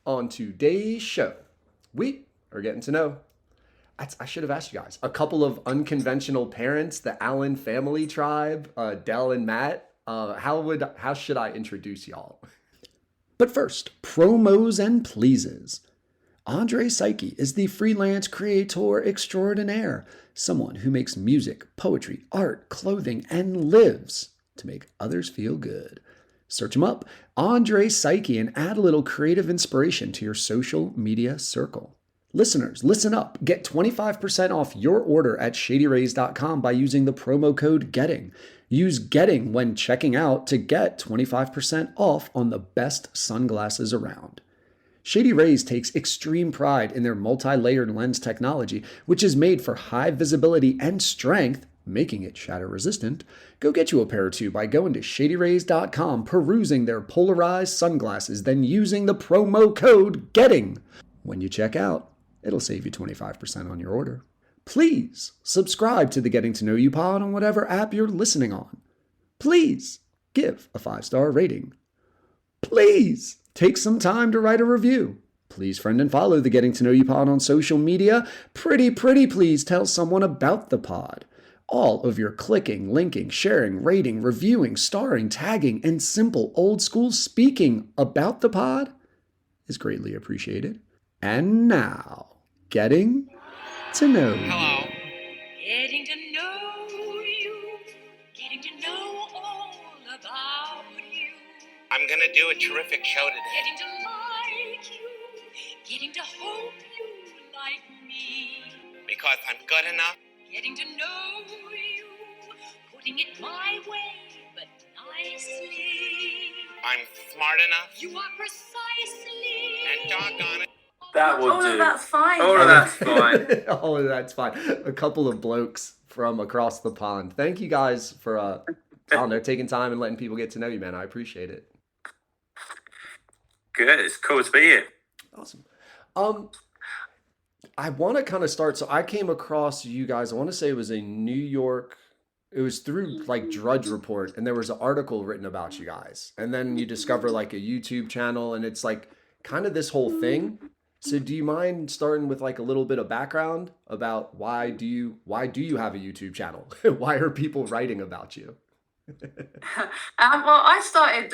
On today's show, we are getting to know, I should have asked you guys, a couple of unconventional parents, the Allen family tribe, Dell and Matt. How should I introduce y'all? But first, promos and pleases. Andre Psyche is the freelance creator extraordinaire, someone who makes music, poetry, art, clothing, and lives to make others feel good. Search him up, Andre Psyche, and add a little creative inspiration to your social media circle. Listeners, listen up. Get 25% off your order at shadyrays.com by using the promo code GETTING. Use GETTING when checking out to get 25% off on the best sunglasses around. Shady Rays takes extreme pride in their multi-layered lens technology, which is made for high visibility and strength, making it shatter resistant. Go get you a pair or two by going to shadyrays.com, perusing their polarized sunglasses, then using the promo code GETTING. When you check out, it'll save you 25% on your order. Please subscribe to the Getting to Know You pod on whatever app you're listening on. Please give a 5-star rating. Please take some time to write a review. Please friend and follow the Getting to Know You pod on social media. Pretty please tell someone about the pod. All of your clicking, linking, sharing, rating, reviewing, starring, tagging, and simple old school speaking about the pod is greatly appreciated. And now, Getting to Know You. Hello. Getting to know you. Getting to know all about you. I'm going to do a terrific show today. Getting to like you. Getting to hope you like me. Because I'm good enough. Getting to know you. Putting it my way, but nicely. I'm smart enough. You are precisely. And doggone it. That will do. All of that's fine. All of that's fine. All of that's fine. A couple of blokes from across the pond. Thank you guys for, I don't know, taking time and letting people get to know you, man. I appreciate it. Good. It's cool to be here. Awesome. I want to kind of start. So I came across you guys, I want to say it was a New York, it was through like Drudge Report, and there was an article written about you guys. And then you discover like a YouTube channel, and it's like kind of this whole thing. So do you mind starting with like a little bit of background about why do you have a YouTube channel? Why are people writing about you? Well, I started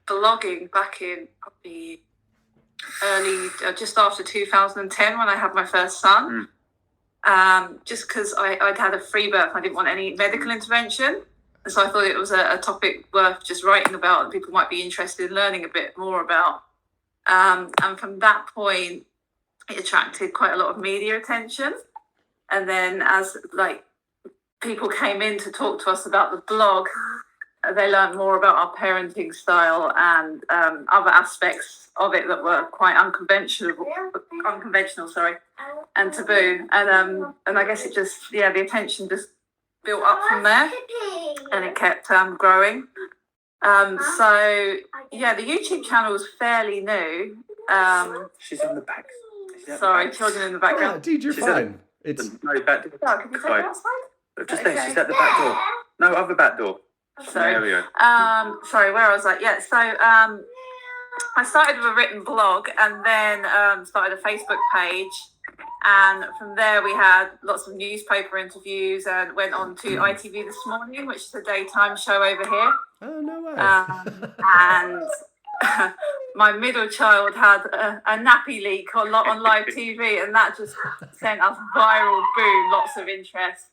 blogging back in probably early, just after 2010 when I had my first son. Just because I'd had a free birth, I didn't want any medical intervention. And so I thought it was a topic worth just writing about and people might be interested in learning a bit more about. And from that point, it attracted quite a lot of media attention. And then as like people came in to talk to us about the blog, they learned more about our parenting style and other aspects of it that were quite unconventional, and taboo. And I guess it just, the attention just built up from there, and it kept growing. So the YouTube channel was fairly new. She's on the back. Sorry, children in the background. Oh, dude, you're fine. It's no back door. Oh, can you take it outside? Just there. She's at the back door. No, other back door. Sorry. There we go. Sorry, where was I? Yeah, so I started with a written blog and then started a Facebook page. And from there, we had lots of newspaper interviews and went on to ITV This Morning, which is a daytime show over here. Oh, no way. And my middle child had a nappy leak on live TV, and that just sent us viral boom, lots of interest.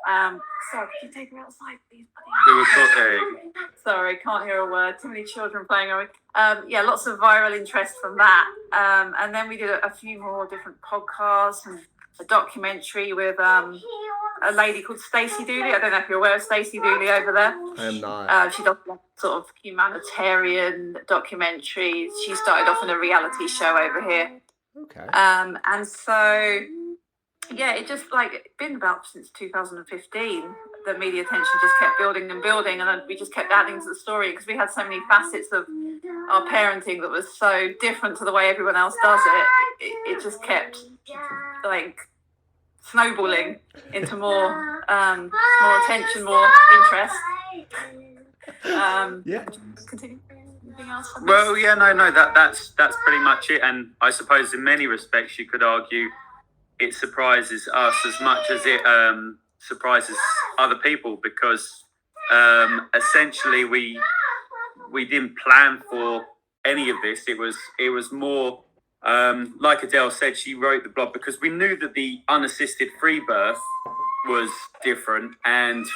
Sorry, could you take her outside, please, buddy? Sorry, can't hear a word. Too many children playing around. Lots of viral interest from that. And then we did a few more different podcasts and a documentary with a lady called Stacey Dooley. I don't know if you're aware of Stacey Dooley over there. I am not. She does sort of humanitarian documentaries. She started off in a reality show over here. Okay. And so, it just it's been about since 2015. The media attention just kept building and building, and then we just kept adding to the story because we had so many facets of our parenting that was so different to the way everyone else does it. It just kept snowballing into more attention, more interest. Yeah. Continue. Anything else on Well, this? yeah, no, that's pretty much it. And I suppose in many respects you could argue it surprises us as much as it surprises other people, because essentially we didn't plan for any of this. It was more like Adele said, she wrote the blog because we knew that the unassisted free birth was different, and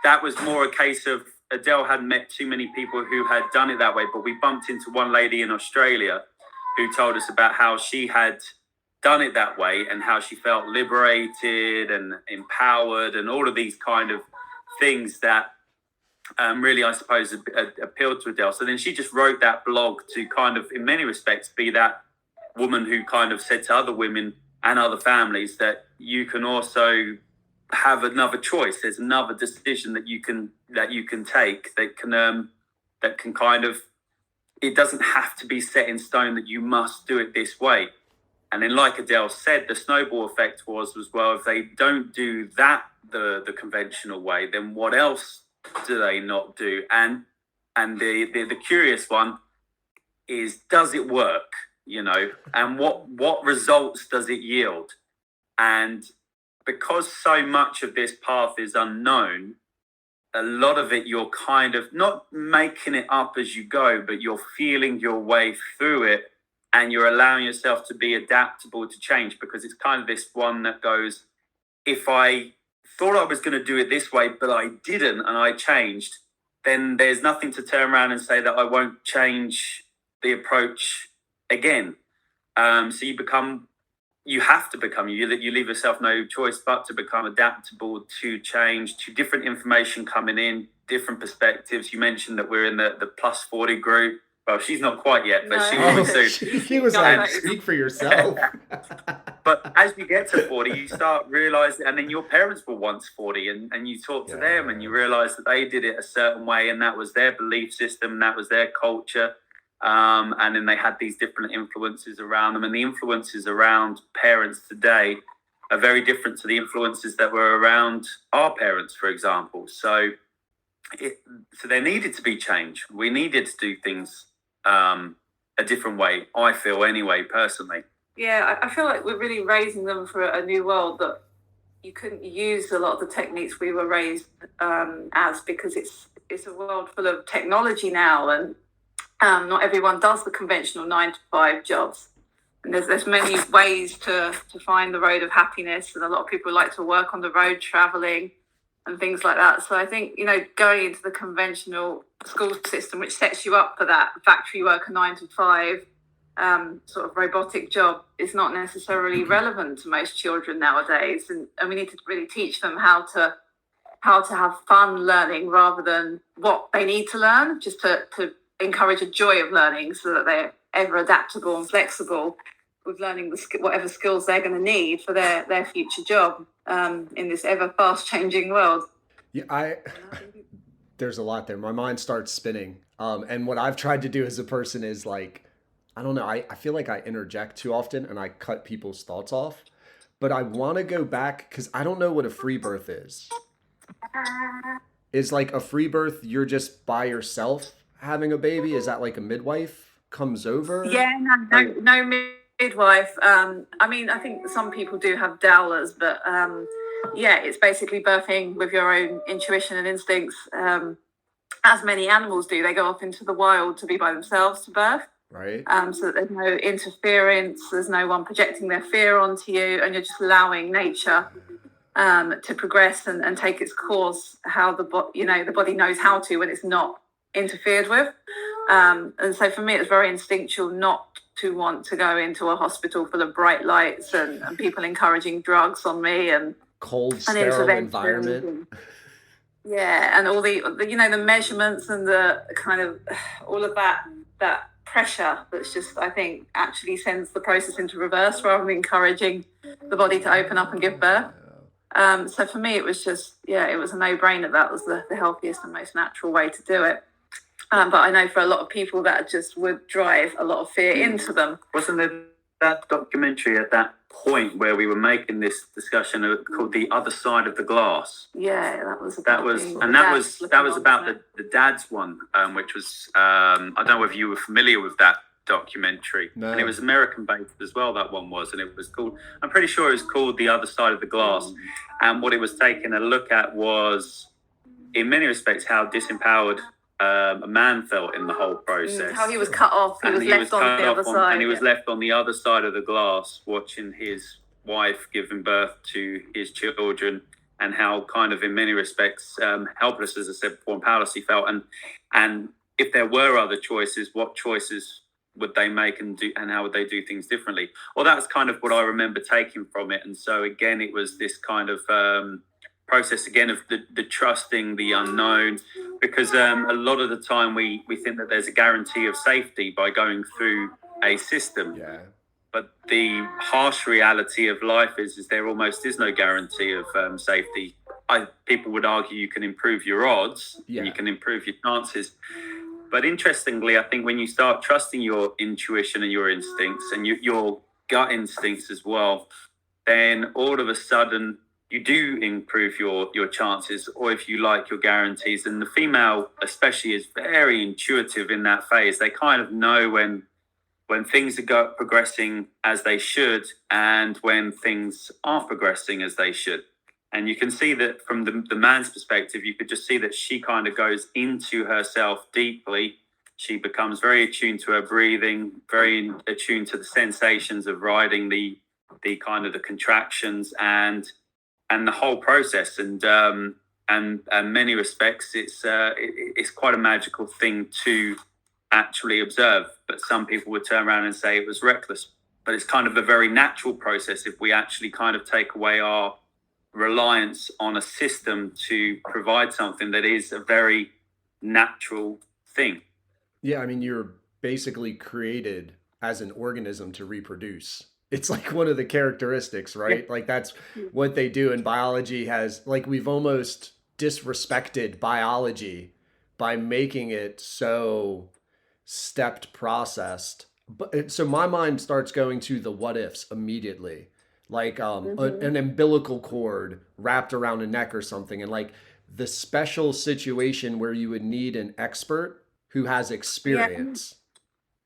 that was more a case of Adele hadn't met too many people who had done it that way, but we bumped into one lady in Australia who told us about how she had done it that way and how she felt liberated and empowered and all of these kind of things that really, I suppose, appealed to Adele. So then she just wrote that blog to kind of, in many respects, be that woman who kind of said to other women and other families that you can also have another choice. There's another decision that you can take that can kind of, it doesn't have to be set in stone that you must do it this way. And then, like Adele said, the snowball effect was well, if they don't do that the conventional way, then what else do they not do? And the curious one is, does it work? And what results does it yield? And because so much of this path is unknown, a lot of it you're kind of not making it up as you go, but you're feeling your way through it, and you're allowing yourself to be adaptable to change, because it's kind of this one that goes, if I thought I was going to do it this way, but I didn't, and I changed, then there's nothing to turn around and say that I won't change the approach again. So you have to become, you leave yourself no choice but to become adaptable to change, to different information coming in, different perspectives. You mentioned that we're in the plus 40 group. Well, she's not quite yet, but she will be soon. He was like, speak for yourself. But as you get to 40, you start realizing, and then your parents were once 40, and you talk to them and you realize that they did it a certain way, and that was their belief system, and that was their culture. And then they had these different influences around them, and the influences around parents today are very different to the influences that were around our parents, for example. So there needed to be change. We needed to do things a different way, I feel, anyway, personally. Yeah, I feel like we're really raising them for a new world that you couldn't use a lot of the techniques we were raised as, because it's a world full of technology now, and not everyone does the conventional 9-to-5 jobs. And there's many ways to find the road of happiness, and a lot of people like to work on the road, traveling and things like that. So I think, going into the conventional school system, which sets you up for that factory worker 9-to-5 sort of robotic job, is not necessarily relevant to most children nowadays. And we need to really teach them how to have fun learning rather than what they need to learn, just to encourage a joy of learning, so that they're ever adaptable and flexible with learning whatever skills they're going to need for their future job in this ever fast changing world. Yeah, there's a lot there. My mind starts spinning. And what I've tried to do as a person is, like, I don't know, I feel like I interject too often and I cut people's thoughts off. But I want to go back, because I don't know what a free birth is. Is like a free birth, you're just by yourself having a baby? Is that like a midwife comes over? Yeah, no midwife. I mean, I think some people do have doulas, but yeah, it's basically birthing with your own intuition and instincts, as many animals do. They go off into the wild to be by themselves to birth. Right. So that there's no interference, there's no one projecting their fear onto you, and you're just allowing nature to progress and take its course, how the body knows how to when it's not interfered with. And so for me, it's very instinctual not to want to go into a hospital full of bright lights and people encouraging drugs on me and cold, sterile environment. And all the measurements and the kind of all of that pressure that's just, I think, actually sends the process into reverse rather than encouraging the body to open up and give birth. So for me, it was just, it was a no-brainer. That was the healthiest and most natural way to do it. But I know for a lot of people that just would drive a lot of fear into them. Wasn't there that documentary at that point where we were making this discussion called The Other Side of the Glass. Yeah, that was about the dad's one, which was I don't know whether you were familiar with that documentary. No. And it was American based as well, that one was, and it was called, I'm pretty sure it was called The Other Side of the Glass. And what it was taking a look at was, in many respects, how disempowered a man felt in the whole process. How he was cut off, he was left on the other side. And he was left on the other side of the glass, watching his wife giving birth to his children, and how kind of, in many respects, helpless, as I said before, and powerless he felt. And if there were other choices, what choices would they make, and how would they do things differently? Well, that's kind of what I remember taking from it. And so, again, it was this kind of process again of the trusting the unknown, because a lot of the time we think that there's a guarantee of safety by going through a system. Yeah. But the harsh reality of life is there almost is no guarantee of safety. People would argue you can improve your odds, and you can improve your chances. But interestingly, I think when you start trusting your intuition and your instincts, and your gut instincts as well, then all of a sudden you do improve your chances, or if you like, your guarantees. And the female especially is very intuitive in that phase. They kind of know when things are progressing as they should, and when things aren't progressing as they should. And you can see that from the man's perspective, you could just see that she kind of goes into herself deeply. She becomes very attuned to her breathing, very attuned to the sensations of riding the kind of the contractions and the whole process. And many respects, it's quite a magical thing to actually observe. But some people would turn around and say it was reckless. But it's kind of a very natural process if we actually kind of take away our reliance on a system to provide something that is a very natural thing. Yeah, I mean, you're basically created as an organism to reproduce. It's like one of the characteristics, right? Yeah. Like that's what they do. And biology has, like, we've almost disrespected biology by making it so stepped, processed. But so my mind starts going to the what ifs immediately. Like an umbilical cord wrapped around a neck or something. And like the special situation where you would need an expert who has experience.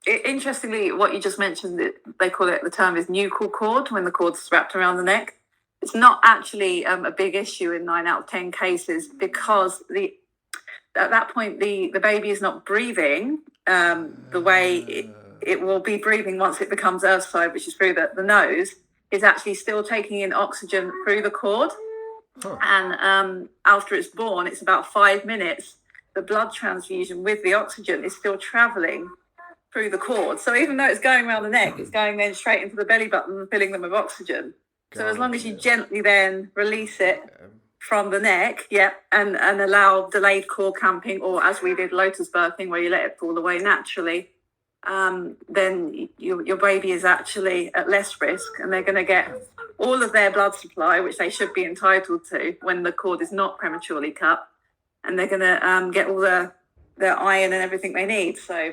Yeah. Interestingly, what you just mentioned, they call it, the term is nuchal cord, when the cord's wrapped around the neck. It's not actually a big issue in 9 out of 10 cases, because at that point, the baby is not breathing the way it will be breathing once it becomes earthside, which is through the nose. Is actually still taking in oxygen through the cord. And after it's born, it's about 5 minutes. The blood transfusion with the oxygen is still traveling through the cord. So even though it's going around the neck, it's going then straight into the belly button and filling them with oxygen. So as long as you gently then release it from the neck, and allow delayed cord clamping, or as we did, lotus birthing, where you let it fall away naturally, then your baby is actually at less risk, and they're going to get all of their blood supply, which they should be entitled to when the cord is not prematurely cut, and they're going to get all their iron and everything they need. So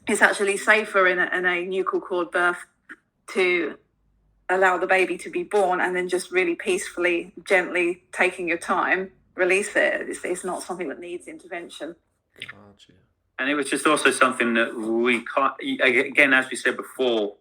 it's actually safer in a nuchal cord birth to allow the baby to be born, and then just really peacefully, gently, taking your time, release it. It's not something that needs intervention. Gotcha. And it was just also something that we can't, again, as we said before,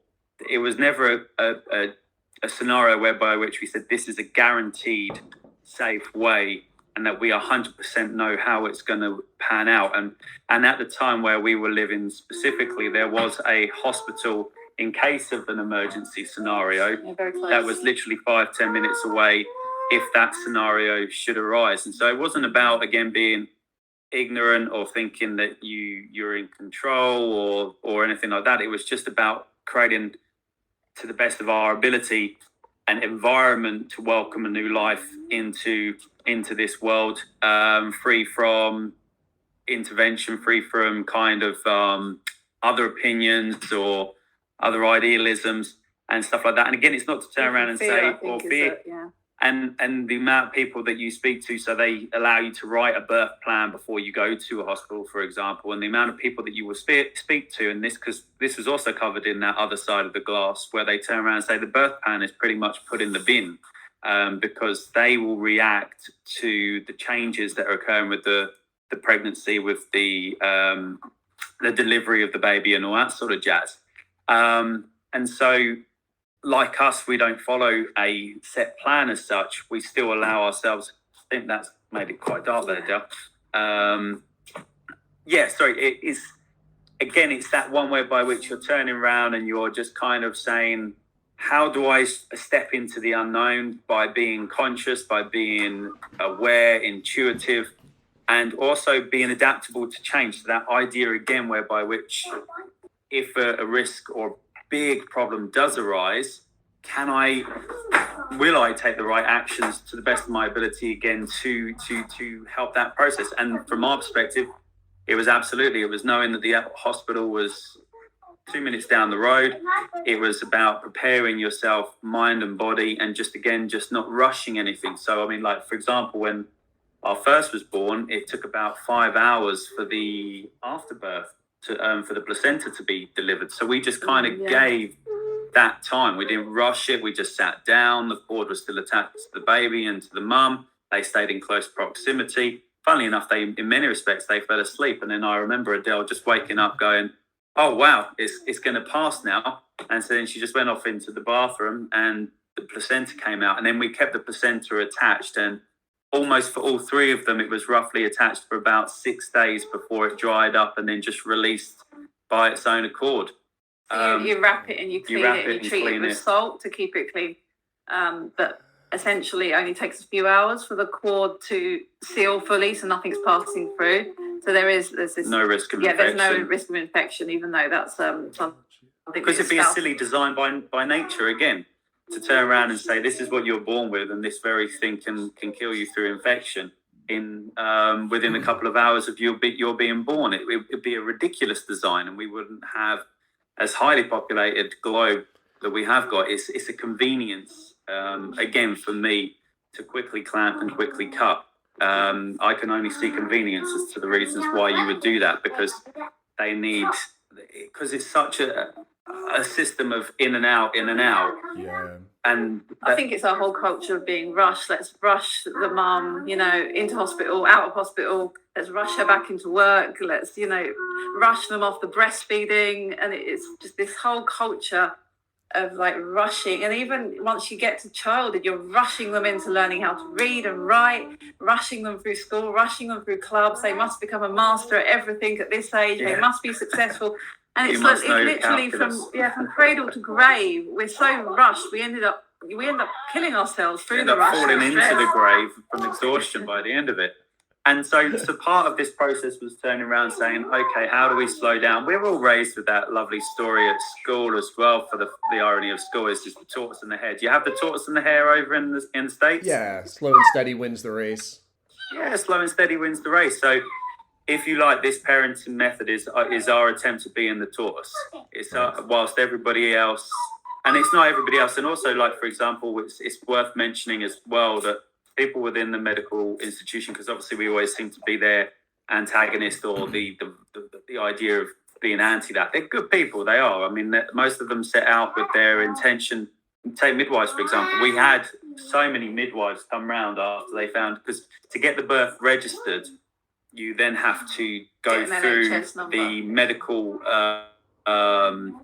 it was never a scenario whereby which we said this is a guaranteed safe way, and that we 100% know how it's going to pan out. And at the time where we were living specifically, there was a hospital in case of an emergency scenario that was literally 5-10 minutes away if that scenario should arise. And so it wasn't about, again, being ignorant or thinking that you're in control or anything like that. It was just about creating, to the best of our ability, an environment to welcome a new life into this world, free from intervention, free from kind of other opinions or other idealisms and stuff like that. And again, it's not to turn around and say, or fear. and the amount of people that you speak to, so they allow you to write a birth plan before you go to a hospital, for example, and the amount of people that you will speak to, and because this was also covered in that other side of the glass, where they turn around and say the birth plan is pretty much put in the bin, because they will react to the changes that are occurring with the pregnancy, with the delivery of the baby and all that sort of jazz. And so, like us, we don't follow a set plan as such. We still allow ourselves. I think that's made it quite dark there, Del. It is. Again, it's that one way by which you're turning around and you're just kind of saying, how do I step into the unknown by being conscious, by being aware, intuitive, and also being adaptable to change. So that idea again, whereby which if a risk or big problem does arise, will I take the right actions to the best of my ability again to help that process? And from our perspective, it was knowing that the hospital was 2 minutes down the road. It was about preparing yourself, mind and body, and just not rushing anything. So, I mean, like, for example, when our first was born, it took about 5 hours for the afterbirth for the placenta to be delivered. So we just kind of gave that time. We didn't rush it. We just sat down. The cord was still attached to the baby and to the mum. They stayed in close proximity. Funnily enough, in many respects, they fell asleep. And then I remember Adele just waking up going, oh, wow, it's going to pass now. And so then she just went off into the bathroom and the placenta came out. And then we kept the placenta attached. And almost for all three of them, it was roughly attached for about 6 days before it dried up and then just released by its own accord. You wrap it and you clean it and you treat it with salt to keep it clean. But essentially it only takes a few hours for the cord to seal fully, so nothing's passing through. So there's this no risk of infection. There's no risk of infection, even though that's something. Because it'd be a silly design by nature again, to turn around and say this is what you're born with, and this very thing can kill you through infection in within a couple of hours of you're being born. It'd be a ridiculous design, and we wouldn't have as highly populated globe that we have got. It's a convenience again for me to quickly clamp and quickly cut. I can only see convenience as to the reasons why you would do that, because it's such a system of in and out. Yeah. And I think it's our whole culture of being rushed. Let's rush the mum, into hospital, out of hospital. Let's rush her back into work. Let's, rush them off the breastfeeding. And it's just this whole culture of like rushing. And even once you get to childhood, you're rushing them into learning how to read and write, rushing them through school, rushing them through clubs. They must become a master at everything at this age. Yeah. They must be successful. And it's literally from cradle to grave. We're so rushed. We end up killing ourselves through the rush. Falling into the grave from exhaustion by the end of it. And so part of this process was turning around saying, okay, how do we slow down? We were all raised with that lovely story at school as well. For the irony of school is just the tortoise and the hare. Do you have the tortoise and the hare over in the States? Yeah, slow and steady wins the race. Yeah, slow and steady wins the race. So if you like, this parenting method is our attempt at being the tortoise. It's whilst everybody else, and it's not everybody else. And also, like, for example, it's worth mentioning as well that people within the medical institution, because obviously we always seem to be their antagonist or the idea of being anti that. They're good people, they are. I mean, most of them set out with their intention. Take midwives, for example. We had so many midwives come round after they found, because to get the birth registered, you then have to go through the medical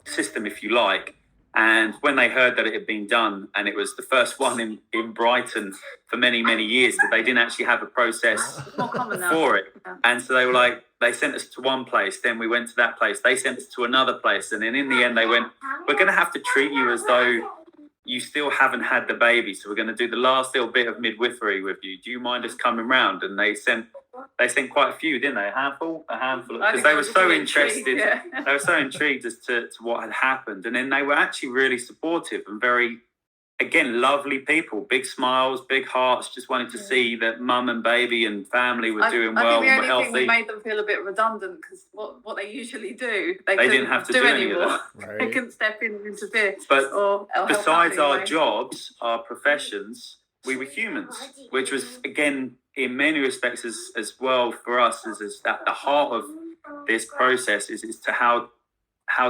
system, if you like. And when they heard that it had been done, and it was the first one in Brighton for many, many years, that they didn't actually have a process for it. Yeah. And so they were like, they sent us to one place, then we went to that place. They sent us to another place. And then in the end, they went, we're going to have to treat you as though you still haven't had the baby. So we're going to do the last little bit of midwifery with you. Do you mind us coming round? And they sent quite a few, didn't they? A handful, because they were so interested. Yeah. They were so intrigued as to what had happened, and then they were actually really supportive and very, again, lovely people. Big smiles, big hearts. Just wanted to see that mum and baby and family were doing well and were healthy. I think the only thing made them feel a bit redundant, because what they usually do, they didn't have to do any of that. Right. They couldn't step in and interfere. But besides our jobs, our professions, we were humans, which was, again, in many respects as well for us, is at the heart of this process is to how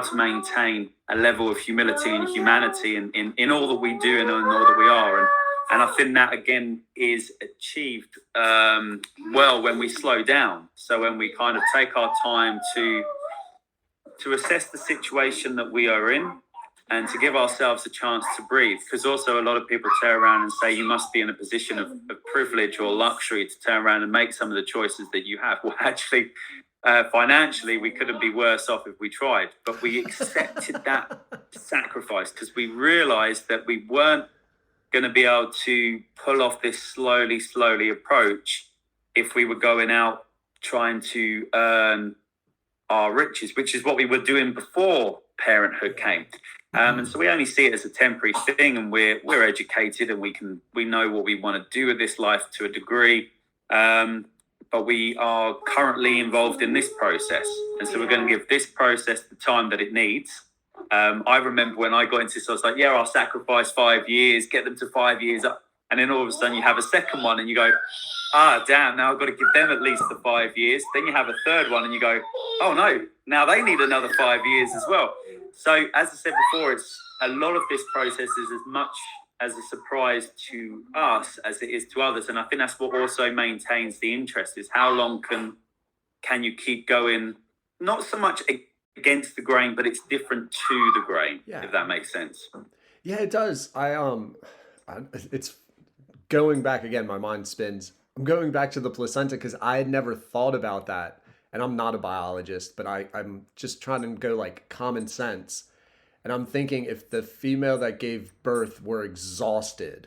to maintain a level of humility and humanity in all that we do and in all that we are. And I think that, again, is achieved well when we slow down. So when we kind of take our time to assess the situation that we are in and to give ourselves a chance to breathe. Because also a lot of people turn around and say you must be in a position of privilege or luxury to turn around and make some of the choices that you have. Well, actually, financially, we couldn't be worse off if we tried. But we accepted that sacrifice because we realized that we weren't going to be able to pull off this slowly approach if we were going out trying to earn our riches, which is what we were doing before parenthood came. And so we only see it as a temporary thing, and we're educated and we know what we want to do with this life to a degree. But we are currently involved in this process. And so we're going to give this process the time that it needs. I remember when I got into this, I was like, yeah, I'll sacrifice 5 years, get them to 5 years up. And then all of a sudden you have a second one and you go, damn, now I've got to give them at least the 5 years. Then you have a third one and you go, oh no, now they need another 5 years as well. So as I said before, it's a lot of this process is as much as a surprise to us as it is to others. And I think that's what also maintains the interest, is how long can you keep going, not so much against the grain, but it's different to the grain, if that makes sense. Yeah, it does. It's going back again, my mind spins. I'm going back to the placenta because I had never thought about that. And I'm not a biologist, but I'm just trying to go like common sense. And I'm thinking if the female that gave birth were exhausted,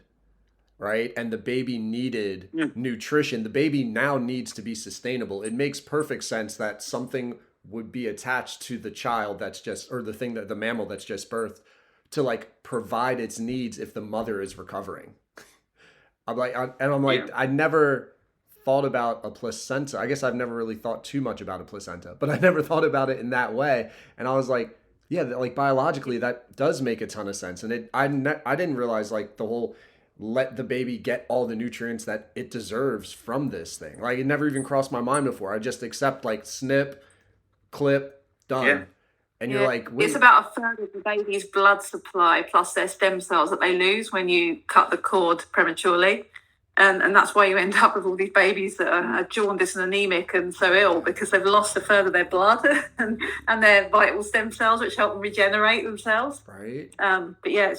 right, and the baby needed nutrition, the baby now needs to be sustainable. It makes perfect sense that something would be attached to the child that's just, or the thing that the mammal that's just birthed, to like provide its needs if the mother is recovering. I never thought about a placenta. I guess I've never really thought too much about a placenta, but I never thought about it in that way. And I was like, yeah, like biologically that does make a ton of sense. And I didn't realize like the whole let the baby get all the nutrients that it deserves from this thing. Like it never even crossed my mind before. I just accept like snip, clip, done. Yeah. And you're like, wait. It's about a third of the baby's blood supply plus their stem cells that they lose when you cut the cord prematurely. And that's why you end up with all these babies that are jaundiced and anemic and so ill, because they've lost a third of their blood and their vital stem cells, which help them regenerate themselves. Right. But yeah,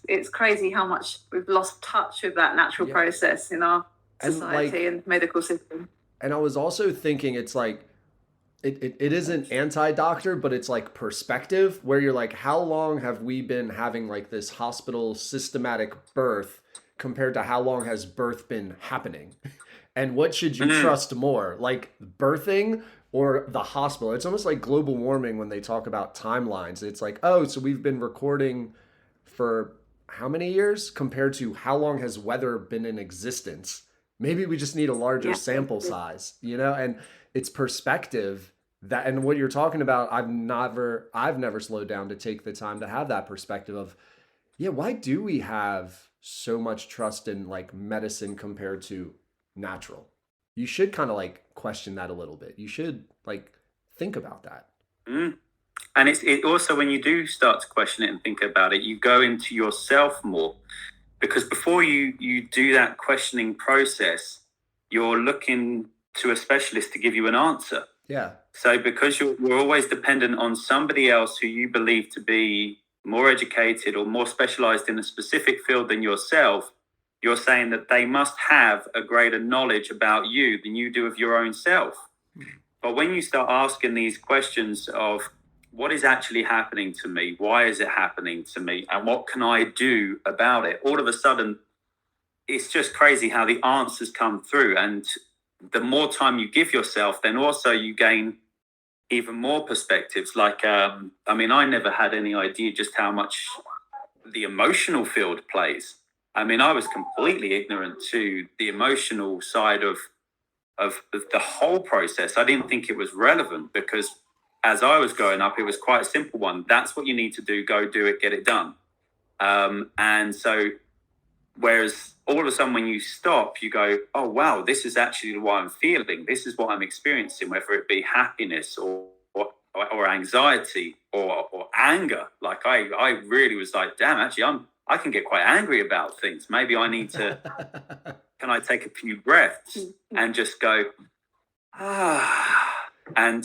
it's crazy how much we've lost touch with that natural process in our society and medical system. And I was also thinking it's like, it isn't anti-doctor, but it's like perspective, where you're like, how long have we been having like this hospital systematic birth compared to how long has birth been happening? And what should you trust more, like birthing or the hospital? It's almost like global warming when they talk about timelines. It's like, oh, so we've been recording for how many years compared to how long has weather been in existence? Maybe we just need a larger sample size, and it's perspective that, and what you're talking about, I've never slowed down to take the time to have that perspective of, why do we have so much trust in like medicine compared to natural? You should kind of like question that a little bit. You should like think about that. And it also, when you do start to question it and think about it, you go into yourself more, because before you do that questioning process, you're looking to a specialist to give you an answer. Yeah. So because you're always dependent on somebody else who you believe to be more educated or more specialized in a specific field than yourself, you're saying that they must have a greater knowledge about you than you do of your own self. But when you start asking these questions of what is actually happening to me, why is it happening to me, and what can I do about it, all of a sudden, it's just crazy how the answers come through. And the more time you give yourself, then also you gain even more perspectives. Like, I never had any idea just how much the emotional field plays. I was completely ignorant to the emotional side of the whole process. I didn't think it was relevant, because as I was growing up, it was quite a simple one. That's what you need to do. Go do it, get it done. And so Whereas all of a sudden when you stop, you go, oh, wow, this is actually what I'm feeling. This is what I'm experiencing, whether it be happiness or anxiety or anger. Like I really was like, damn, actually, I can get quite angry about things. Maybe I need to, can I take a few breaths and just go, and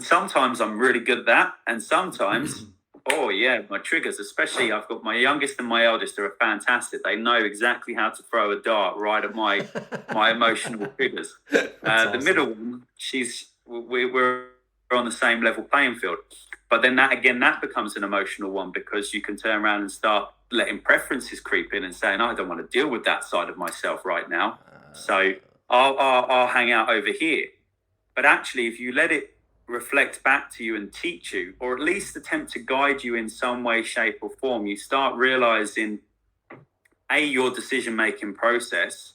sometimes I'm really good at that. And sometimes, oh yeah, my triggers, especially I've got my youngest and my eldest are fantastic. They know exactly how to throw a dart right at my emotional triggers. The middle one, we're on the same level playing field. But then that becomes an emotional one, because you can turn around and start letting preferences creep in and saying, I don't want to deal with that side of myself right now. So I'll hang out over here. But actually, if you let it reflect back to you and teach you, or at least attempt to guide you in some way, shape or form, you start realizing your decision-making process.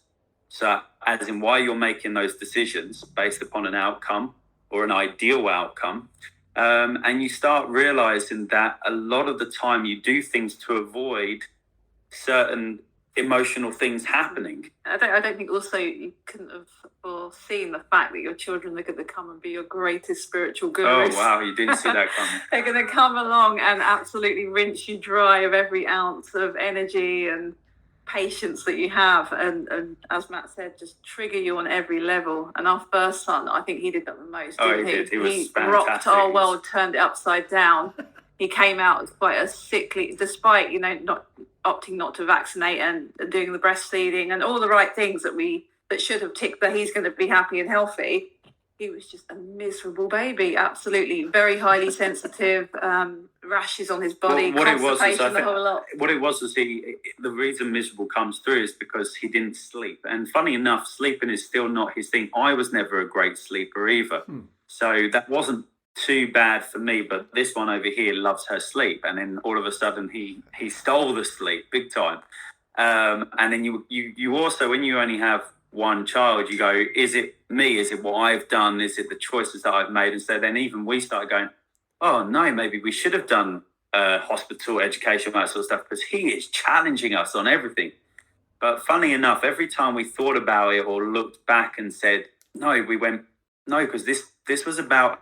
So as in why you're making those decisions based upon an outcome or an ideal outcome. And you start realizing that a lot of the time you do things to avoid certain emotional things happening. I don't think also you couldn't have foreseen the fact that your children are going to come and be your greatest spiritual gurus. Oh, wow, you didn't see that coming. They're going to come along and absolutely rinse you dry of every ounce of energy and patience that you have, and as Matt said, just trigger you on every level. And our first son, I think he did that the most. Oh, he did. He was fantastic. Rocked our world, turned it upside down. He came out as quite a sickly, despite not opting not to vaccinate and doing the breastfeeding and all the right things that should have ticked that he's going to be happy and healthy. He was just a miserable baby, absolutely very highly sensitive, rashes on his body, constipation, the whole lot. What it was the reason miserable comes through is because he didn't sleep. And funny enough, sleeping is still not his thing. I was never a great sleeper either. So that wasn't too bad for me, but this one over here loves her sleep. And then all of a sudden he stole the sleep big time. And then you also, when you only have one child, you go, is it me? Is it what I've done? Is it the choices that I've made? And so then even we started going, oh no, maybe we should have done hospital education, that sort of stuff, because he is challenging us on everything. But funny enough, every time we thought about it or looked back and said, no, we went, no, because this was about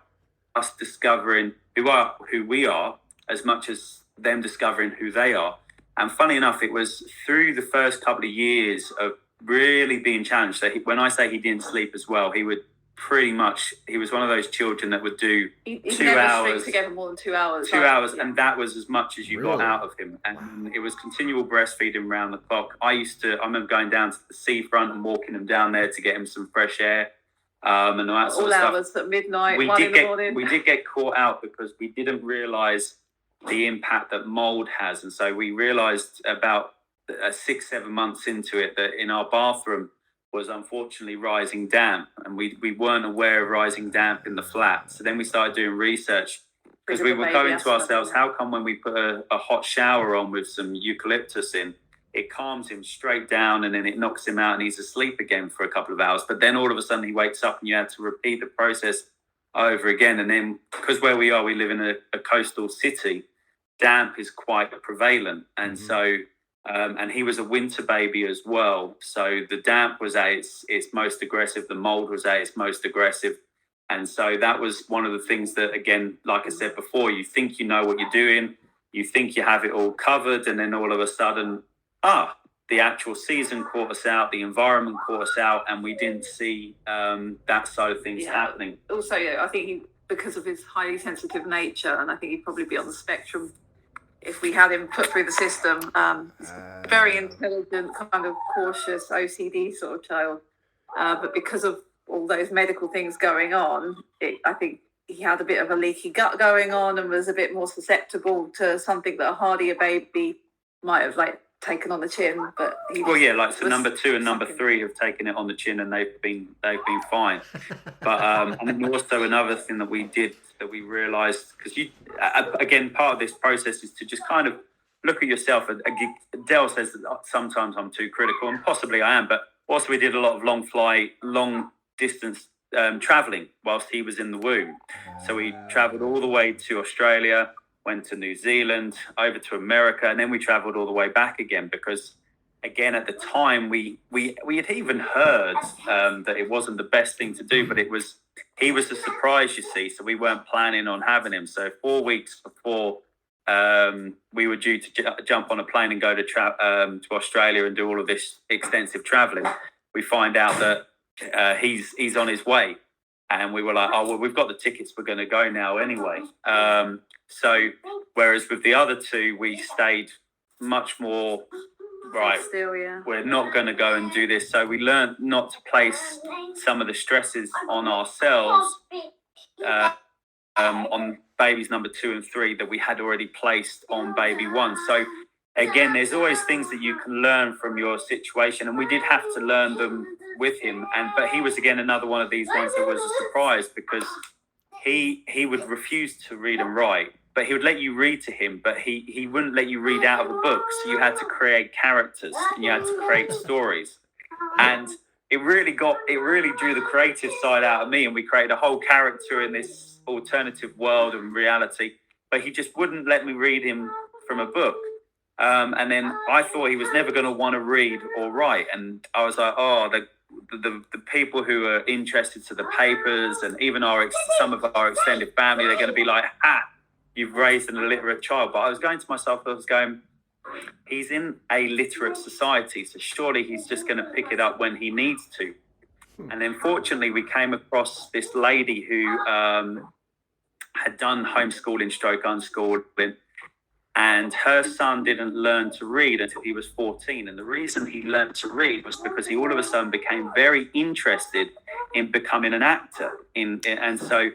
us discovering who we are as much as them discovering who they are. And funny enough, it was through the first couple of years of really being challenged. So when I say he didn't sleep as well, he would pretty much, he was one of those children that would do He'd 2 never hours. string together more than 2 hours. 2 hours, and that was as much as you Really? got out of him. And it was continual breastfeeding around the clock. I remember going down to the seafront and walking him down there to get him some fresh air. And all that sort all of stuff. hours at midnight, 1 in the morning. We did get caught out because we didn't realise the impact that mould has. And so we realised about 6-7 months into it that in our bathroom was unfortunately rising damp, and we weren't aware of rising damp in the flat. So then we started doing research, because we were going to ourselves, how come when we put a hot shower on with some eucalyptus in, it calms him straight down and then it knocks him out and he's asleep again for a couple of hours. But then all of a sudden he wakes up and you had to repeat the process over again. And then because where we are, we live in a coastal city, damp is quite prevalent. And so, and he was a winter baby as well. So the damp was at its most aggressive. The mold was at its most aggressive. And so that was one of the things that, again, like I said before, you think you know what you're doing, you think you have it all covered, and then all of a sudden, the actual season caught us out, the environment caught us out, and we didn't see that side of things happening. Also, I think because of his highly sensitive nature, and I think he'd probably be on the spectrum if we had him put through the system. Very intelligent, kind of cautious, OCD sort of child. But because of all those medical things going on, I think he had a bit of a leaky gut going on and was a bit more susceptible to something that a hardier baby might have taken on the chin. But number 2 and number 3 have taken it on the chin and they've been fine. But and then also another thing that we did, that we realized, because again, part of this process is to just kind of look at yourself. Dell says that sometimes I'm too critical, and possibly I am, but also we did a lot of long distance traveling whilst he was in the womb. So we traveled all the way to Australia, went to New Zealand, over to America, and then we traveled all the way back again, because again, at the time, we had even heard that it wasn't the best thing to do, but he was a surprise, you see. So we weren't planning on having him. So 4 weeks before we were due to jump on a plane and go to Australia and do all of this extensive traveling, we find out that he's on his way. And we were like, oh, well, we've got the tickets. We're going to go now anyway. So whereas with the other two, we stayed much more, right, Still, yeah. we're not going to go and do this. So we learned not to place some of the stresses on ourselves on babies number 2 and 3 that we had already placed on baby 1. So again, there's always things that you can learn from your situation, and we did have to learn them with him. But he was again another one of these ones that was a surprise, because he would refuse to read and write, but he would let you read to him, but he wouldn't let you read out of a book. So you had to create characters and you had to create stories, and it really drew the creative side out of me, and we created a whole character in this alternative world and reality. But he just wouldn't let me read him from a book. And then I thought he was never going to want to read or write. And I was like, oh, the people who are interested to the papers and even some of our extended family, they're going to be like, you've raised an illiterate child. But I was going to myself, he's in a literate society, so surely he's just going to pick it up when he needs to. And then fortunately, we came across this lady who had done homeschooling / unschooling, and her son didn't learn to read until he was 14. And the reason he learned to read was because he all of a sudden became very interested in becoming an actor. And so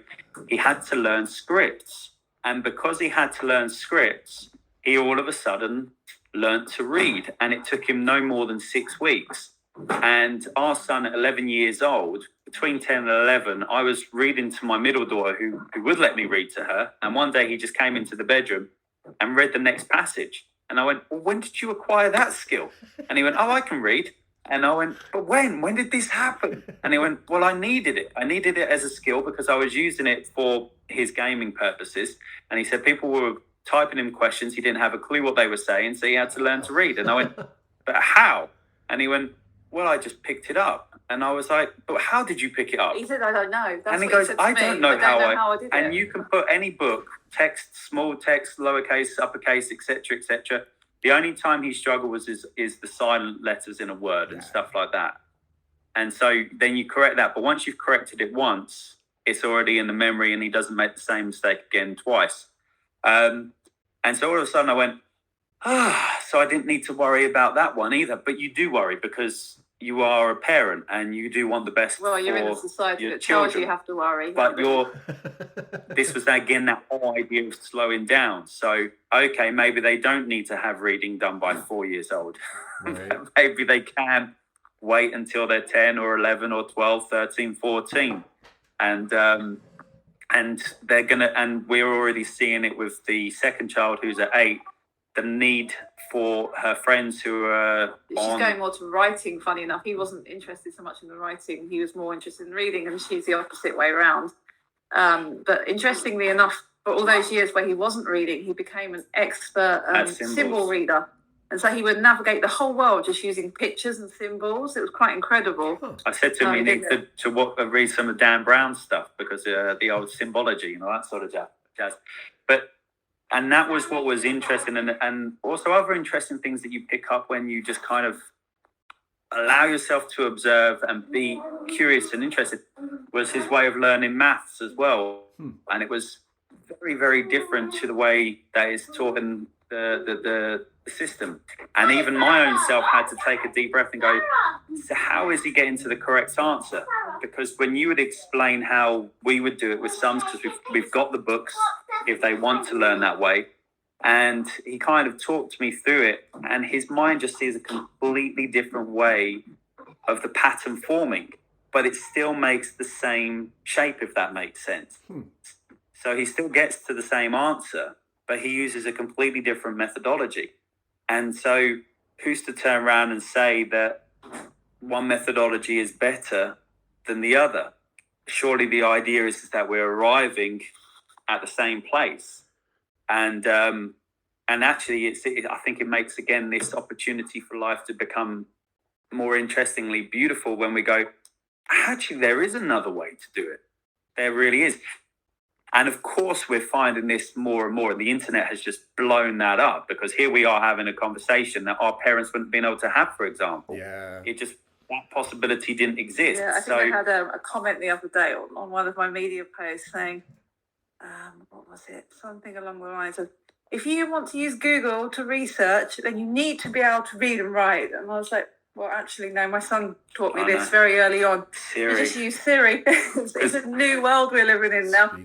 he had to learn scripts. And because he had to learn scripts, he all of a sudden learned to read. And it took him no more than 6 weeks. And our son at 11 years old, between 10 and 11, I was reading to my middle daughter who would let me read to her. And one day he just came into the bedroom and read the next passage. And I went, well, when did you acquire that skill? And he went, oh, I can read. And I went, but when did this happen? And he went, well, I needed it. I needed it as a skill because I was using it for his gaming purposes. And he said people were typing him questions. He didn't have a clue what they were saying, so he had to learn to read. And I went, but how? And he went, well, I just picked it up. And I was like, but how did you pick it up? He said, I don't know. That's and he what goes, said to I me. don't know how I did and it. you can put any book, text, small text, lowercase, uppercase, etc., etc. The only time he struggled is the silent letters in a word and stuff like that. And so then you correct that. But once you've corrected it once, it's already in the memory and he doesn't make the same mistake again twice. And so all of a sudden I went, so I didn't need to worry about that one either. But you do worry because you are a parent and you do want the best well, you're for in a society your that tells children. you have to worry. But this was again that whole idea of slowing down. So, okay, maybe they don't need to have reading done by 4 years old. Right. Maybe they can wait until they're 10 or 11 or 12, 13, 14. And they're going to, and we're already seeing it with the second child who's at 8, the need for her friends who are She's going more to writing, funny enough. He wasn't interested so much in the writing. He was more interested in reading, and she's the opposite way around. But interestingly enough, for all those years where he wasn't reading, he became an expert symbol reader. And so he would navigate the whole world just using pictures and symbols. It was quite incredible. I said to him, you need to read some of Dan Brown's stuff because the old symbology, that sort of jazz. And that was what was interesting. And also other interesting things that you pick up when you just kind of allow yourself to observe and be curious and interested was his way of learning maths as well. And it was very, very different to the way that is taught in the system. And even my own self had to take a deep breath and go, so how is he getting to the correct answer? Because when you would explain how we would do it with sums, because we've got the books if they want to learn that way, and he kind of talked me through it, and his mind just sees a completely different way of the pattern forming, but it still makes the same shape, if that makes sense. So he still gets to the same answer, but he uses a completely different methodology. And so who's to turn around and say that one methodology is better than the other? Surely the idea is that we're arriving at the same place. And And actually, I think it makes, again, this opportunity for life to become more interestingly beautiful when we go, actually, there is another way to do it. There really is. And of course, we're finding this more and more. The internet has just blown that up, because here we are having a conversation that our parents wouldn't have been able to have, for example. Yeah. That possibility didn't exist. Yeah, I think I had a comment the other day on one of my media posts saying, what was it? Something along the lines of, if you want to use Google to research, then you need to be able to read and write. And I was like, well, actually, no, my son taught me this very early on. Siri. You just use Siri. It's a new world we're living in now.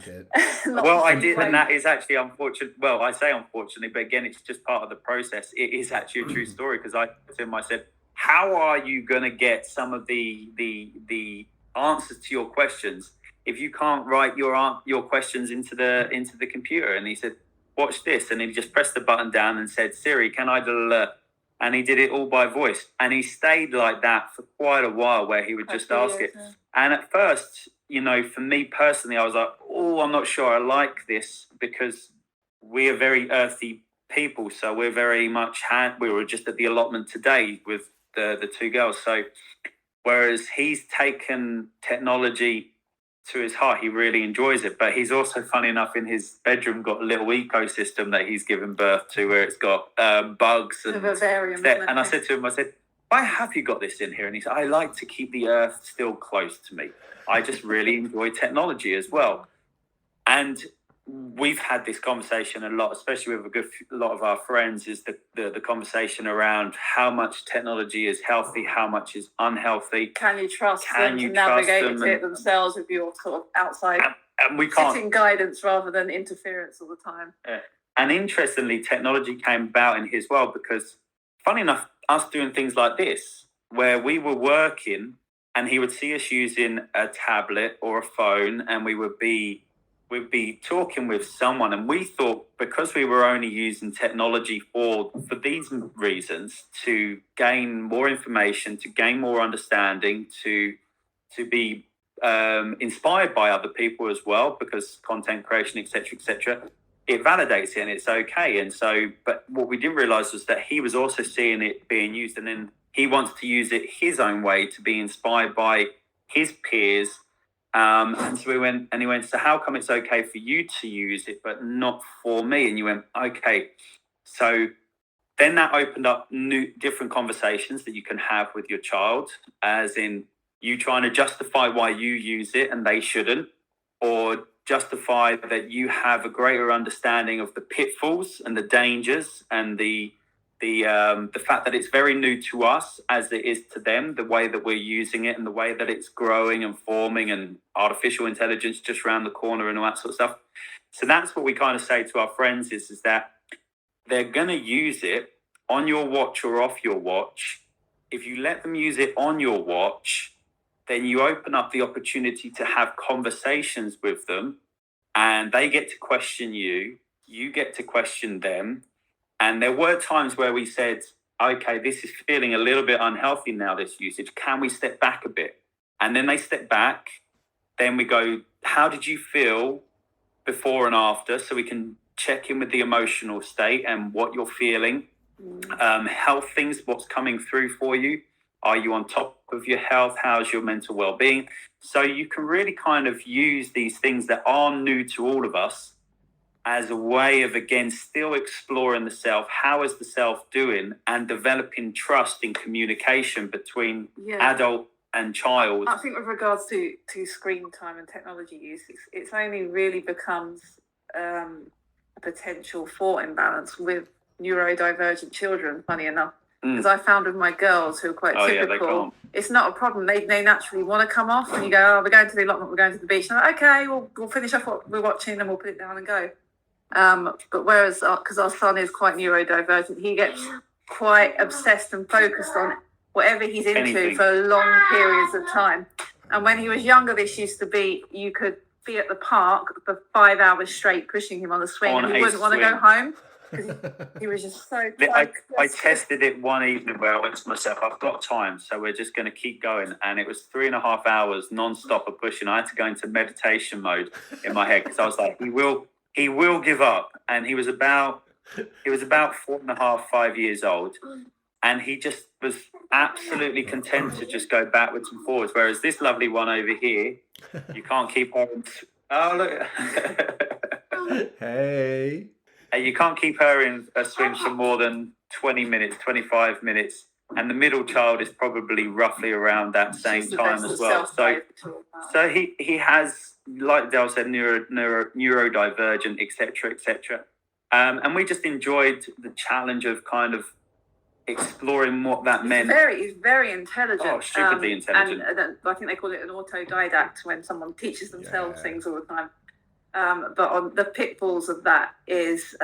Well, I did, and that is actually unfortunate. Well, I say unfortunately, but again, it's just part of the process. It is actually a true story, because I said to him, I said, how are you going to get some of the answers to your questions if you can't write your questions into the computer? And he said, watch this. And he just pressed the button down and said, Siri, can I do, and he did it all by voice. And he stayed like that for quite a while, where he would just ask it. And at first, you know, for me personally, I was like, oh, I'm not sure I like this, because we are very earthy people. So we're very much, we were just at the allotment today with the two girls. So whereas he's taken technology to his heart, he really enjoys it. But he's also, funny enough, in his bedroom got a little ecosystem that he's given birth to, where it's got bugs and vivarium. And I said to him, I said, why have you got this in here? And he said, I like to keep the earth still close to me. I just really enjoy technology as well. And we've had this conversation a lot, especially with a lot of our friends, is the conversation around how much technology is healthy, how much is unhealthy. Can you trust them to navigate it themselves with your sort of outside and we can't, sitting guidance rather than interference all the time? And interestingly, technology came about in his world because, funny enough, us doing things like this, where we were working and he would see us using a tablet or a phone, and we'd be talking with someone, and we thought, because we were only using technology for these reasons, to gain more information, to gain more understanding, to be inspired by other people as well, because content creation, etc., it validates it and it's okay. And so, but what we didn't realize was that he was also seeing it being used, and then he wants to use it his own way, to be inspired by his peers. And so he went, so how come it's okay for you to use it, but not for me? And you went, okay. So then that opened up different conversations that you can have with your child, as in you trying to justify why you use it and they shouldn't, or justify that you have a greater understanding of the pitfalls and the dangers and the fact that it's very new to us as it is to them, the way that we're using it and the way that it's growing and forming, and artificial intelligence just around the corner and all that sort of stuff. So that's what we kind of say to our friends is that they're going to use it on your watch or off your watch. If you let them use it on your watch, then you open up the opportunity to have conversations with them, and they get to question you, you get to question them. And there were times where we said, okay, this is feeling a little bit unhealthy now, this usage. Can we step back a bit? And then they step back. Then we go, how did you feel before and after? So we can check in with the emotional state and what you're feeling. Health things, what's coming through for you. Are you on top of your health? How's your mental well-being? So you can really kind of use these things that are new to all of us as a way of, again, still exploring the self. How is the self doing? And developing trust in communication between adult and child. I think with regards to screen time and technology use, it's only really becomes a potential for imbalance with neurodivergent children, funny enough. Because I found with my girls, who are quite typical, it's not a problem. They naturally want to come off, and you go, oh, we're going to the allotment, we're going to the beach. And I'm like, okay, we'll finish off what we're watching and we'll put it down and go. But whereas, because our son is quite neurodivergent, he gets quite obsessed and focused on whatever he's into for long periods of time. And when he was younger, this used to be, you could be at the park for 5 hours straight pushing him on the swing, and he wouldn't want to go home. He was just so I tested it one evening where I went to myself, I've got time, so we're just going to keep going. And it was 3.5 hours non-stop of pushing. I had to go into meditation mode in my head, because I was like, he will give up. And he was about He was about 4.5, 5 years old, and he just was absolutely content to just go backwards and forwards. Whereas this lovely one over here, you can't keep her. Oh look! Hey. You can't keep her in a swim for more than 20 minutes, 25 minutes. And the middle child is probably roughly around that same time as well. So he has, like Dale said, neurodivergent, etc., etc. And we just enjoyed the challenge of kind of exploring what that meant. He's very intelligent. Oh, stupidly intelligent. And I think they call it an autodidact when someone teaches themselves things all the time. But on the pitfalls of that is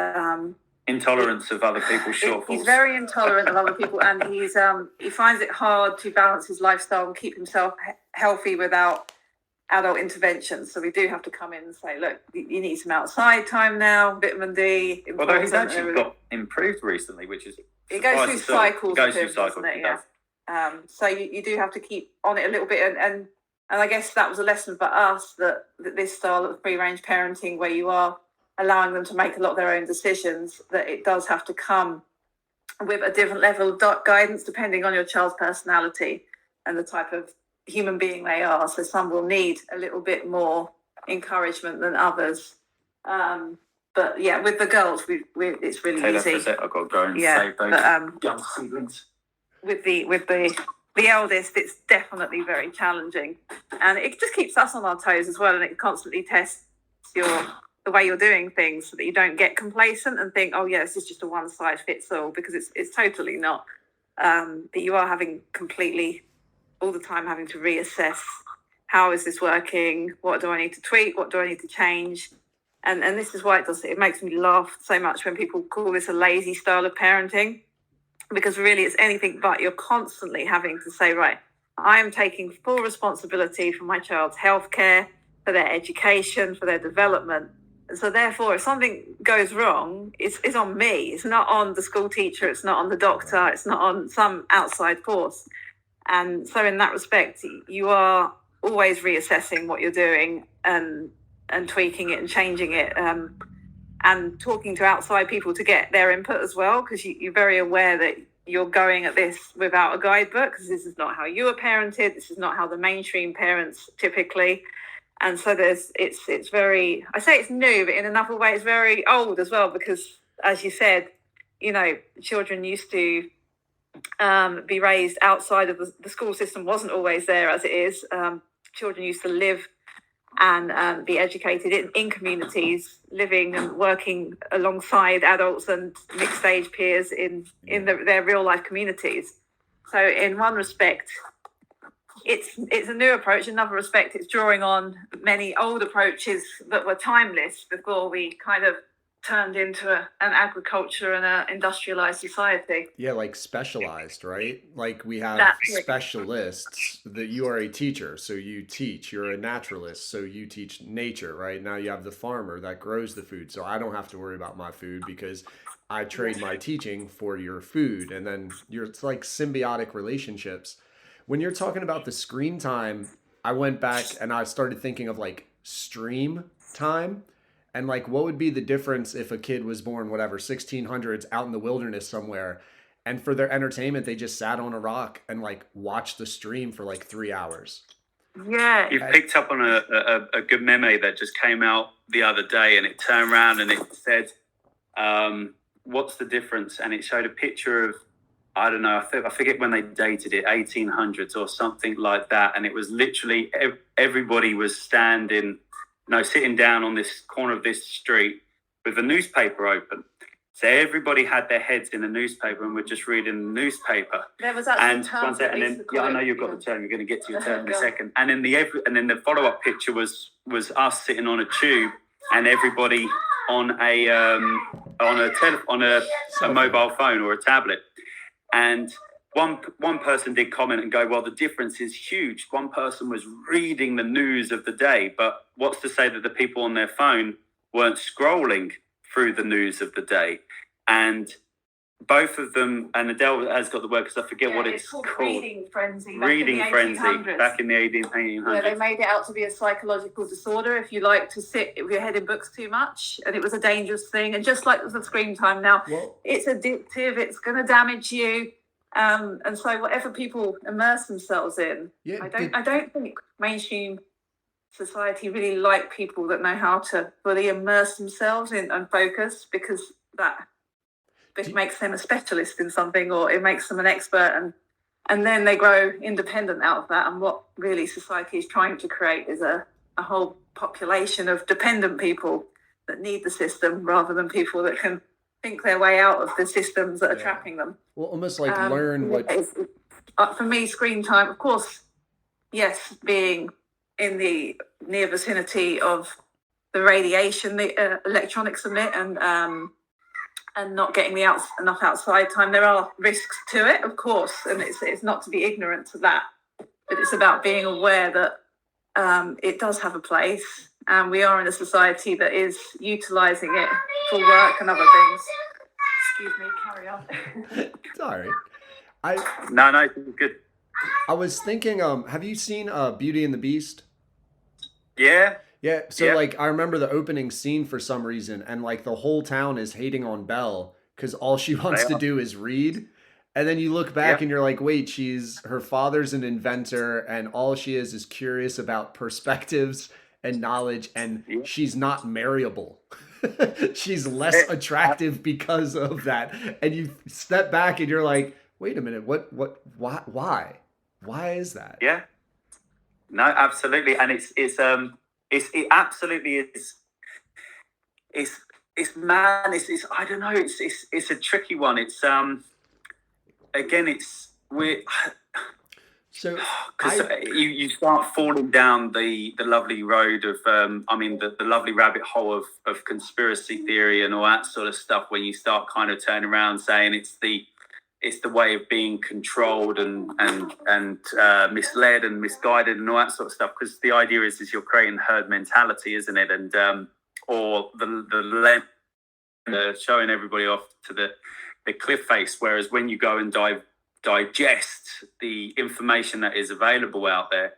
intolerance of other people's shortfalls. He's very intolerant of other people, and he finds it hard to balance his lifestyle and keep himself healthy without adult intervention. So we do have to come in and say, look, you need some outside time now, vitamin D. Although he's actually got improved recently, which is it goes through cycles. Doesn't it? Yeah. So you do have to keep on it a little bit, and I guess that was a lesson for us that this style of free-range parenting, where you are allowing them to make a lot of their own decisions, that it does have to come with a different level of guidance depending on your child's personality and the type of human being they are. So some will need a little bit more encouragement than others. But yeah, with the girls, it's really easy. I've got to go and save those young siblings. With the eldest, it's definitely very challenging, and it just keeps us on our toes as well, and it constantly tests the way you're doing things, so that you don't get complacent and think, oh yeah, this is just a one size fits all, because it's totally not. But you are having completely all the time having to reassess, how is this working? What do I need to tweak? What do I need to change? And this is why it makes me laugh so much when people call this a lazy style of parenting, because really it's anything but. You're constantly having to say, right, I am taking full responsibility for my child's healthcare, for their education, for their development. And so therefore, if something goes wrong, it's on me. It's not on the school teacher. It's not on the doctor. It's not on some outside force. And so in that respect, you are always reassessing what you're doing and tweaking it and changing it, and talking to outside people to get their input as well, because you're very aware that you're going at this without a guidebook, because this is not how you were parented. This is not how the mainstream parents typically. And so it's very, I say it's new, but in another way it's very old as well, because as you said, children used to be raised outside of the school system. Wasn't always there as it is. Children used to live and be educated in communities, living and working alongside adults and mixed age peers in their real life communities. So in one respect, it's a new approach. In another respect, it's drawing on many old approaches that were timeless before we kind of turned into an agriculture and an industrialized society. Yeah, like specialized, right? Like we have specialists that you are a teacher, so you teach. You're a naturalist, so you teach nature, right? Now you have the farmer that grows the food, so I don't have to worry about my food because I trade my teaching for your food. And then it's like symbiotic relationships. When you're talking about the screen time, I went back and I started thinking of like stream time. And like, what would be the difference if a kid was born, 1600s out in the wilderness somewhere, and for their entertainment, they just sat on a rock and like watched the stream for like 3 hours? Yeah. You've picked up on a good meme that just came out the other day, and it turned around and it said, what's the difference? And it showed a picture of, I don't know, I forget when they dated it, 1800s or something like that. And it was literally everybody was sitting down on this corner of this street with a newspaper open. So everybody had their heads in the newspaper and were just reading the newspaper. There was actually I know you've got the term. You're going to get to your term in a second. And then the follow-up picture was us sitting on a tube and everybody on a mobile phone or a tablet. And one person did comment and go, well, the difference is huge. One person was reading the news of the day, but what's to say that the people on their phone weren't scrolling through the news of the day? And both of them, and Adele has got the word because I forget what it's called. Reading frenzy. Reading frenzy back in the 1800s. Where they made it out to be a psychological disorder if you like to sit with your head in books too much, and it was a dangerous thing. And just like with the screen time now, it's addictive. It's going to damage you. And so whatever people immerse themselves in, I don't think mainstream society really like people that know how to fully immerse themselves in and focus, because that it makes them a specialist in something, or it makes them an expert, and then they grow independent out of that. And what really society is trying to create is a whole population of dependent people that need the system, rather than people that can think their way out of the systems that are trapping them. Well, almost like learn what... For me, screen time, of course, yes, being in the near vicinity of the radiation the electronics emit, and not getting enough outside time. There are risks to it, of course, and it's not to be ignorant to that. But it's about being aware that it does have a place, and we are in a society that is utilising it for work and other things. Excuse me, carry on. Sorry. No, good. I was thinking, have you seen Beauty and the Beast? Yeah. Yeah, so like I remember the opening scene for some reason, and like the whole town is hating on Belle because all she wants to do is read. And then you look back and you're like, wait, her father's an inventor, and all she is curious about perspectives and knowledge, and she's not marryable. She's less attractive because of that. And you step back and you're like, wait a minute, why? Why is that? Yeah. No, absolutely. And it absolutely is. It's man. It's I don't know. It's a tricky one. It's again. So you start falling down the lovely road of the lovely rabbit hole of conspiracy theory and all that sort of stuff when you start kind of turning around saying it's the way of being controlled and misled and misguided and all that sort of stuff, because the idea is you're creating herd mentality, isn't it? And or the showing everybody off to the cliff face, whereas when you go and digest the information that is available out there,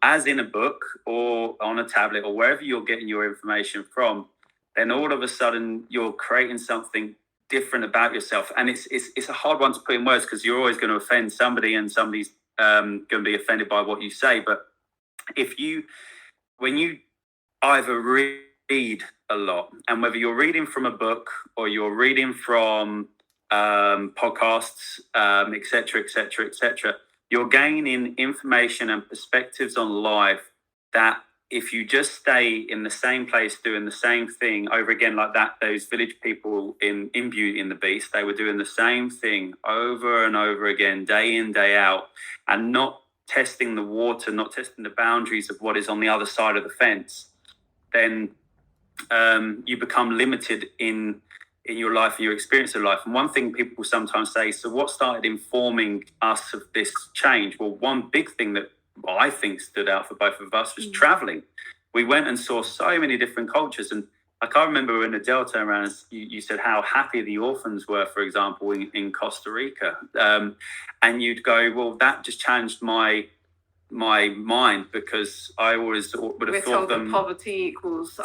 as in a book or on a tablet or wherever you're getting your information from, then all of a sudden you're creating something different about yourself. And it's a hard one to put in words, because you're always going to offend somebody, and somebody's going to be offended by what you say. But when you either read a lot, and whether you're reading from a book or you're reading from podcasts, etc., you're gaining information and perspectives on life that if you just stay in the same place doing the same thing over again, like that, those village people in Beauty and the Beast, they were doing the same thing over and over again, day in, day out, and not testing the water, not testing the boundaries of what is on the other side of the fence, then you become limited in your life and your experience of life. And one thing people sometimes say, so what started informing us of this change? Well, one big thing that I think stood out for both of us was traveling. We went and saw so many different cultures. And I can't remember when Adele turned around and you said how happy the orphans were, for example, in Costa Rica. And you'd go, well, that just changed my mind, because I always would have thought them poverty equals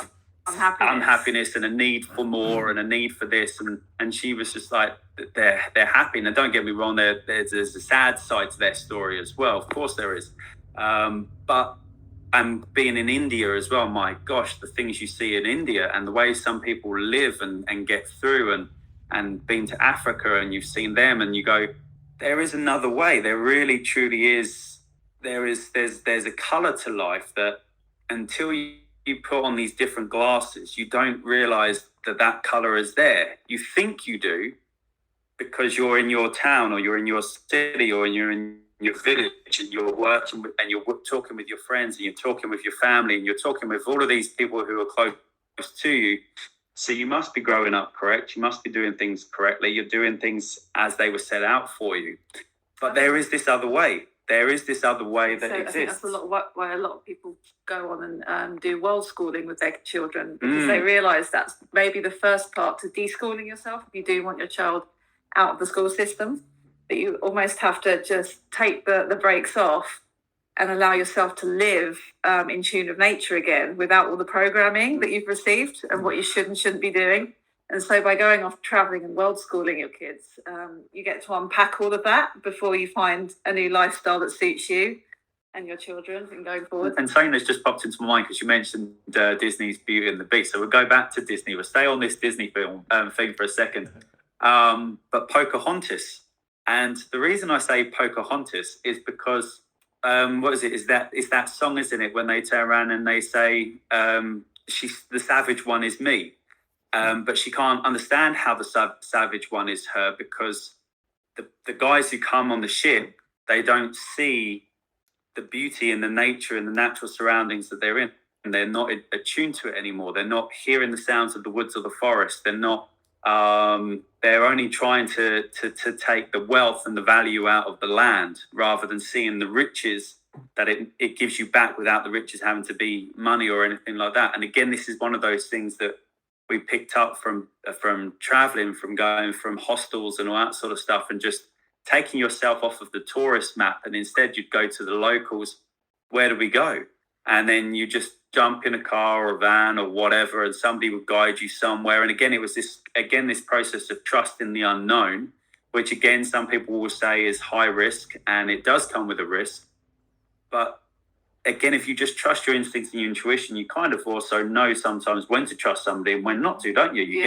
unhappiness and a need for more and a need for this, and she was just like, they're happy. And don't get me wrong, there's a sad side to their story as well, of course there is, but and being in India as well, my gosh, the things you see in India and the way some people live and get through, and been to Africa and you've seen them, and you go, there is another way. There really truly is. There's a color to life that until you put on these different glasses, you don't realize that color is there. You think you do because you're in your town, or you're in your city, or you're in your village, and you're working with, and you're talking with your friends, and you're talking with your family, and you're talking with all of these people who are close to you. So you must be growing up correct. You must be doing things correctly. You're doing things as they were set out for you. But there is this other way. There is this other way that exists. I think that's why a lot of people go on and do world schooling with their children, because they realise that's maybe the first part to deschooling yourself. If you do want your child out of the school system, that you almost have to just take the brakes off and allow yourself to live in tune with nature again, without all the programming that you've received and what you should and shouldn't be doing. And so by going off traveling and world schooling your kids, you get to unpack all of that before you find a new lifestyle that suits you and your children and going forward. And something that's just popped into my mind, because you mentioned Disney's Beauty and the Beast. So we'll go back to Disney. We'll stay on this Disney film thing for a second. But Pocahontas. And the reason I say Pocahontas is because, what is it? It's that song, isn't it? When they turn around and they say, she's the savage one is me. But she can't understand how the savage one is her, because the guys who come on the ship, they don't see the beauty and the nature and the natural surroundings that they're in. And they're not attuned to it anymore. They're not hearing the sounds of the woods or the forest. They're not, they're only trying to take the wealth and the value out of the land, rather than seeing the riches that it gives you back, without the riches having to be money or anything like that. And again, this is one of those things that we picked up from traveling, from going from hostels and all that sort of stuff, and just taking yourself off of the tourist map, and instead you'd go to the locals. Where do we go? And then you just jump in a car or a van or whatever, and somebody would guide you somewhere. And again, it was this process of trust in the unknown, which again, some people will say is high risk, and it does come with a risk. But again, if you just trust your instincts and your intuition, you kind of also know sometimes when to trust somebody and when not to, don't you? You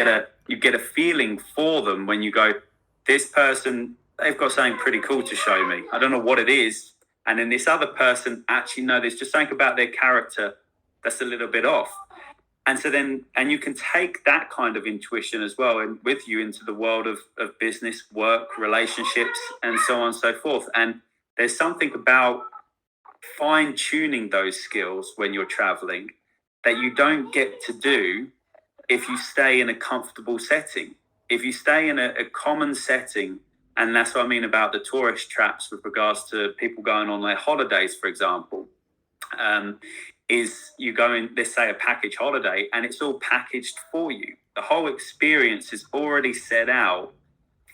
get a feeling for them when you go, this person, they've got something pretty cool to show me. I don't know what it is. And then this other person, actually, no, there's just something about their character that's a little bit off. And so then, and you can take that kind of intuition as well and with you into the world of business, work, relationships, and so on and so forth. And there's something about fine tuning those skills when you're traveling that you don't get to do if you stay in a comfortable setting. If you stay in a common setting, and that's what I mean about the tourist traps with regards to people going on their holidays, for example, is you go in, let's say, a package holiday, and it's all packaged for you. The whole experience is already set out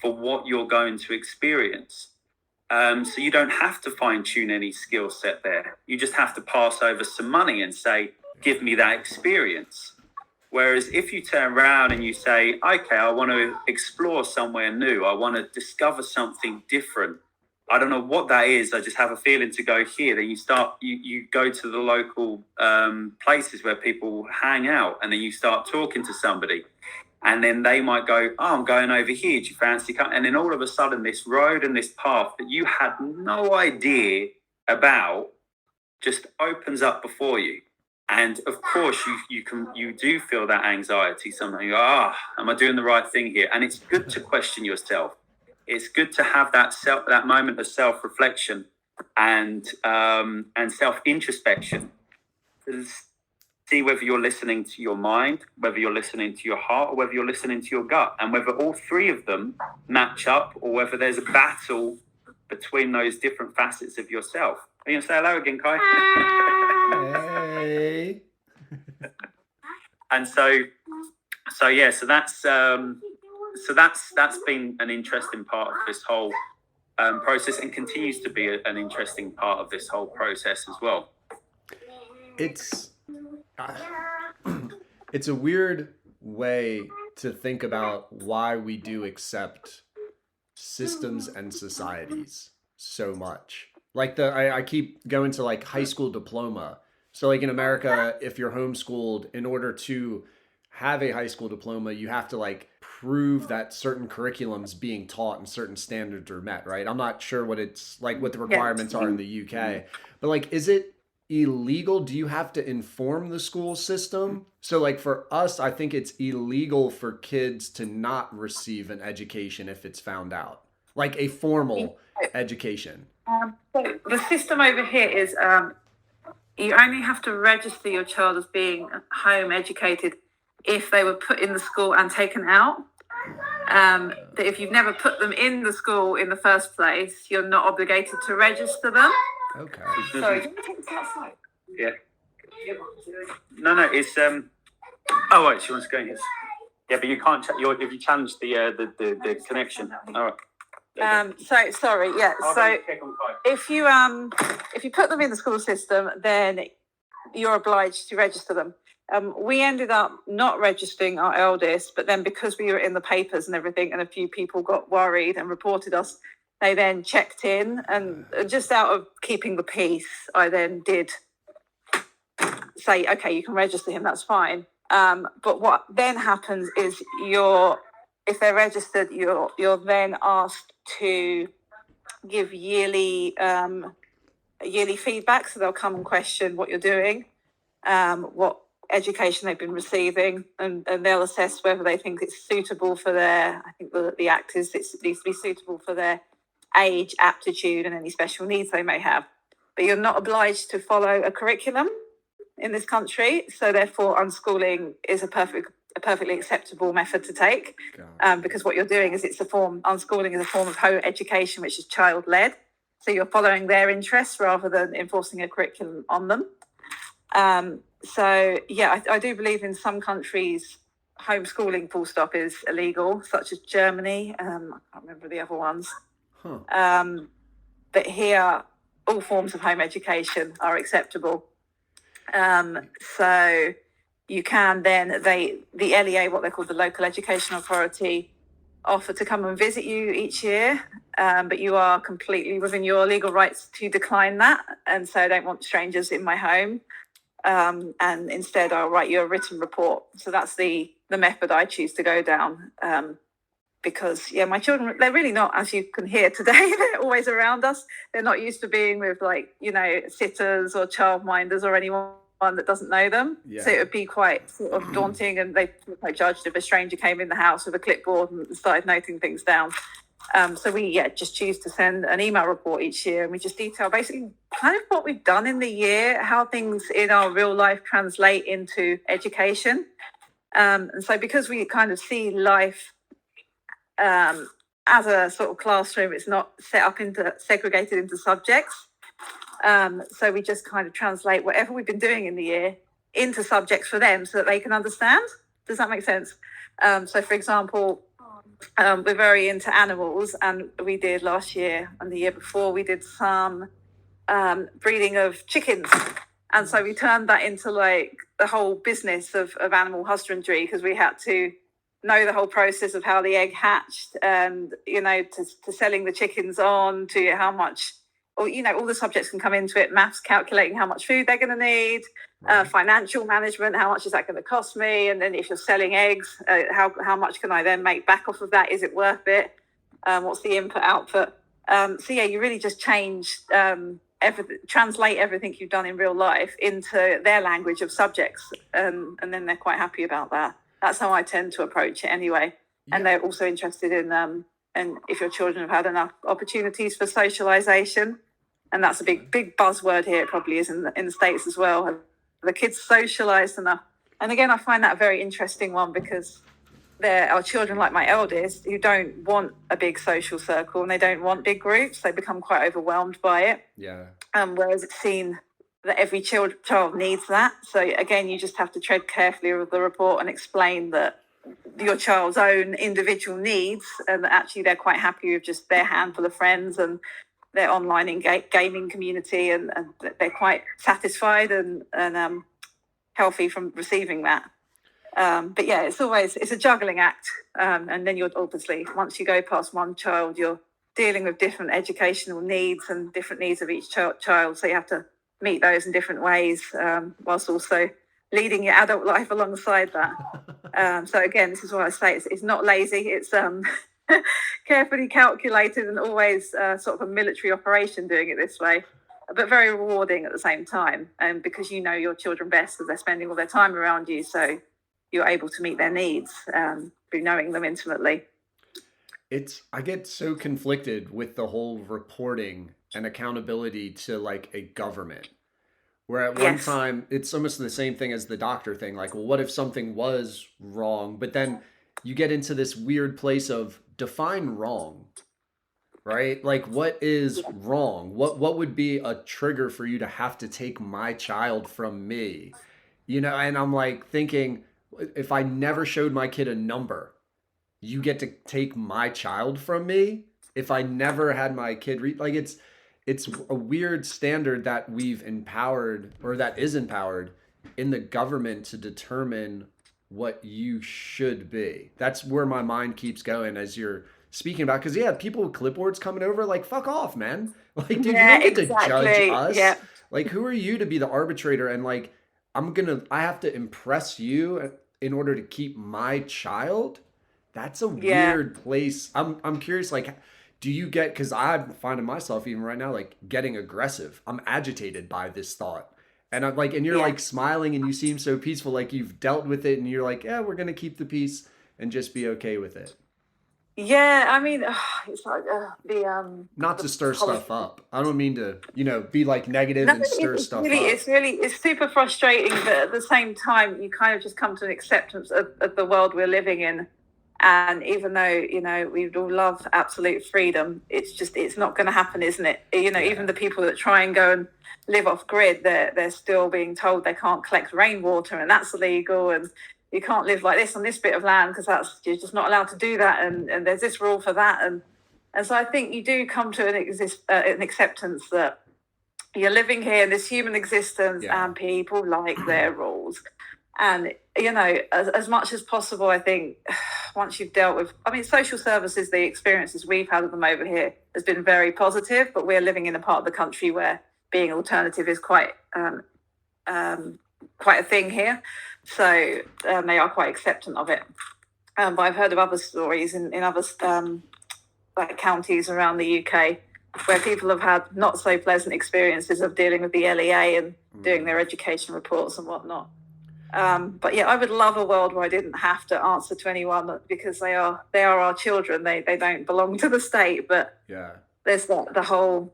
for what you're going to experience. So you don't have to fine tune any skill set there. You just have to pass over some money and say, give me that experience. Whereas if you turn around and you say, okay, I want to explore somewhere new. I want to discover something different. I don't know what that is. I just have a feeling to go here. Then you go to the local places where people hang out, and then you start talking to somebody. And then they might go, oh, I'm going over here. Do you fancy coming? And then all of a sudden, this road and this path that you had no idea about just opens up before you. And of course, you do feel that anxiety. Something, you go, am I doing the right thing here? And it's good to question yourself. It's good to have that moment of self-reflection and self-introspection. See whether you're listening to your mind, whether you're listening to your heart, or whether you're listening to your gut, and whether all three of them match up, or whether there's a battle between those different facets of yourself. Are you going to say hello again, Kai? Hey. And so that's been an interesting part of this whole process, and continues to be an interesting part of this whole process as well. It's a weird way to think about why we do accept systems and societies so much. Like I keep going to like high school diploma. So like in America, if you're homeschooled, in order to have a high school diploma, you have to like prove that certain curriculums being taught and certain standards are met, right? I'm not sure what it's like, what the requirements are in the UK, but like, is it illegal? Do you have to inform the school system? So like for us, I think it's illegal for kids to not receive an education if it's found out, like a formal education. So the system over here is you only have to register your child as being home educated if they were put in the school and taken out. That if you've never put them in the school in the first place, you're not obligated to register them. Okay. Sorry, do you want to take this outside? Yeah. No, it's Oh, wait, she wants to go in. Yes. Yeah, but you can't. If you challenge the connection. All right. So sorry, yeah. So if you put them in the school system, then you're obliged to register them. We ended up not registering our eldest, but then because we were in the papers and everything, and a few people got worried and reported us, they then checked in, and just out of keeping the peace, I then did say, okay, you can register him, that's fine. But what then happens is if they're registered, you're then asked to give yearly feedback. So they'll come and question what you're doing, what education they've been receiving, and they'll assess whether they think it's suitable for their, I think the act is it needs to be suitable for their age, aptitude, and any special needs they may have. But you're not obliged to follow a curriculum in this country, so therefore unschooling is a perfectly acceptable method to take, because what you're doing is unschooling is a form of home education, which is child-led, so you're following their interests rather than enforcing a curriculum on them. So yeah, I do believe in some countries homeschooling full stop is illegal, such as Germany. I can't remember the other ones. But here all forms of home education are acceptable. So you can then, the LEA, what they're called, the local education authority, offer to come and visit you each year, but you are completely within your legal rights to decline that. And so I don't want strangers in my home. And instead I'll write you a written report. So that's the method I choose to go down. Because my children, they're really not, as you can hear today, they're always around us. They're not used to being with sitters or childminders or anyone that doesn't know them. Yeah. So it would be quite sort of daunting, and they feel quite judged if a stranger came in the house with a clipboard and started noting things down. So we just choose to send an email report each year, and we just detail basically kind of what we've done in the year, how things in our real life translate into education. And so because we kind of see life as a sort of classroom, it's not segregated into subjects. So we just kind of translate whatever we've been doing in the year into subjects for them so that they can understand. Does that make sense? So for example, we're very into animals, and we did last year and the year before, we did some breeding of chickens. And so we turned that into like the whole business of animal husbandry, because we had to know the whole process of how the egg hatched, and to selling the chickens on, to how much, or all the subjects can come into it. Maths, calculating how much food they're going to need, financial management, how much is that going to cost me, and then if you're selling eggs, how much can I then make back off of that? Is it worth it? What's the input output? So you really just change translate everything you've done in real life into their language of subjects, and then they're quite happy about that. That's how I tend to approach it anyway. Yeah. And they're also interested in and if your children have had enough opportunities for socialization, and that's a big buzzword here. It probably is in the States as well. Have the kids socialized enough? And again, I find that a very interesting one, because there are children like my eldest who don't want a big social circle, and they don't want big groups. They become quite overwhelmed by it. Yeah. Whereas it's seen that every child needs that. So again, you just have to tread carefully with the report and explain that your child's own individual needs, and that actually they're quite happy with just their handful of friends and their online gaming community, and they're quite satisfied and healthy from receiving that. But it's a juggling act. And then you're obviously, once you go past one child, you're dealing with different educational needs and different needs of each child. So you have to meet those in different ways, whilst also leading your adult life alongside that. So again, this is why I say it's not lazy. It's carefully calculated, and always sort of a military operation doing it this way, but very rewarding at the same time. And because you know your children best, because they're spending all their time around you, so you're able to meet their needs through knowing them intimately. I get so conflicted with the whole reporting and accountability to like a government, where at one time it's almost the same thing as the doctor thing. Like, well, what if something was wrong? But then you get into this weird place of define wrong, right? Like, what is wrong? What would be a trigger for you to have to take my child from me? And I'm like thinking, if I never showed my kid a number, you get to take my child from me. If I never had my kid read, like it's a weird standard that we've empowered, or that is empowered in the government, to determine what you should be. That's where my mind keeps going as you're speaking about. Because yeah, people with clipboards coming over, like, fuck off, man. Like, dude, you Yeah, don't get to judge exactly. us. Yeah. Like, who are you to be the arbitrator? And like, I have to impress you in order to keep my child. That's a Yeah. weird place. I'm curious, like, do you get, because I'm finding myself even right now, like, getting aggressive. I'm agitated by this thought. And I'm like, and you're Yeah. like smiling and you seem so peaceful, like you've dealt with it and you're like, yeah, we're gonna keep the peace and just be okay with it. Yeah, I mean, it's like Not the to stir politics. stuff up. I don't mean to, be like negative No, and stir stuff it's up. really, it's super frustrating, but at the same time, you kind of just come to an acceptance of the world we're living in. And even though, we'd all love absolute freedom, it's not going to happen, isn't it? Yeah. Even the people that try and go and live off grid, they're still being told they can't collect rainwater, and that's illegal, and you can't live like this on this bit of land because you're just not allowed to do that, and there's this rule for that, and so I think you do come to an acceptance that you're living here in this human existence, Yeah. and people like their rules. And, as much as possible, I think once you've dealt with, social services, the experiences we've had of them over here has been very positive, but we're living in a part of the country where being alternative is quite a thing here. So they are quite acceptant of it. But I've heard of other stories in other like counties around the UK where people have had not so pleasant experiences of dealing with the LEA and doing their education reports and whatnot. But yeah, I would love a world where I didn't have to answer to anyone, because they are our children. They don't belong to the state. But Yeah. there's the whole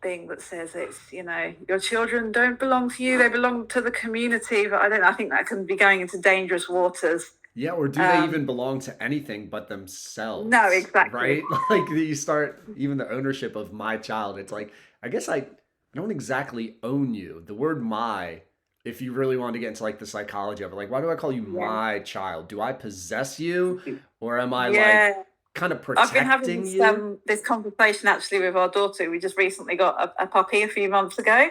thing that says it's, your children don't belong to you, they belong to the community. But I think that can be going into dangerous waters. Yeah, or do they even belong to anything but themselves? No, exactly. Right? Like, you start, even the ownership of my child, it's like, I guess I don't exactly own you. The word my, if you really want to get into like the psychology of it, like, why do I call you my child? Do I possess you? Or am I like kind of I've been protecting having you? this conversation actually with our daughter. We just recently got a puppy a few months ago,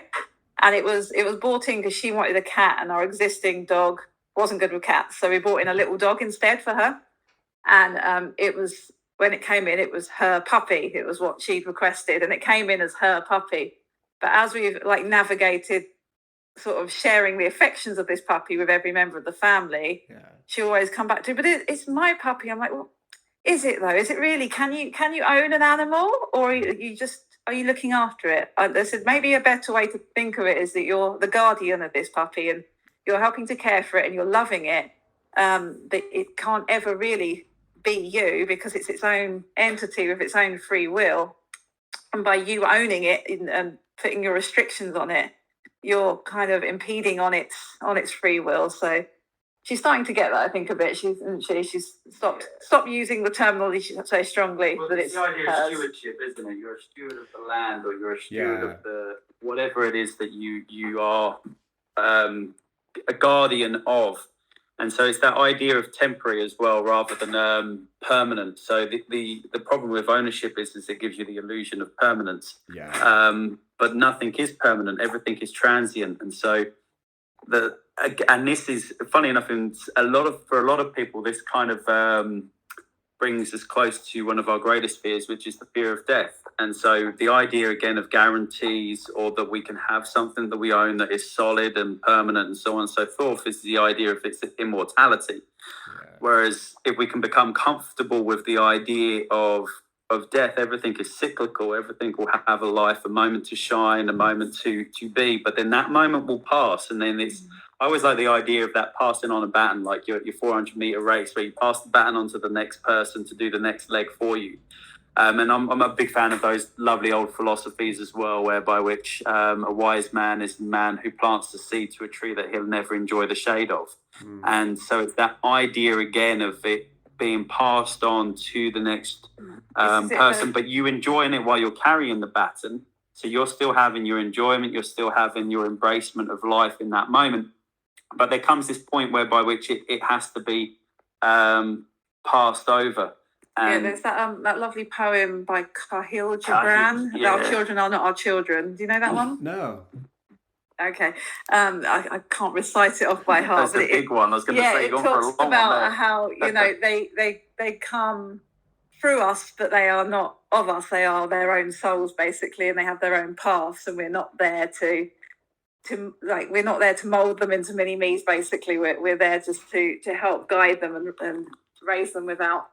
and it was bought in because she wanted a cat, and our existing dog wasn't good with cats, so we bought in a little dog instead for her. And it was, when it came in, it was her puppy. It was what she'd requested, and it came in as her puppy. But as we've like navigated sort of sharing the affections of this puppy with every member of the family, she always come back to, but it's my puppy. I'm like, well, is it though? Is it really? Can you own an animal, or are you looking after it? I said maybe a better way to think of it is that you're the guardian of this puppy, and you're helping to care for it, and you're loving it. But it can't ever really be you, because it's its own entity with its own free will. And by you owning it and putting your restrictions on it, you're kind of impeding on its free will. So she's starting to get that, I think, a bit. She's stopped using the terminology so strongly. Well, that it's the idea of stewardship, isn't it? You're a steward of the land, or you're a steward of the whatever it is that you are a guardian of. And so it's that idea of temporary as well, rather than permanent. So the problem with ownership is it gives you the illusion of permanence. But nothing is permanent. Everything is transient. And so and this is funny enough, for a lot of people, this kind of brings us close to one of our greatest fears, which is the fear of death. And so the idea again of guarantees, or that we can have something that we own that is solid and permanent and so on and so forth, is the idea of its immortality. Whereas if we can become comfortable with the idea of death, everything is cyclical, everything will have a life, a moment to shine, a moment to be, but then that moment will pass. And then I always like the idea of that passing on a baton, like your 400-meter race, where you pass the baton on to the next person to do the next leg for you. And I'm a big fan of those lovely old philosophies as well, whereby which a wise man is the man who plants the seed to a tree that he'll never enjoy the shade of. And so it's that idea again of it being passed on to the next person, but you enjoying it while you're carrying the baton. So you're still having your enjoyment, you're still having your embracement of life in that moment. but there comes this point by which it has to be passed over. There's that lovely poem by Khalil Gibran, Our Children Are Not Our Children. Do you know that one? No. Okay. I can't recite it off by heart. That's a big one. I was going to say, it talks about how, they come through us, but they are not of us. They are their own souls, basically, and they have their own paths, and we're not there to we're not there to mold them into mini me's. Basically, we're there just to help guide them and raise them without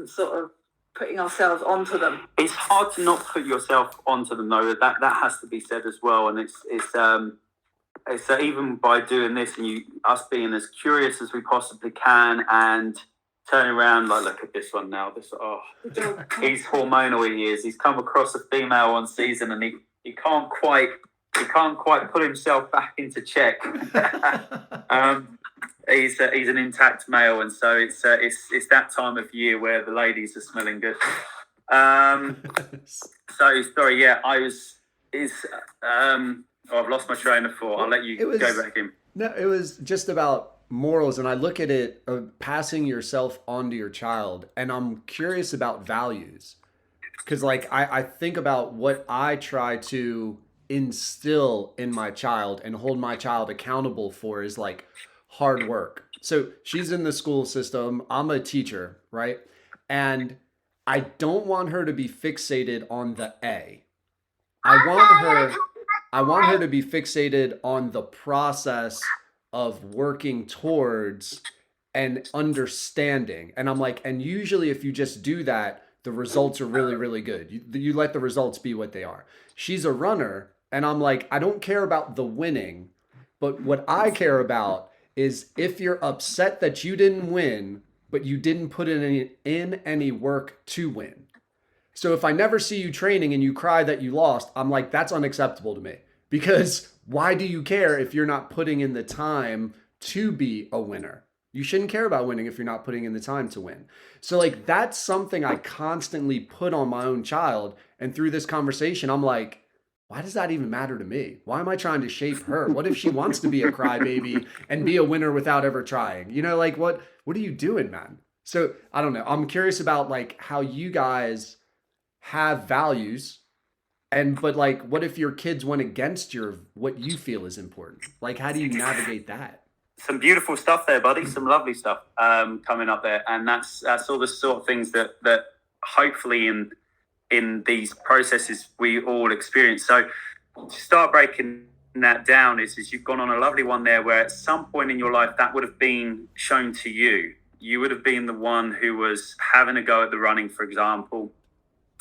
sort of putting ourselves onto them. It's hard to not put yourself onto them, though. That has to be said as well. And it's even by doing this and us being as curious as we possibly can and turning around, like, look at this one now. He's hormonal. He is. He's come across a female on season, and he can't quite put himself back into check. He's an intact male, and so it's that time of year where the ladies are smelling good. So sorry, yeah, I've lost my train of thought. I'll let you go back in. No, it was just about morals, and I look at it of passing yourself onto your child, and I'm curious about values, because like I think about what I try to instill in my child and hold my child accountable for is like hard work. So she's in the school system. I'm a teacher, right? And I don't want her to be fixated on the A. I want her to be fixated on the process of working towards and understanding. And I'm like, and usually if you just do that, the results are really, really good. You let the results be what they are. She's a runner, and I'm like, I don't care about the winning, but what I care about is if you're upset that you didn't win, but you didn't put in any work to win. So if I never see you training and you cry that you lost, I'm like, that's unacceptable to me. Because why do you care if you're not putting in the time to be a winner? You shouldn't care about winning if you're not putting in the time to win. So like, that's something I constantly put on my own child. And through this conversation, I'm like, why does that even matter to me? Why am I trying to shape her? What if she wants to be a crybaby and be a winner without ever trying? Like what are you doing, man? So I don't know. I'm curious about like how you guys have values, but like, what if your kids went against what you feel is important? Like, how do you navigate that? Some beautiful stuff there, buddy. Some lovely stuff coming up there, and that's all the sort of things that hopefully in these processes we all experience. So to start breaking that down is you've gone on a lovely one there where at some point in your life that would have been shown to you. You would have been the one who was having a go at the running, for example.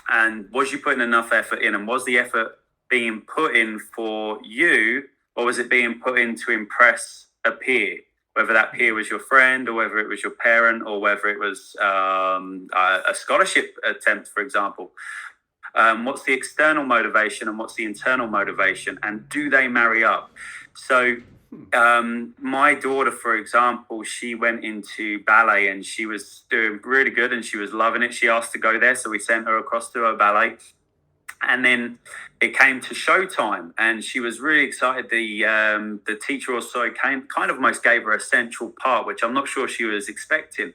And was you putting enough effort in? And was the effort being put in for you, or was it being put in to impress a peer? Whether that peer was your friend, or whether it was your parent, or whether it was a scholarship attempt, for example. What's the external motivation and what's the internal motivation? And do they marry up? So my daughter, for example, she went into ballet and she was doing really good and she was loving it. She asked to go there, so we sent her across to her ballet. And then it came to showtime and she was really excited. The teacher also kind of almost gave her a central part, which I'm not sure she was expecting.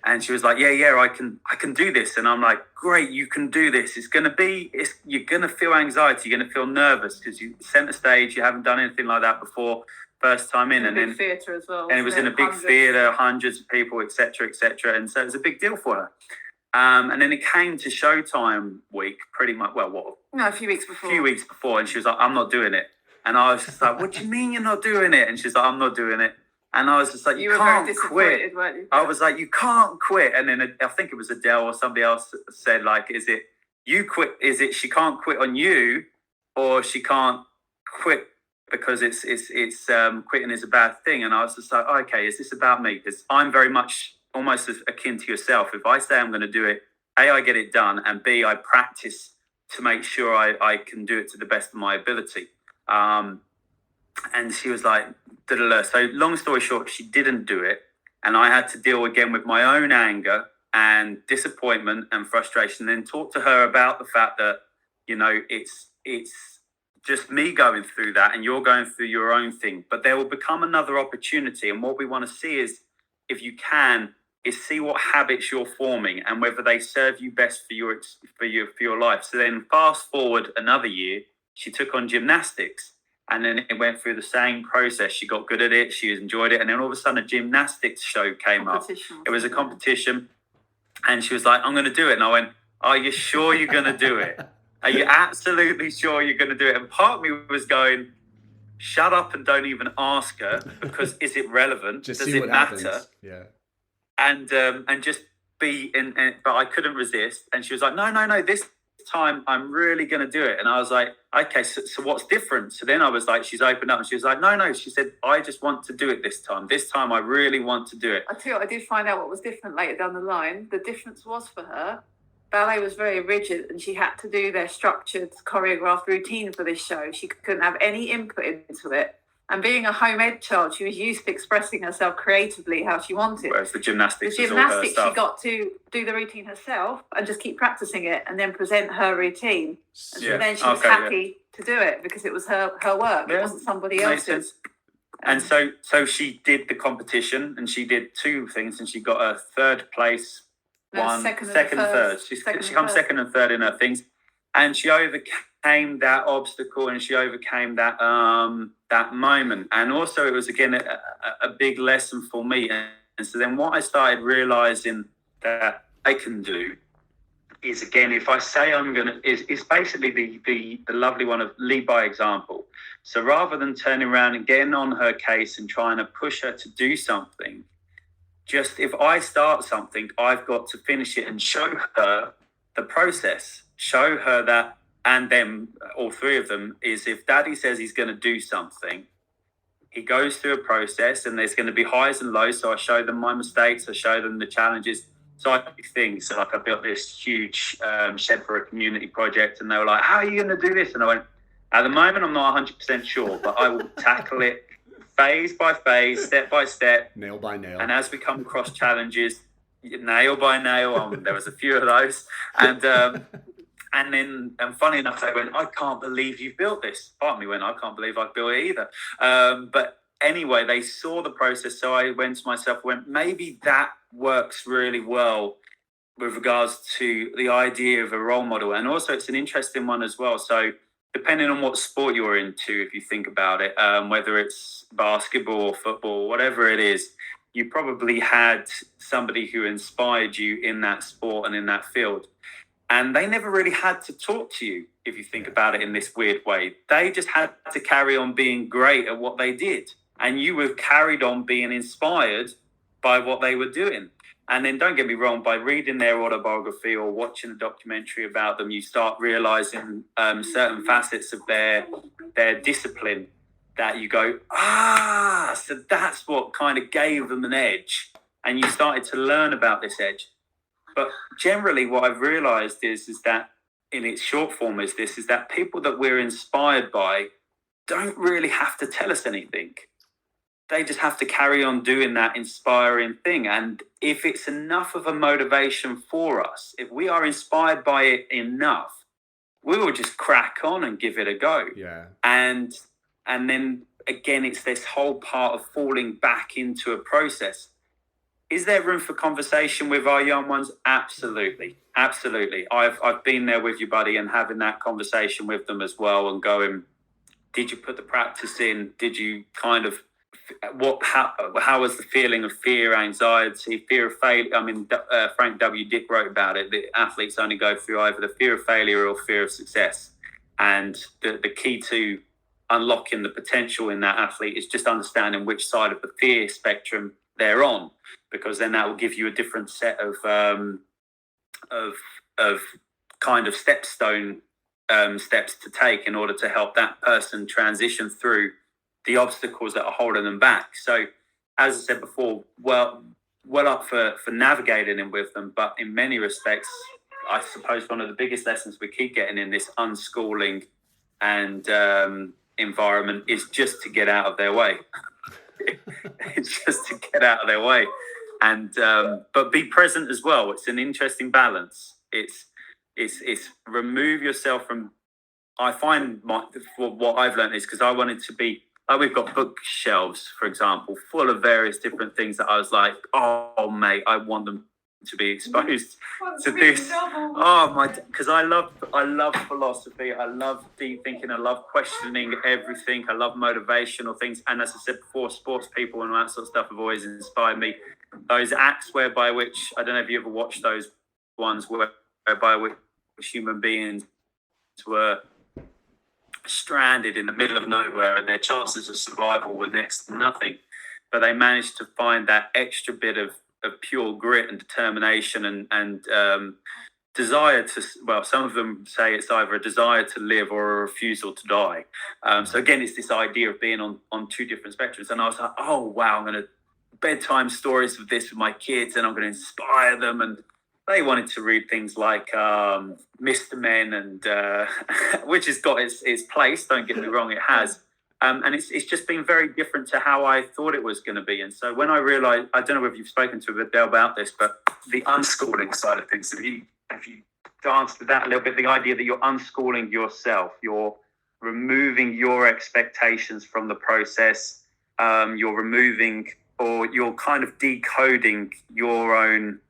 And she was like, yeah, I can do this. And I'm like, great, you can do this. You're going to feel anxiety. You're going to feel nervous because you center stage. You haven't done anything like that before. First time in. And then theatre as well. And it was in a big theatre, hundreds of people, etc. And so it was a big deal for her. And then it came to showtime week, pretty much. A few weeks before. And she was like, I'm not doing it. And I was just like, what do you mean you're not doing it? And she's like, I'm not doing it. And I was just like, you can't quit. Weren't you? I was like, you can't quit. And then I think it was Adele or somebody else said, like, is it you quit? Is it she can't quit on you, or she can't quit because it's quitting is a bad thing? And I was just like, okay, is this about me? Because I'm very much almost akin to yourself. If I say I'm going to do it, A, I get it done, and B, I practice to make sure I can do it to the best of my ability. And she was like, da-da-da. So long story short, she didn't do it. And I had to deal again with my own anger and disappointment and frustration, then talk to her about the fact that, it's just me going through that and you're going through your own thing. But there will become another opportunity. And what we want to see is, if you can, is see what habits you're forming and whether they serve you best for your life. So then fast forward another year, she took on gymnastics, and then it went through the same process. She got good at it, she enjoyed it, and then all of a sudden a gymnastics show came up. It was a competition, and she was like, I'm going to do it. And I went, are you sure you're going to do it? Are you absolutely sure you're going to do it? And part of me was going, shut up and don't even ask her, because is it relevant? Just Does see it what matter? happens. Yeah. And just be in, but I couldn't resist. And she was like, no, this time I'm really going to do it. And I was like, okay, so what's different? So then I was like, she's opened up and she was like, no, she said, I just want to do it this time. This time I really want to do it. I tell you what, I did find out what was different later down the line. The difference was, for her, ballet was very rigid and she had to do their structured, choreographed routine for this show. She couldn't have any input into it. And being a home ed child, she was used to expressing herself creatively how she wanted. Whereas the gymnastics, she got to do the routine herself and just keep practicing it and then present her routine. And so then she was happy to do it because it was her work. It wasn't somebody else's. And so she did the competition and she did two things, and she got a third place. Second and third. She comes second and third in her things, and she overcame that obstacle and she overcame that that moment. And also it was again a big lesson for me. And so then what I started realizing that I can do is, again, if I say I'm gonna, is basically the lovely one of lead by example. So rather than turning around and getting on her case and trying to push her to do something, just if I start something, I've got to finish it and show her the process, show her that. And then all three of them is, if daddy says he's going to do something, he goes through a process and there's going to be highs and lows. So I show them my mistakes, I show them the challenges, psychic things. So like I built this huge shed for a community project, and they were like, how are you going to do this? And I went, at the moment, I'm not 100% sure, but I will tackle it phase by phase, step by step, nail by nail. And as we come across challenges, nail by nail, there was a few of those. And then, funny enough, they went, I can't believe you've built this. Part of me went, I can't believe I've built it either. But anyway, they saw the process. So I went to myself, maybe that works really well with regards to the idea of a role model. And also it's an interesting one as well. So depending on what sport you're into, if you think about it, whether it's basketball or football, whatever it is, you probably had somebody who inspired you in that sport and in that field. And they never really had to talk to you, if you think about it in this weird way. They just had to carry on being great at what they did. And you were carried on being inspired by what they were doing. And then, don't get me wrong, by reading their autobiography or watching a documentary about them, you start realizing certain facets of their discipline that you go, so that's what kind of gave them an edge. And you started to learn about this edge. But generally what I've realized is that in its short form is that people that we're inspired by don't really have to tell us anything. They just have to carry on doing that inspiring thing. And if it's enough of a motivation for us, if we are inspired by it enough, we will just crack on and give it a go. Yeah. And then again, it's this whole part of falling back into a process. Is there room for conversation with our young ones? Absolutely. Absolutely. I've been there with you, buddy, and having that conversation with them as well and going, did you put the practice in? Did you kind of, how was the feeling of fear, anxiety, fear of failure? I mean, Frank W. Dick wrote about it. The athletes only go through either the fear of failure or fear of success. And the key to unlocking the potential in that athlete is just understanding which side of the fear spectrum they're on, because then that will give you a different set of kind of steps to take in order to help that person transition through the obstacles that are holding them back. So, as I said before, well up for navigating in with them, but in many respects, I suppose one of the biggest lessons we keep getting in this unschooling and environment is just to get out of their way. It's just to get out of their way, and but be present as well. It's an interesting balance. It's remove yourself from I find what I've learned is because I wanted to be like, we've got bookshelves, for example, full of various different things that I was like, oh mate, I want them to be exposed to this. Oh my, because I love philosophy. I love deep thinking. I love questioning everything. I love motivational things. And as I said before, sports people and that sort of stuff have always inspired me. Those acts whereby which, I don't know if you ever watched those ones whereby which human beings were stranded in the middle of nowhere and their chances of survival were next to nothing, but they managed to find that extra bit of pure grit and determination and desire to, well, some of them say it's either a desire to live or a refusal to die. So again, it's this idea of being on two different spectrums. And I was like, oh wow, I'm going to bedtime stories of this with my kids and I'm going to inspire them. And they wanted to read things like Mr. Men, and which has got its place. Don't get me wrong, it has. And it's just been very different to how I thought it was going to be. And so when I realized, I don't know if you've spoken to Adele about this, but the unschooling side of things, have you danced with that a little bit? The idea that you're unschooling yourself, you're removing your expectations from the process, you're removing, or you're kind of decoding your own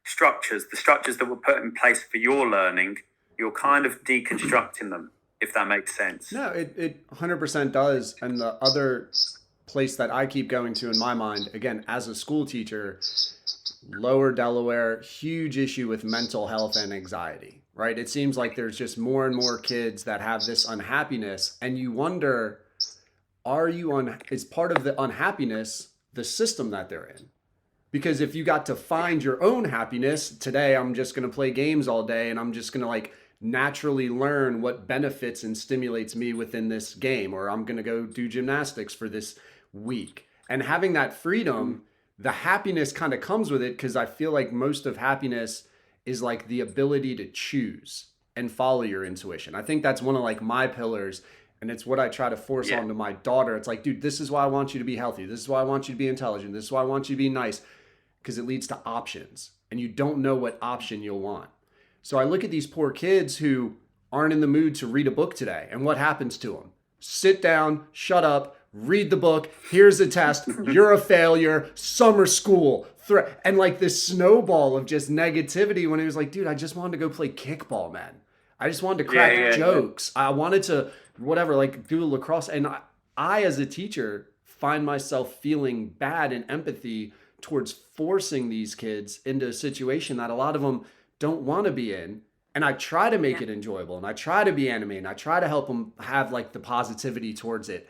structures, the structures that were put in place for your learning, you're kind of deconstructing them, if that makes sense. No, it 100% does. And the other place that I keep going to in my mind, again, as a school teacher, Lower Delaware, huge issue with mental health and anxiety, right? It seems like there's just more and more kids that have this unhappiness, and you wonder, is part of the unhappiness the system that they're in? Because if you got to find your own happiness, today I'm just going to play games all day and I'm just going to like naturally learn what benefits and stimulates me within this game, or I'm going to go do gymnastics for this week. And having that freedom, the happiness kind of comes with it, because I feel like most of happiness is like the ability to choose and follow your intuition. I think that's one of like my pillars. And it's what I try to force onto my daughter. It's like, dude, this is why I want you to be healthy. This is why I want you to be intelligent. This is why I want you to be nice. Because it leads to options, and you don't know what option you'll want. So I look at these poor kids who aren't in the mood to read a book today, and what happens to them? Sit down, shut up, read the book, here's a test, you're a failure, summer school, and like this snowball of just negativity, when it was like, dude, I just wanted to go play kickball, man. I just wanted to crack jokes. I wanted to, whatever, like do lacrosse. And I, as a teacher, find myself feeling bad and empathy towards forcing these kids into a situation that a lot of them don't want to be in. And I try to make it enjoyable, and I try to be animated, and I try to help them have like the positivity towards it.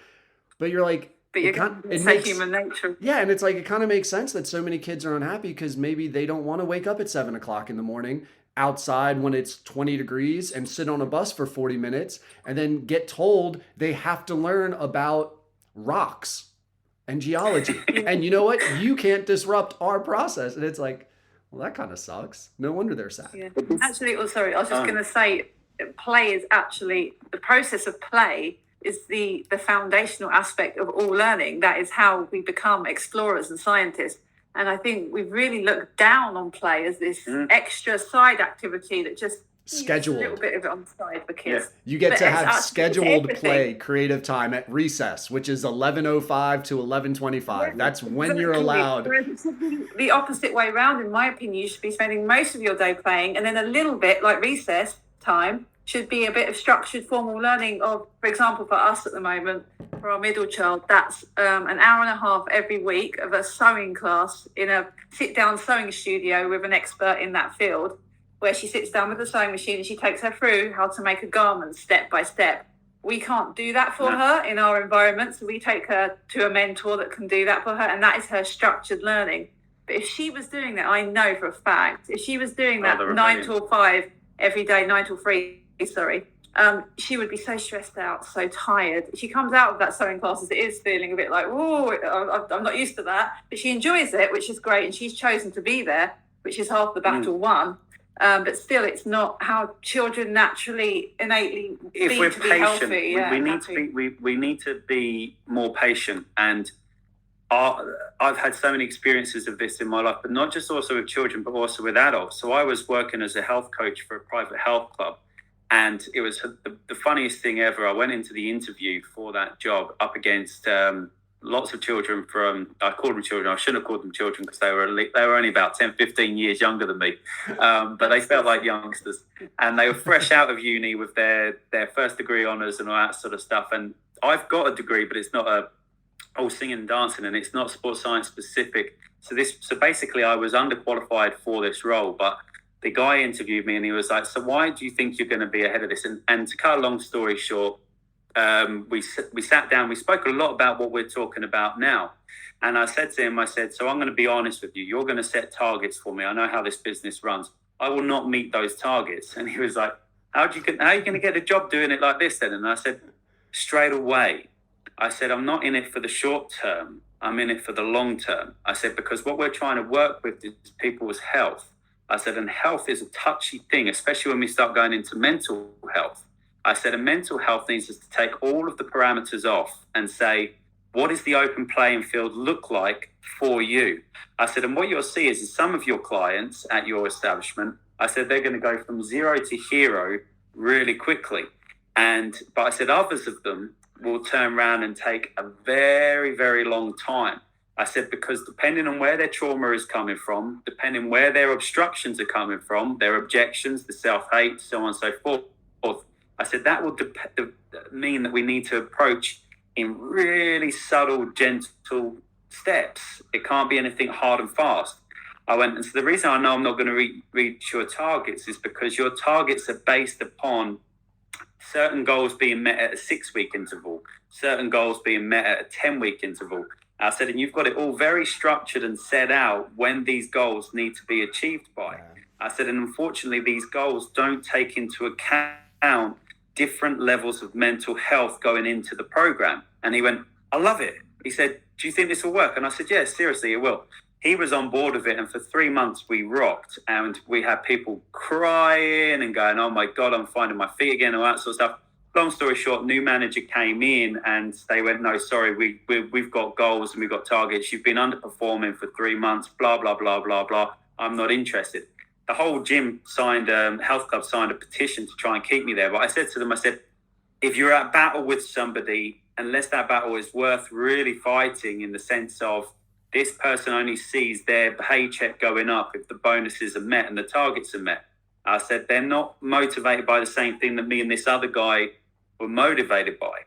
But you're like, it's human nature. Yeah, and it's like, it kind of makes sense that so many kids are unhappy because maybe they don't want to wake up at 7 o'clock in the morning outside when it's 20 degrees and sit on a bus for 40 minutes and then get told they have to learn about rocks and geology. And you know what? You can't disrupt our process. And it's like, well, that kind of sucks. No wonder they're sad. Yeah. Actually, I was just going to say, play is actually, the process of play is the foundational aspect of all learning. That is how we become explorers and scientists. And I think we've really looked down on play as this extra side activity that just scheduled. A little bit of it on the side for kids. Yeah. You get to have scheduled play, creative time at recess, which is 11:05 to 11:25. Yeah. That's when you're allowed. The opposite way around, in my opinion. You should be spending most of your day playing, and then a little bit, like recess time, should be a bit of structured formal learning of, for example, for us at the moment, for our middle child, that's an hour and a half every week of a sewing class in a sit-down sewing studio with an expert in that field, where she sits down with the sewing machine and she takes her through how to make a garment step by step. We can't do that for her in our environment, so we take her to a mentor that can do that for her, and that is her structured learning. But if she was doing that, I know for a fact, if she was doing that 9 till 5 every day, 9 till 3, she would be so stressed out, so tired. She comes out of that sewing class as it is feeling a bit like, oh, I'm not used to that. But she enjoys it, which is great, and she's chosen to be there, which is half the battle won. But still, it's not how children naturally, innately if we're to patient, be healthy. We need to be more patient. And I've had so many experiences of this in my life, but not just also with children, but also with adults. So I was working as a health coach for a private health club. And it was the funniest thing ever. I went into the interview for that job up against lots of children from, I called them children, I shouldn't have called them children because they were only about 10, 15 years younger than me. But they felt like youngsters. And they were fresh out of uni with their first degree honours and all that sort of stuff. And I've got a degree, but it's not all singing and dancing, and it's not sports science specific. So basically I was underqualified for this role, but the guy interviewed me and he was like, so why do you think you're going to be ahead of this? And to cut a long story short, we sat down, we spoke a lot about what we're talking about now. And I said to him, so I'm going to be honest with you. You're going to set targets for me. I know how this business runs. I will not meet those targets. And he was like, how are you going to get a job doing it like this then? And I said, straight away, I said, I'm not in it for the short term. I'm in it for the long term. I said, because what we're trying to work with is people's health. I said, and health is a touchy thing, especially when we start going into mental health. I said, and mental health needs us to take all of the parameters off and say, what does the open playing field look like for you? I said, and what you'll see is some of your clients at your establishment, I said, they're going to go from 0 to hero really quickly. But I said, others of them will turn around and take a very, very long time. I said, because depending on where their trauma is coming from, depending where their obstructions are coming from, their objections, the self-hate, so on and so forth, I said, that will mean that we need to approach in really subtle, gentle steps. It can't be anything hard and fast. And so the reason I know I'm not going to reach your targets is because your targets are based upon certain goals being met at a 6-week interval, certain goals being met at a 10-week interval. I said, and you've got it all very structured and set out when these goals need to be achieved by. I said, and unfortunately, these goals don't take into account different levels of mental health going into the program. And he went, I love it. He said, do you think this will work? And I said, yeah, seriously, it will. He was on board with it. And for 3 months, we rocked. And we had people crying and going, oh, my God, I'm finding my feet again, all that sort of stuff. Long story short, new manager came in and they went, no, sorry, we've got goals and we've got targets. You've been underperforming for 3 months, blah, blah, blah, blah, blah. I'm not interested. The whole gym health club signed a petition to try and keep me there. But I said to them, if you're at battle with somebody, unless that battle is worth really fighting in the sense of this person only sees their paycheck going up if the bonuses are met and the targets are met. I said, they're not motivated by the same thing that me and this other guy were motivated by.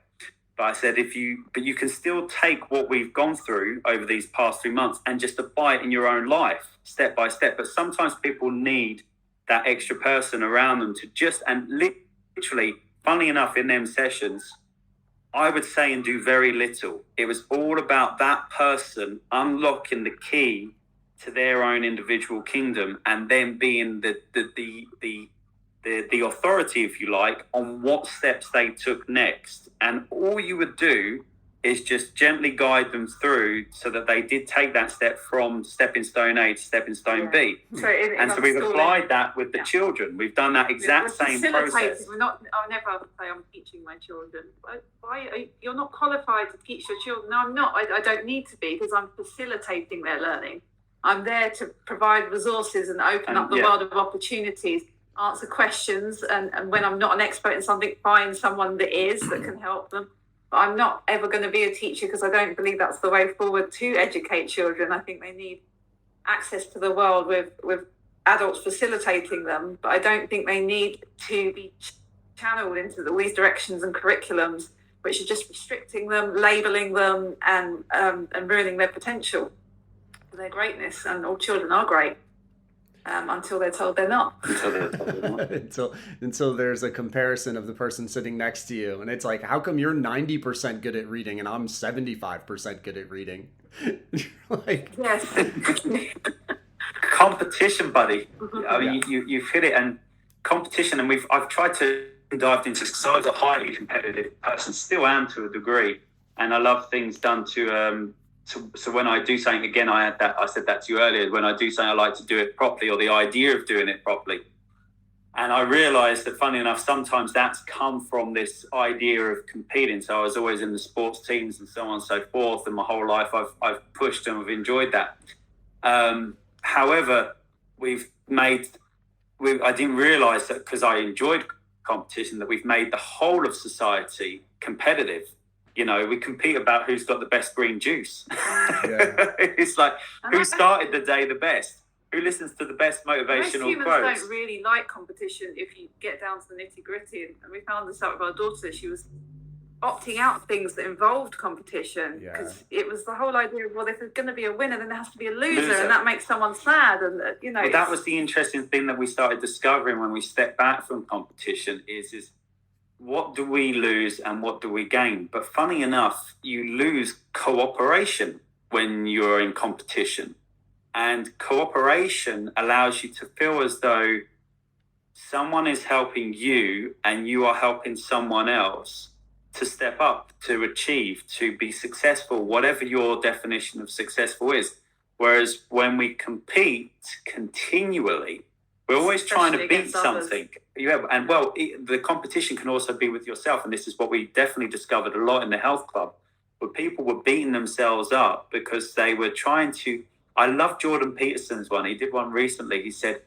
But I said, but you can still take what we've gone through over these past 3 months and just apply it in your own life, step by step. But sometimes people need that extra person around them to and literally, funnily enough, in them sessions, I would say and do very little. It was all about that person unlocking the key to their own individual kingdom and then being the authority, if you like, on what steps they took next. And all you would do is just gently guide them through so that they did take that step from stepping stone A to stepping stone B. So we've applied that with the children. We've done that exact same process. I'll never say I'm teaching my children. You're not qualified to teach your children. No, I'm not. I don't need to be because I'm facilitating their learning. I'm there to provide resources and open up the world of opportunities, answer questions, and when I'm not an expert in something, find someone that can help them. But I'm not ever going to be a teacher because I don't believe that's the way forward to educate children. I think they need access to the world with adults facilitating them, but I don't think they need to be channeled into all these directions and curriculums which are just restricting them, labelling them, and ruining their potential, their greatness. And all children are great. Until they're told they're not. until there's a comparison of the person sitting next to you, and it's like, how come you're 90% good at reading and I'm 75% good at reading? Like, yes. Competition, buddy. I mean, you've hit it, and competition. And I've tried to dive into, because I was a highly competitive person, still am to a degree, and I love things done to. So when I do something, again, I said that to you earlier, when I do something, I like to do it properly, or the idea of doing it properly. And I realized that, funny enough, sometimes that's come from this idea of competing. So I was always in the sports teams and so on and so forth. And my whole life I've pushed and I've enjoyed that. However, I didn't realize that because I enjoyed competition that we've made the whole of society competitive. You know, we compete about who's got the best green juice. Yeah. It's like, who started the day the best? Who listens to the best motivational Most humans quotes? don't really like competition if you get down to the nitty gritty. And we found this out with our daughter. She was opting out of things that involved competition because it was the whole idea of, well, if there's going to be a winner, then there has to be a loser. And that makes someone sad. And you know, well, that was the interesting thing that we started discovering when we stepped back from competition is what do we lose and what do we gain? But funny enough, you lose cooperation when you're in competition. And cooperation allows you to feel as though someone is helping you and you are helping someone else to step up, to achieve, to be successful, whatever your definition of successful is. Whereas when we compete continually, we're always trying to beat something. Yeah, and well, the competition can also be with yourself. And this is what we definitely discovered a lot in the health club, where people were beating themselves up because they were trying to. I love Jordan Peterson's one. He did one recently. He said,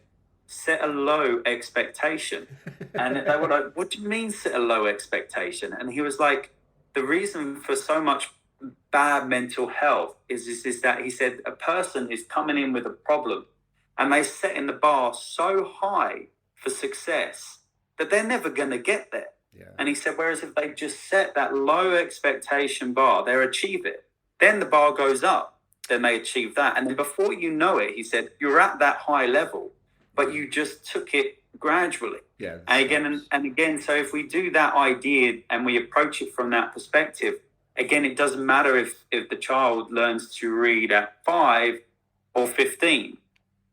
set a low expectation. And they were like, what do you mean set a low expectation? And he was like, the reason for so much bad mental health is that he said a person is coming in with a problem and they're setting the bar so high for success that they're never going to get there. Yeah. And he said, whereas if they just set that low expectation bar, they'll achieve it. Then the bar goes up, then they achieve that. And then before you know it, he said, you're at that high level, but you just took it gradually. Yeah. And again, so if we do that idea and we approach it from that perspective, again, it doesn't matter if the child learns to read at 5 or 15.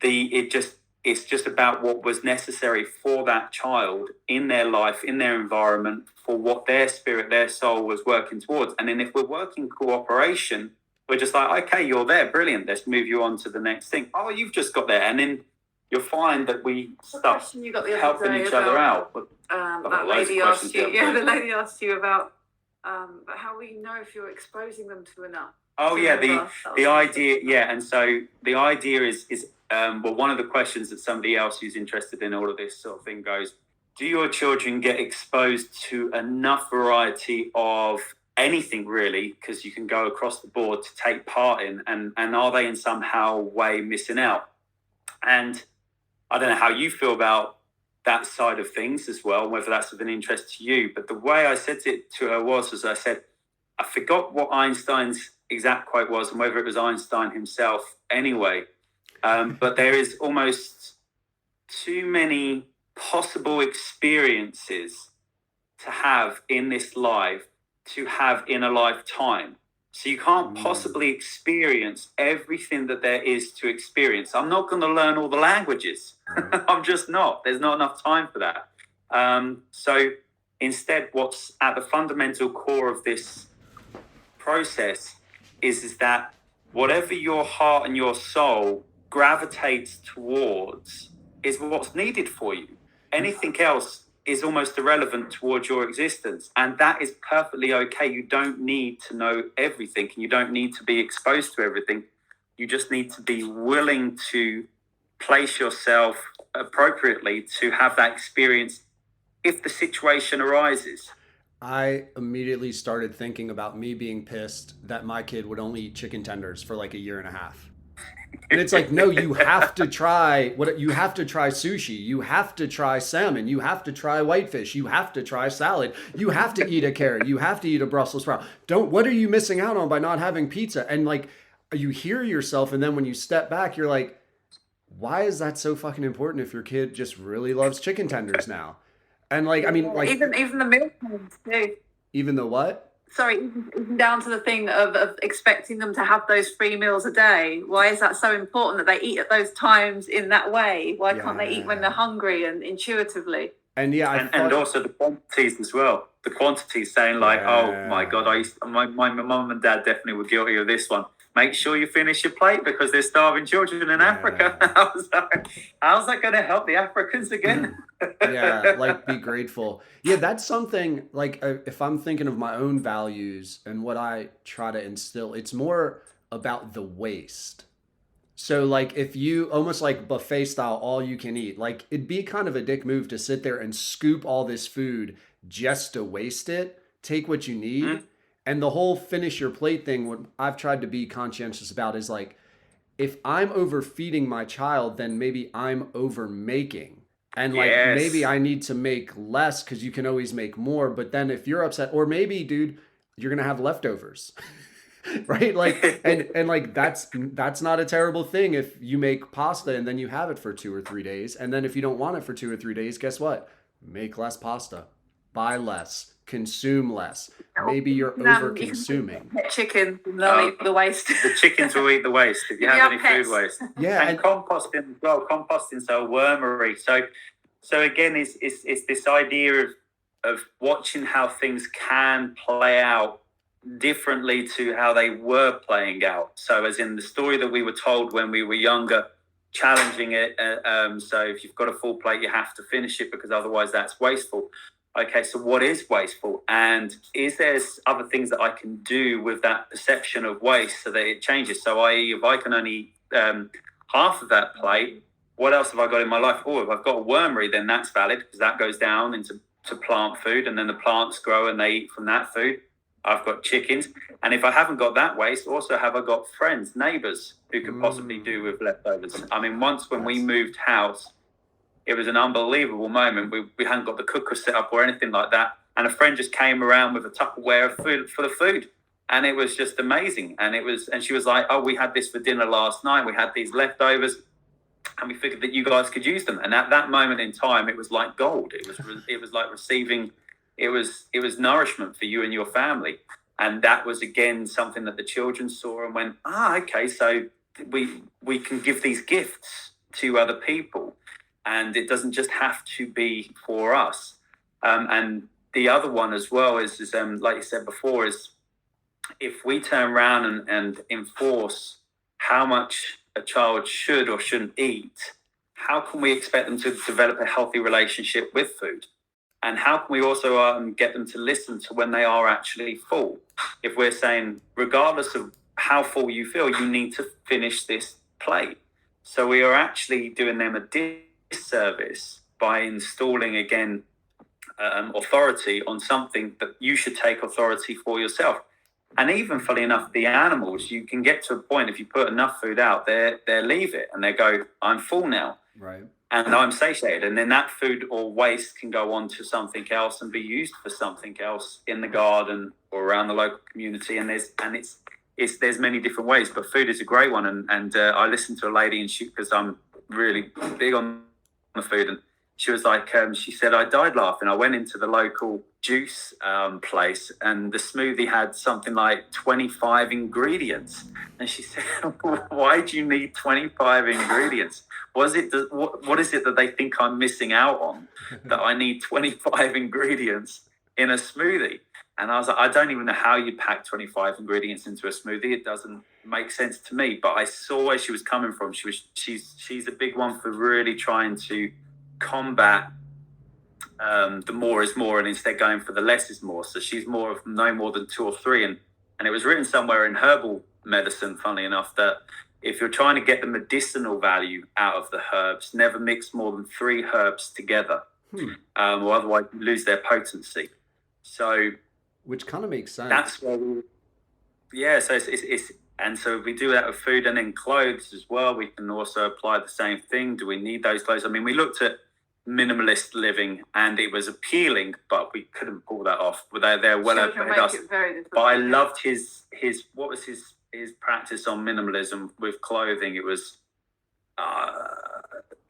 It's just about what was necessary for that child in their life, in their environment, for what their spirit, their soul was working towards. And then if we're working cooperation, we're just like, okay, you're there, brilliant. Let's move you on to the next thing. Oh, you've just got there. And then you'll find that we start helping each other out. That lady asked you, the lady asked you about how will you know if you're exposing them to enough? Oh, yeah, the idea, yeah. And so the idea is well, one of the questions that somebody else who's interested in all of this sort of thing goes, do your children get exposed to enough variety of anything really, because you can go across the board to take part in, and are they in somehow way missing out? And I don't know how you feel about that side of things as well, whether that's of an interest to you. But the way I said it to her was, as I said, I forgot what Einstein's exact quote was and whether it was Einstein himself anyway. But there is almost too many possible experiences to have in this life to have in a lifetime. So you can't possibly experience everything that there is to experience. I'm not going to learn all the languages. I'm just not. There's not enough time for that. So instead, what's at the fundamental core of this process is that whatever your heart and your soul gravitates towards is what's needed for you. Anything else is almost irrelevant towards your existence. And that is perfectly okay. You don't need to know everything and you don't need to be exposed to everything. You just need to be willing to place yourself appropriately to have that experience if the situation arises. I immediately started thinking about me being pissed that my kid would only eat chicken tenders for like a year and a half. And it's like, no, you have to try you have to try sushi. You have to try salmon. You have to try whitefish. You have to try salad. You have to eat a carrot. You have to eat a Brussels sprout. What are you missing out on by not having pizza? And like, you hear yourself. And then when you step back, you're like, why is that so fucking important if your kid just really loves chicken tenders now? And like, I mean, like even the meal times too. Even the what? Sorry, even down to the thing of expecting them to have those 3 meals a day. Why is that so important that they eat at those times in that way? Why can't they eat when they're hungry and intuitively? And yeah, and also the quantities as well. The quantities saying like, oh my God, my mum and dad definitely were guilty of this one. Make sure you finish your plate because there's starving children in Africa. How's that going to help the Africans again? Yeah, like be grateful. Yeah, that's something like if I'm thinking of my own values and what I try to instill, it's more about the waste. So like if you almost like buffet style, all you can eat, like it'd be kind of a dick move to sit there and scoop all this food just to waste it. Take what you Mm? need. And the whole finish your plate thing, what I've tried to be conscientious about is like if I'm overfeeding my child, then maybe I'm over making. And like maybe Yes. I need to make less because you can always make more. But then if you're upset, or maybe, dude, you're gonna have leftovers. Right? Like and like that's not a terrible thing if you make pasta and then you have it for 2 or 3 days. And then if you don't want it for 2 or 3 days, guess what? Make less pasta. Buy less. Consume less. Maybe you're over You can consuming. pet chicken, they'll eat the waste. The chickens will eat the waste if you If you have have any pets. food waste. Yeah, And composting as well. Composting, so wormery. So again, it's this idea of watching how things can play out differently to how they were playing out. So as in the story that we were told when we were younger, challenging it. So if you've got a full plate, you have to finish it because otherwise that's wasteful. Okay, so what is wasteful? And is there other things that I can do with that perception of waste so that it changes? So i.e., if I can only half of that plate, what else have I got in my life? Oh, if I've got a wormery, then that's valid because that goes down into plant food, and then the plants grow and they eat from that food. I've got chickens. And if I haven't got that waste, also have I got friends, neighbors who could possibly do with leftovers? I mean, once when we moved house, it was an unbelievable moment. We hadn't got the cooker set up or anything like that. And a friend just came around with a Tupperware of food for the food. And it was just amazing. And she was like, oh, we had this for dinner last night. We had these leftovers. And we figured that you guys could use them. And at that moment in time, it was like gold. It was like receiving, it was nourishment for you and your family. And that was, again, something that the children saw and went, okay, so we can give these gifts to other people. And it doesn't just have to be for us. And the other one as well is like you said before, is if we turn around and enforce how much a child should or shouldn't eat, how can we expect them to develop a healthy relationship with food? And how can we also get them to listen to when they are actually full? If we're saying, regardless of how full you feel, you need to finish this plate. So we are actually doing them a disservice by installing, again, authority on something that you should take authority for yourself. And even, funny enough, the animals, you can get to a point, if you put enough food out, they leave it and they go, I'm full now. Right. And I'm satiated. And then that food or waste can go on to something else and be used for something else in the garden or around the local community. And there's many different ways, but food is a great one. And I listened to a lady, and because I'm really big on the food, and she was like, she said, I died laughing. I went into the local juice place, and the smoothie had something like 25 ingredients. And she said, why do you need 25 ingredients? What is it that they think I'm missing out on that I need 25 ingredients in a smoothie? And I was like, I don't even know how you pack 25 ingredients into a smoothie. It doesn't make sense to me. But I saw where she was coming from. She's a big one for really trying to combat the more is more, and instead going for the less is more. So she's more of no more than 2 or 3. And it was written somewhere in herbal medicine, funnily enough, that if you're trying to get the medicinal value out of the herbs, never mix more than 3 herbs together, or otherwise you lose their potency. So, which kind of makes sense. That's where so it's and so if we do that with food and then clothes as well, we can also apply the same thing. Do we need those clothes? I mean, we looked at minimalist living and it was appealing, but we couldn't pull that off. They're well ahead us. But I loved his what was his practice on minimalism with clothing. It was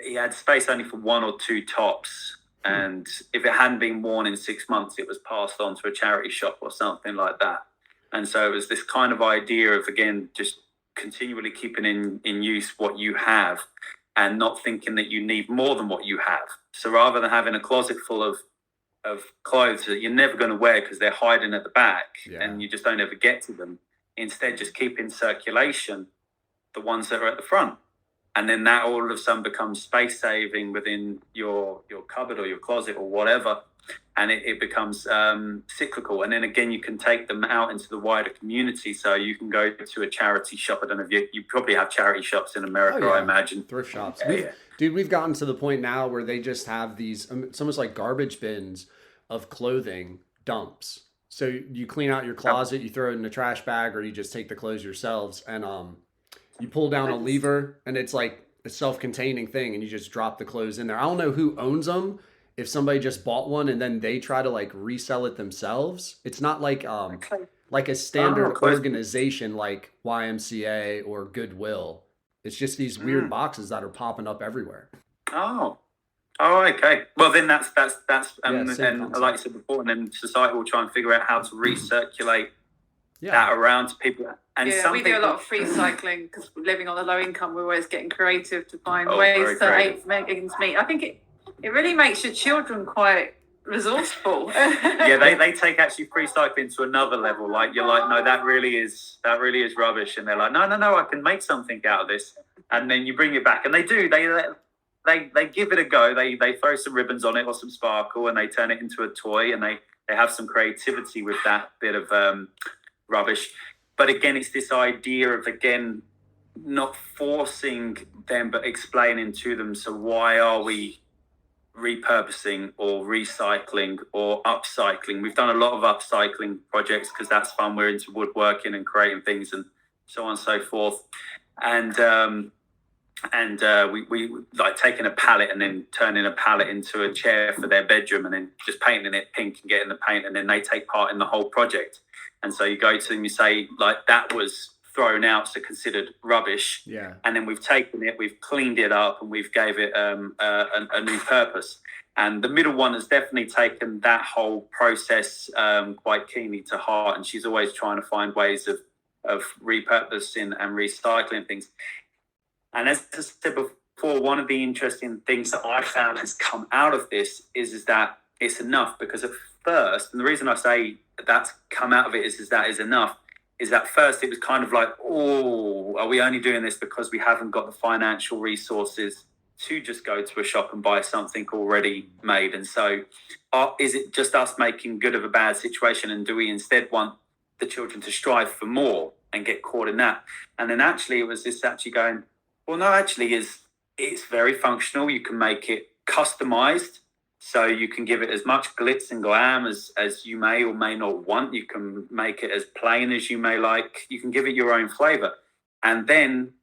he had space only for 1 or 2 tops. And if it hadn't been worn in 6 months, it was passed on to a charity shop or something like that. And so it was this kind of idea of, again, just continually keeping in use what you have and not thinking that you need more than what you have. So rather than having a closet full of clothes that you're never going to wear because they're hiding at the back and you just don't ever get to them, instead just keep in circulation the ones that are at the front. and then that all of a sudden becomes space saving within your cupboard or your closet or whatever, and it becomes cyclical. And then again, you can take them out into the wider community. So you can go to a charity shop. I don't know if you probably have charity shops in America, Oh, yeah. I imagine. Thrift shops. Yeah. Dude, we've gotten to the point now where they just have these, it's almost like garbage bins of clothing dumps. So you clean out your closet, you throw it in a trash bag, or you just take the clothes yourselves, and you pull down a lever, and it's like a self-containing thing, and you just drop the clothes in there. I don't know who owns them. If somebody just bought one and then they try to like resell it themselves, it's not like a standard organization like YMCA or Goodwill. It's just these weird boxes that are popping up everywhere. Oh, okay. Well, then that's and concept. like you said before, and then society will try and figure out how to recirculate that around to people. And we do a lot of free cycling because living on a low income, we're always getting creative to find ways to make ends meet. I think it really makes your children quite resourceful. Yeah, they take actually free cycling to another level. Like you're like, no, that really is rubbish, and they're like, no, I can make something out of this, and then you bring it back, and they do. They give it a go. They throw some ribbons on it or some sparkle, and they turn it into a toy, and they have some creativity with that bit of rubbish. But again, it's this idea of not forcing them, but explaining to them. So why are we repurposing or recycling or upcycling? We've done a lot of upcycling projects because that's fun. We're into woodworking and creating things and so on and so forth. And we like taking a pallet and then turning a pallet into a chair for their bedroom and then just painting it pink and getting the paint, and then they take part in the whole project. And so you go to them, you say, like, that was thrown out, so considered rubbish. Yeah. And then we've taken it, we've cleaned it up, and we've gave it a new purpose. And the middle one has definitely taken that whole process quite keenly to heart, and she's always trying to find ways of repurposing and recycling things. And as I said before, one of the interesting things that I found has come out of this is that it's enough. Because at first, and the reason I say that's come out of it is that is enough, is that first it was kind of like, oh, are we only doing this because we haven't got the financial resources to just go to a shop and buy something already made? And so is it just us making good of a bad situation, and do we instead want the children to strive for more and get caught in that? And then actually it was this actually going, well, no, actually it's very functional. You can make it customized, so you can give it as much glitz and glam as you may or may not want. You can make it as plain as you may like. You can give it your own flavor. And then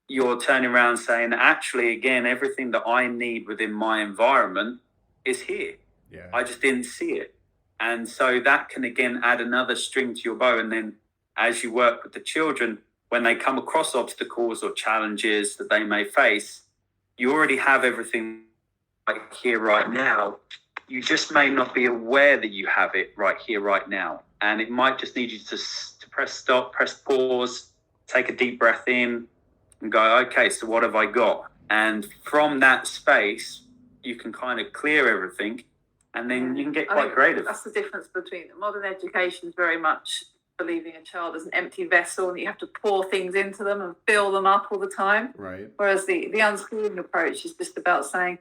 you're turning around saying, actually, again, everything that I need within my environment is here. Yeah. I just didn't see it. And so that can, again, add another string to your bow. And then as you work with the children, when they come across obstacles or challenges that they may face, you already have everything right here, right now. You just may not be aware that you have it right here, right now. And it might just need you to press stop, press pause, take a deep breath in and go, okay, so what have I got? And from that space, you can kind of clear everything, and then you can get quite creative. That's the difference between modern education is very much believing a child as an empty vessel, and you have to pour things into them and fill them up all the time. Right. Whereas the unschooling approach is just about saying,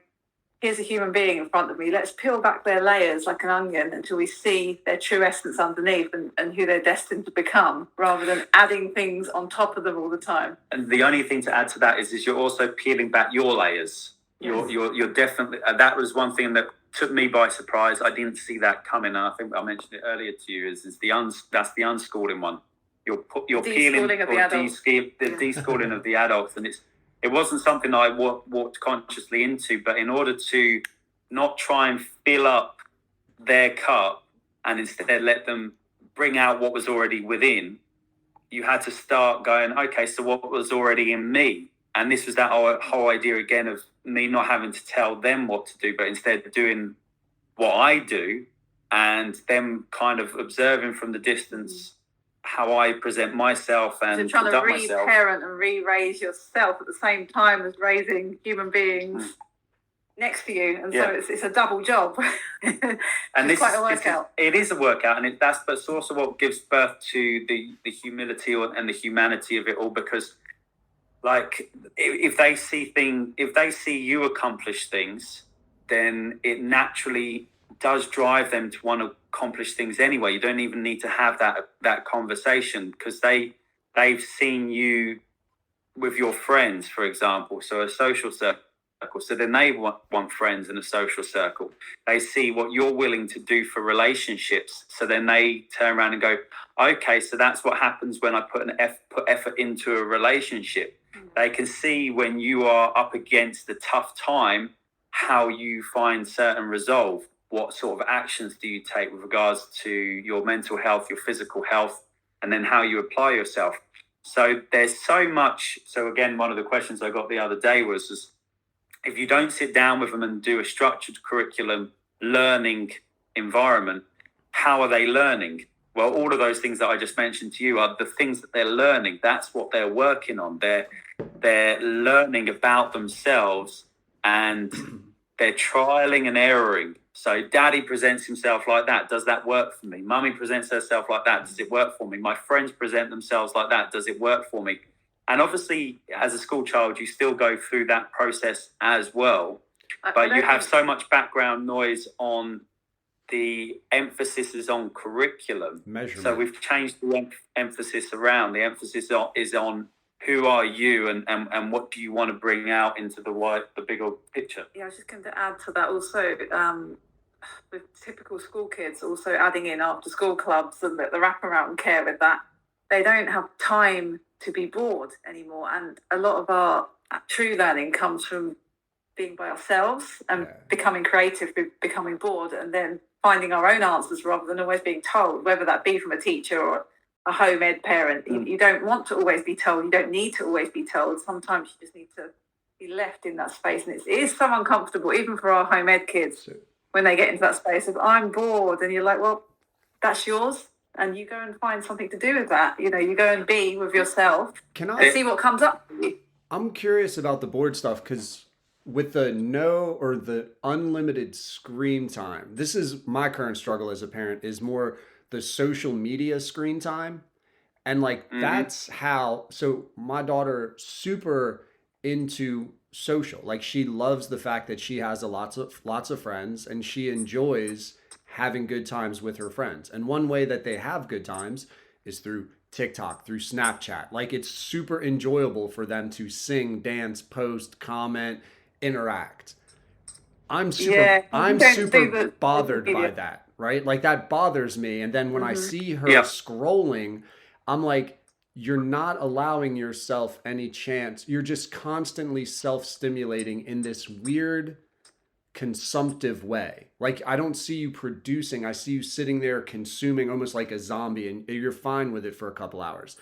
here's a human being in front of me. Let's peel back their layers like an onion until we see their true essence underneath and who they're destined to become, rather than adding things on top of them all the time. And the only thing to add to that is you're also peeling back your layers. Yes. You're definitely, that was one thing that took me by surprise. I didn't see that coming. And I think I mentioned it earlier to you. That's the unschooling one. You're peeling De-schooling of the adults. the de-schooling of the adults, and it wasn't something I walked consciously into. But in order to not try and fill up their cup and instead let them bring out what was already within, you had to start going, okay, so what was already in me? And this was that whole idea again of me not having to tell them what to do, but instead doing what I do, and them kind of observing from the distance how I present myself and so trying to conduct myself. re-parent and re-raise yourself at the same time as raising human beings next to you, and so it's a double job. And it's quite a workout. It is a workout, and but it's also what gives birth to the humility and the humanity of it all, because like if they see you accomplish things, then it naturally does drive them to want to accomplish things anyway. You don't even need to have that conversation, because they've seen you with your friends, for example, so a social circle. So then they want friends in a social circle. They see what you're willing to do for relationships. So then they turn around and go, okay, so that's what happens when I put effort into a relationship. They can see when you are up against a tough time, how you find certain resolve. What sort of actions do you take with regards to your mental health, your physical health, and then how you apply yourself. So there's so much. So again, one of the questions I got the other day was if you don't sit down with them and do a structured curriculum learning environment, how are they learning? Well, all of those things that I just mentioned to you are the things that they're learning. That's what they're working on. They're learning about themselves, and they're trialing and erroring. So daddy presents himself like that. Does that work for me? Mummy presents herself like that. Does it work for me? My friends present themselves like that. Does it work for me? And obviously, as a school child, you still go through that process as well. But you have so much background noise on the emphasis is on curriculum. Measurement. So we've changed the emphasis around. The emphasis is on who are you and what do you want to bring out into the bigger picture. Yeah, I was just going to add to that also, with typical school kids, also adding in after school clubs and the wraparound care with that. They don't have time to be bored anymore. And a lot of our true learning comes from being by ourselves and becoming creative, becoming bored, and then finding our own answers rather than always being told, whether that be from a teacher or a home ed parent. You don't want to always be told. You don't need to always be told. Sometimes you just need to be left in that space. And it is so uncomfortable, even for our home ed kids, when they get into that space of, I'm bored. And you're like, well, that's yours. And you go and find something to do with that. You know, you go and be with yourself and see what comes up for you. I'm curious about the board stuff, because with the the unlimited screen time, this is my current struggle as a parent, is more the social media screen time. And like, that's how, so my daughter super into social, like she loves the fact that she has lots of friends, and she enjoys having good times with her friends. And one way that they have good times is through TikTok, through Snapchat. Like, it's super enjoyable for them to sing, dance, post, comment, interact. I'm super bothered by that, right? Like, that bothers me. And then when I see her scrolling, I'm like, you're not allowing yourself any chance. You're just constantly self-stimulating in this weird consumptive way. Like, I don't see you producing. I see you sitting there consuming almost like a zombie, and you're fine with it for a couple hours.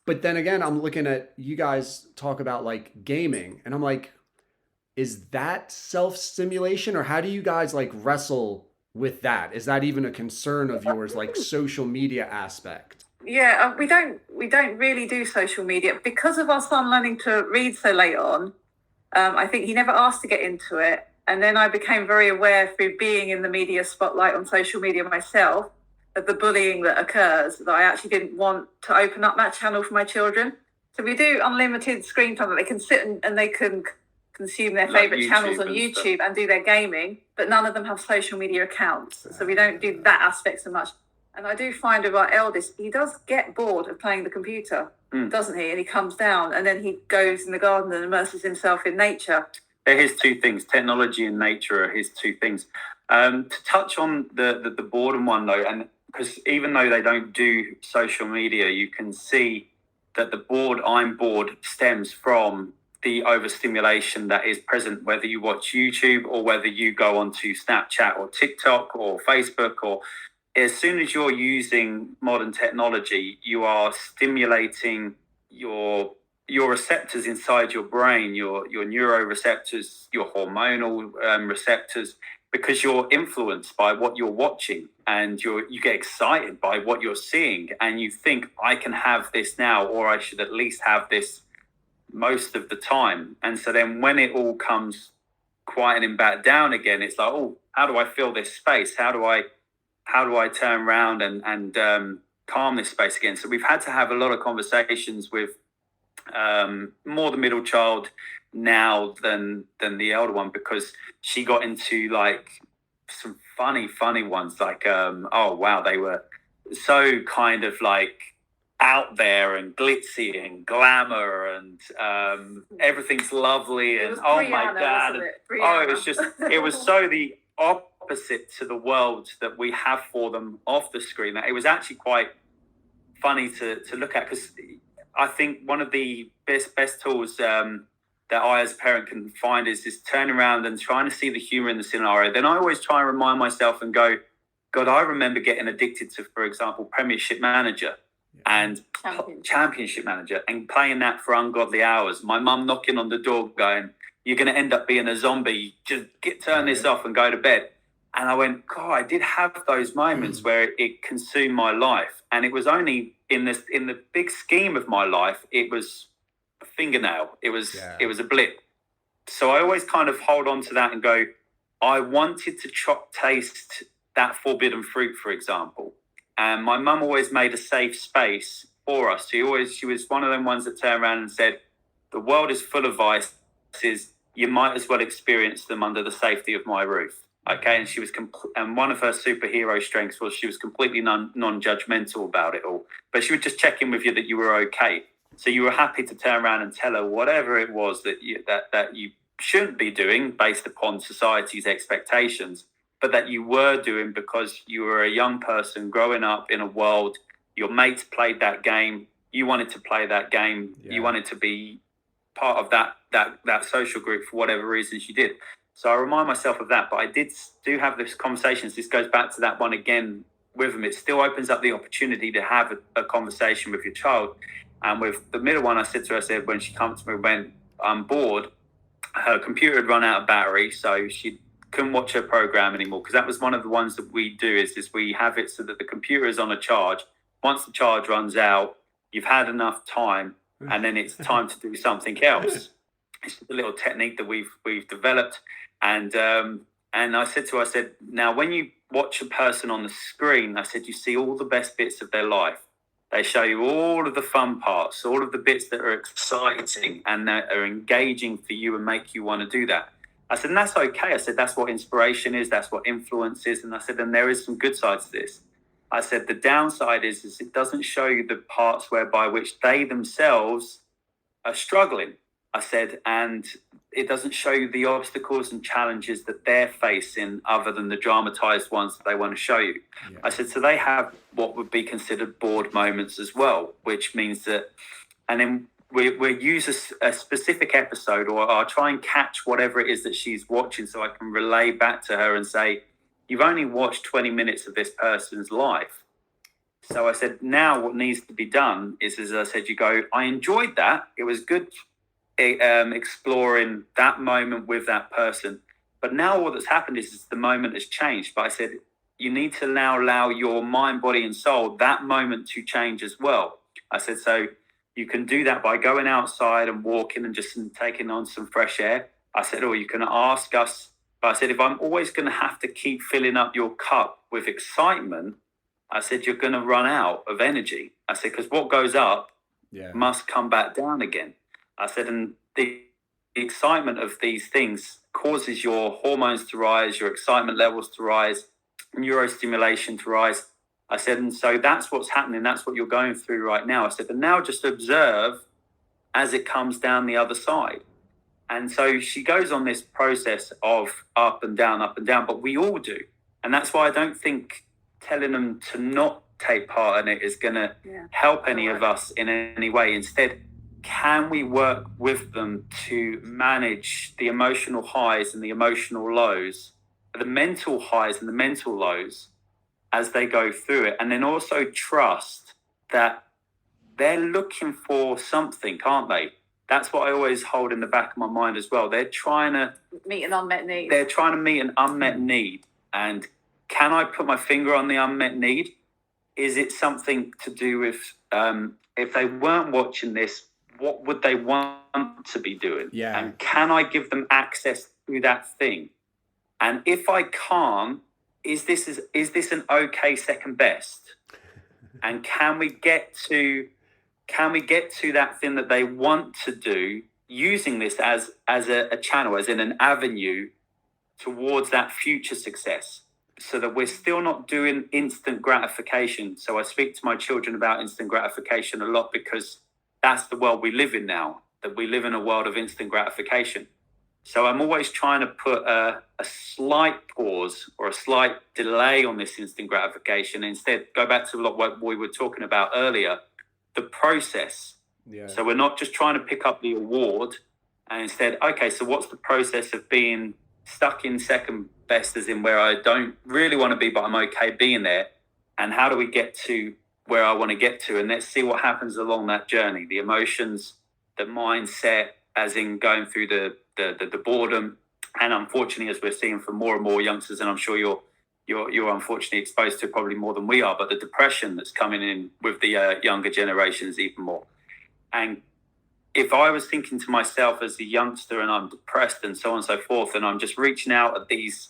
But then again, I'm looking at you guys talk about like gaming, and I'm like, is that self-stimulation, or how do you guys like wrestle with that? Is that even a concern of yours, like social media aspect? Yeah, we don't really do social media because of our son learning to read so late on. I think he never asked to get into it. And then I became very aware through being in the media spotlight on social media myself of the bullying that occurs, that I actually didn't want to open up that channel for my children. So we do unlimited screen time that they can sit and they can consume their favourite channels on YouTube and do their gaming, but none of them have social media accounts. So we don't do that aspect so much. And I do find with our eldest, he does get bored of playing the computer, doesn't he? And he comes down and then he goes in the garden and immerses himself in nature. They're his two things. Technology and nature are his two things. To touch on the boredom one though, and because even though they don't do social media, you can see that the I'm bored stems from the overstimulation that is present, whether you watch YouTube or whether you go onto Snapchat or TikTok or Facebook, or as soon as you're using modern technology, you are stimulating your receptors inside your brain, your neuroreceptors, your hormonal receptors, because you're influenced by what you're watching, and you get excited by what you're seeing, and you think, I can have this now, or I should at least have this most of the time. And so then when it all comes quieting back down again, it's like, oh, how do I fill this space? How do I turn around and calm this space again? So we've had to have a lot of conversations with more the middle child now than the elder one, because she got into like some funny ones, like oh wow, they were so kind of like out there and glitzy and glamour and everything's lovely and oh my god, oh, it was so the opposite to the world that we have for them off the screen, that it was actually quite funny to look at, because I think one of the best tools that I as a parent can find is turning around and trying to see the humor in the scenario. Then I always try and remind myself and go, God, I remember getting addicted to, for example, Premiership Manager and Championship Manager, and playing that for ungodly hours. My mum knocking on the door going, you're going to end up being a zombie. Just turn this off and go to bed. And I went, God, I did have those moments where it consumed my life. And it was only in the big scheme of my life, it was a fingernail. It was a blip. So I always kind of hold on to that and go, I wanted to taste that forbidden fruit, for example. And my mum always made a safe space for us. She was one of them ones that turned around and said, the world is full of vices. You might as well experience them under the safety of my roof. Okay, and she was and one of her superhero strengths was she was completely non-judgmental about it all. But she would just check in with you that you were okay. So you were happy to turn around and tell her whatever it was that you shouldn't be doing based upon society's expectations, but that you were doing because you were a young person growing up in a world. Your mates played that game. You wanted to play that game. Yeah. You wanted to be part of that social group for whatever reasons you did. So I remind myself of that, but I do have this conversations. This goes back to that one again with them. It still opens up the opportunity to have a conversation with your child. And with the middle one, I said to her, when she comes to me, when I'm bored, her computer had run out of battery, so she couldn't watch her program anymore. Because that was one of the ones that we do is we have it so that the computer is on a charge. Once the charge runs out, you've had enough time, and then it's time to do something else. It's a little technique that we've developed. And I said to her, now when you watch a person on the screen, I said, you see all the best bits of their life. They show you all of the fun parts, all of the bits that are exciting and that are engaging for you and make you want to do that. I said, and that's okay. I said, that's what inspiration is. That's what influence is. And I said, and there is some good sides to this. I said, the downside is it doesn't show you the parts whereby which they themselves are struggling. I said, and it doesn't show you the obstacles and challenges that they're facing other than the dramatized ones that they want to show you. Yeah. I said, so they have what would be considered bored moments as well, which means that, and then we use a specific episode, or I'll try and catch whatever it is that she's watching so I can relay back to her and say, you've only watched 20 minutes of this person's life. So I said, now what needs to be done is, as I said, you go, I enjoyed that. It was good exploring that moment with that person. But now what has happened is the moment has changed. But I said, you need to now allow your mind, body and soul, that moment to change as well. I said, so you can do that by going outside and walking and just taking on some fresh air. I said, or you can ask us. But I said, if I'm always going to have to keep filling up your cup with excitement, I said, you're going to run out of energy. I said, because what goes up must come back down again. I said, and the excitement of these things causes your hormones to rise, your excitement levels to rise, neurostimulation to rise. I said, and so that's what's happening. That's what you're going through right now. I said, and now just observe as it comes down the other side. And so she goes on this process of up and down, but we all do. And that's why I don't think telling them to not take part in it is going to help any of us in any way. Instead, can we work with them to manage the emotional highs and the emotional lows, the mental highs and the mental lows as they go through it? And then also trust that they're looking for something, aren't they? That's what I always hold in the back of my mind as well. They're trying to meet an unmet need. They're trying to meet an unmet need. And can I put my finger on the unmet need? Is it something to do with if they weren't watching this, what would they want to be doing? Yeah. And can I give them access to that thing? And if I can't, is this an okay second best? And can we get to can we get to that thing that they want to do using this as a channel, as in an avenue towards that future success, so that we're still not doing instant gratification. So I speak to my children about instant gratification a lot, because that's the world we live in now, that we live in a world of instant gratification. So I'm always trying to put a slight pause or a slight delay on this instant gratification. Instead, go back to what we were talking about earlier, the process. Yeah. So we're not just trying to pick up the award, and instead, okay, so what's the process of being stuck in second best, as in where I don't really want to be, but I'm okay being there? And how do we get to where I want to get to? And let's see what happens along that journey, the emotions, the mindset, as in going through the boredom. And unfortunately, as we're seeing from more and more youngsters, and I'm sure you're unfortunately exposed to probably more than we are, but the depression that's coming in with the younger generations even more. And if I was thinking to myself as a youngster and I'm depressed and so on and so forth, and I'm just reaching out at these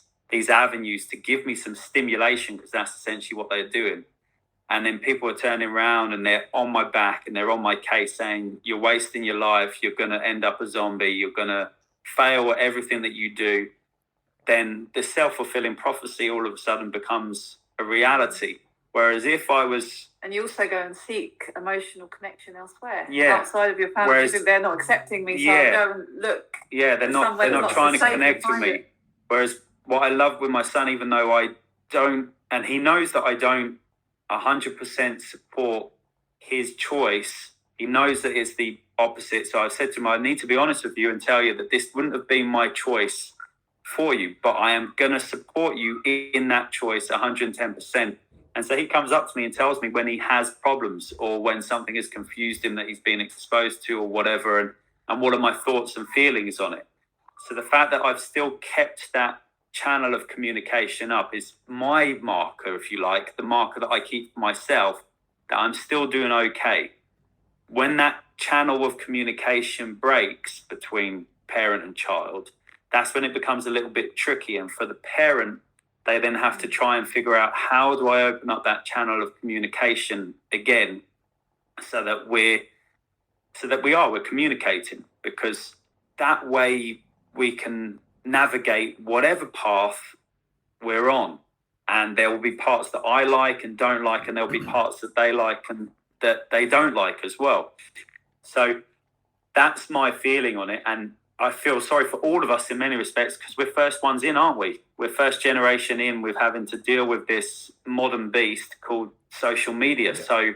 avenues to give me some stimulation, because that's essentially what they're doing, and then people are turning around and they're on my back and they're on my case saying, you're wasting your life, you're going to end up a zombie, you're going to fail at everything that you do, then the self-fulfilling prophecy all of a sudden becomes a reality. Whereas if I was... And you also go and seek emotional connection elsewhere. Yeah. Outside of your family. Whereas, you think they're not accepting me, so yeah. I go and look. Yeah, they're not trying to connect with me. It. Whereas what I love with my son, even though I don't, and he knows that I don't 100% support his choice, he knows that it's the opposite. So I've said to him, I need to be honest with you and tell you that this wouldn't have been my choice for you, but I am going to support you in that choice 110%. And so he comes up to me and tells me when he has problems, or when something has confused him that he's been exposed to or whatever, and what are my thoughts and feelings on it. So the fact that I've still kept that channel of communication up is my marker, if you like, the marker that I keep for myself, that I'm still doing okay. When that channel of communication breaks between parent and child, that's when it becomes a little bit tricky. And for the parent, they then have to try and figure out, how do I open up that channel of communication again, so that we're communicating, because that way we can navigate whatever path we're on. And there will be parts that I like and don't like, and there'll be parts that they like and that they don't like as well. So that's my feeling on it. And I feel sorry for all of us in many respects, because we're first ones in, aren't we? We're first generation in with having to deal with this modern beast called social media. Yeah. So,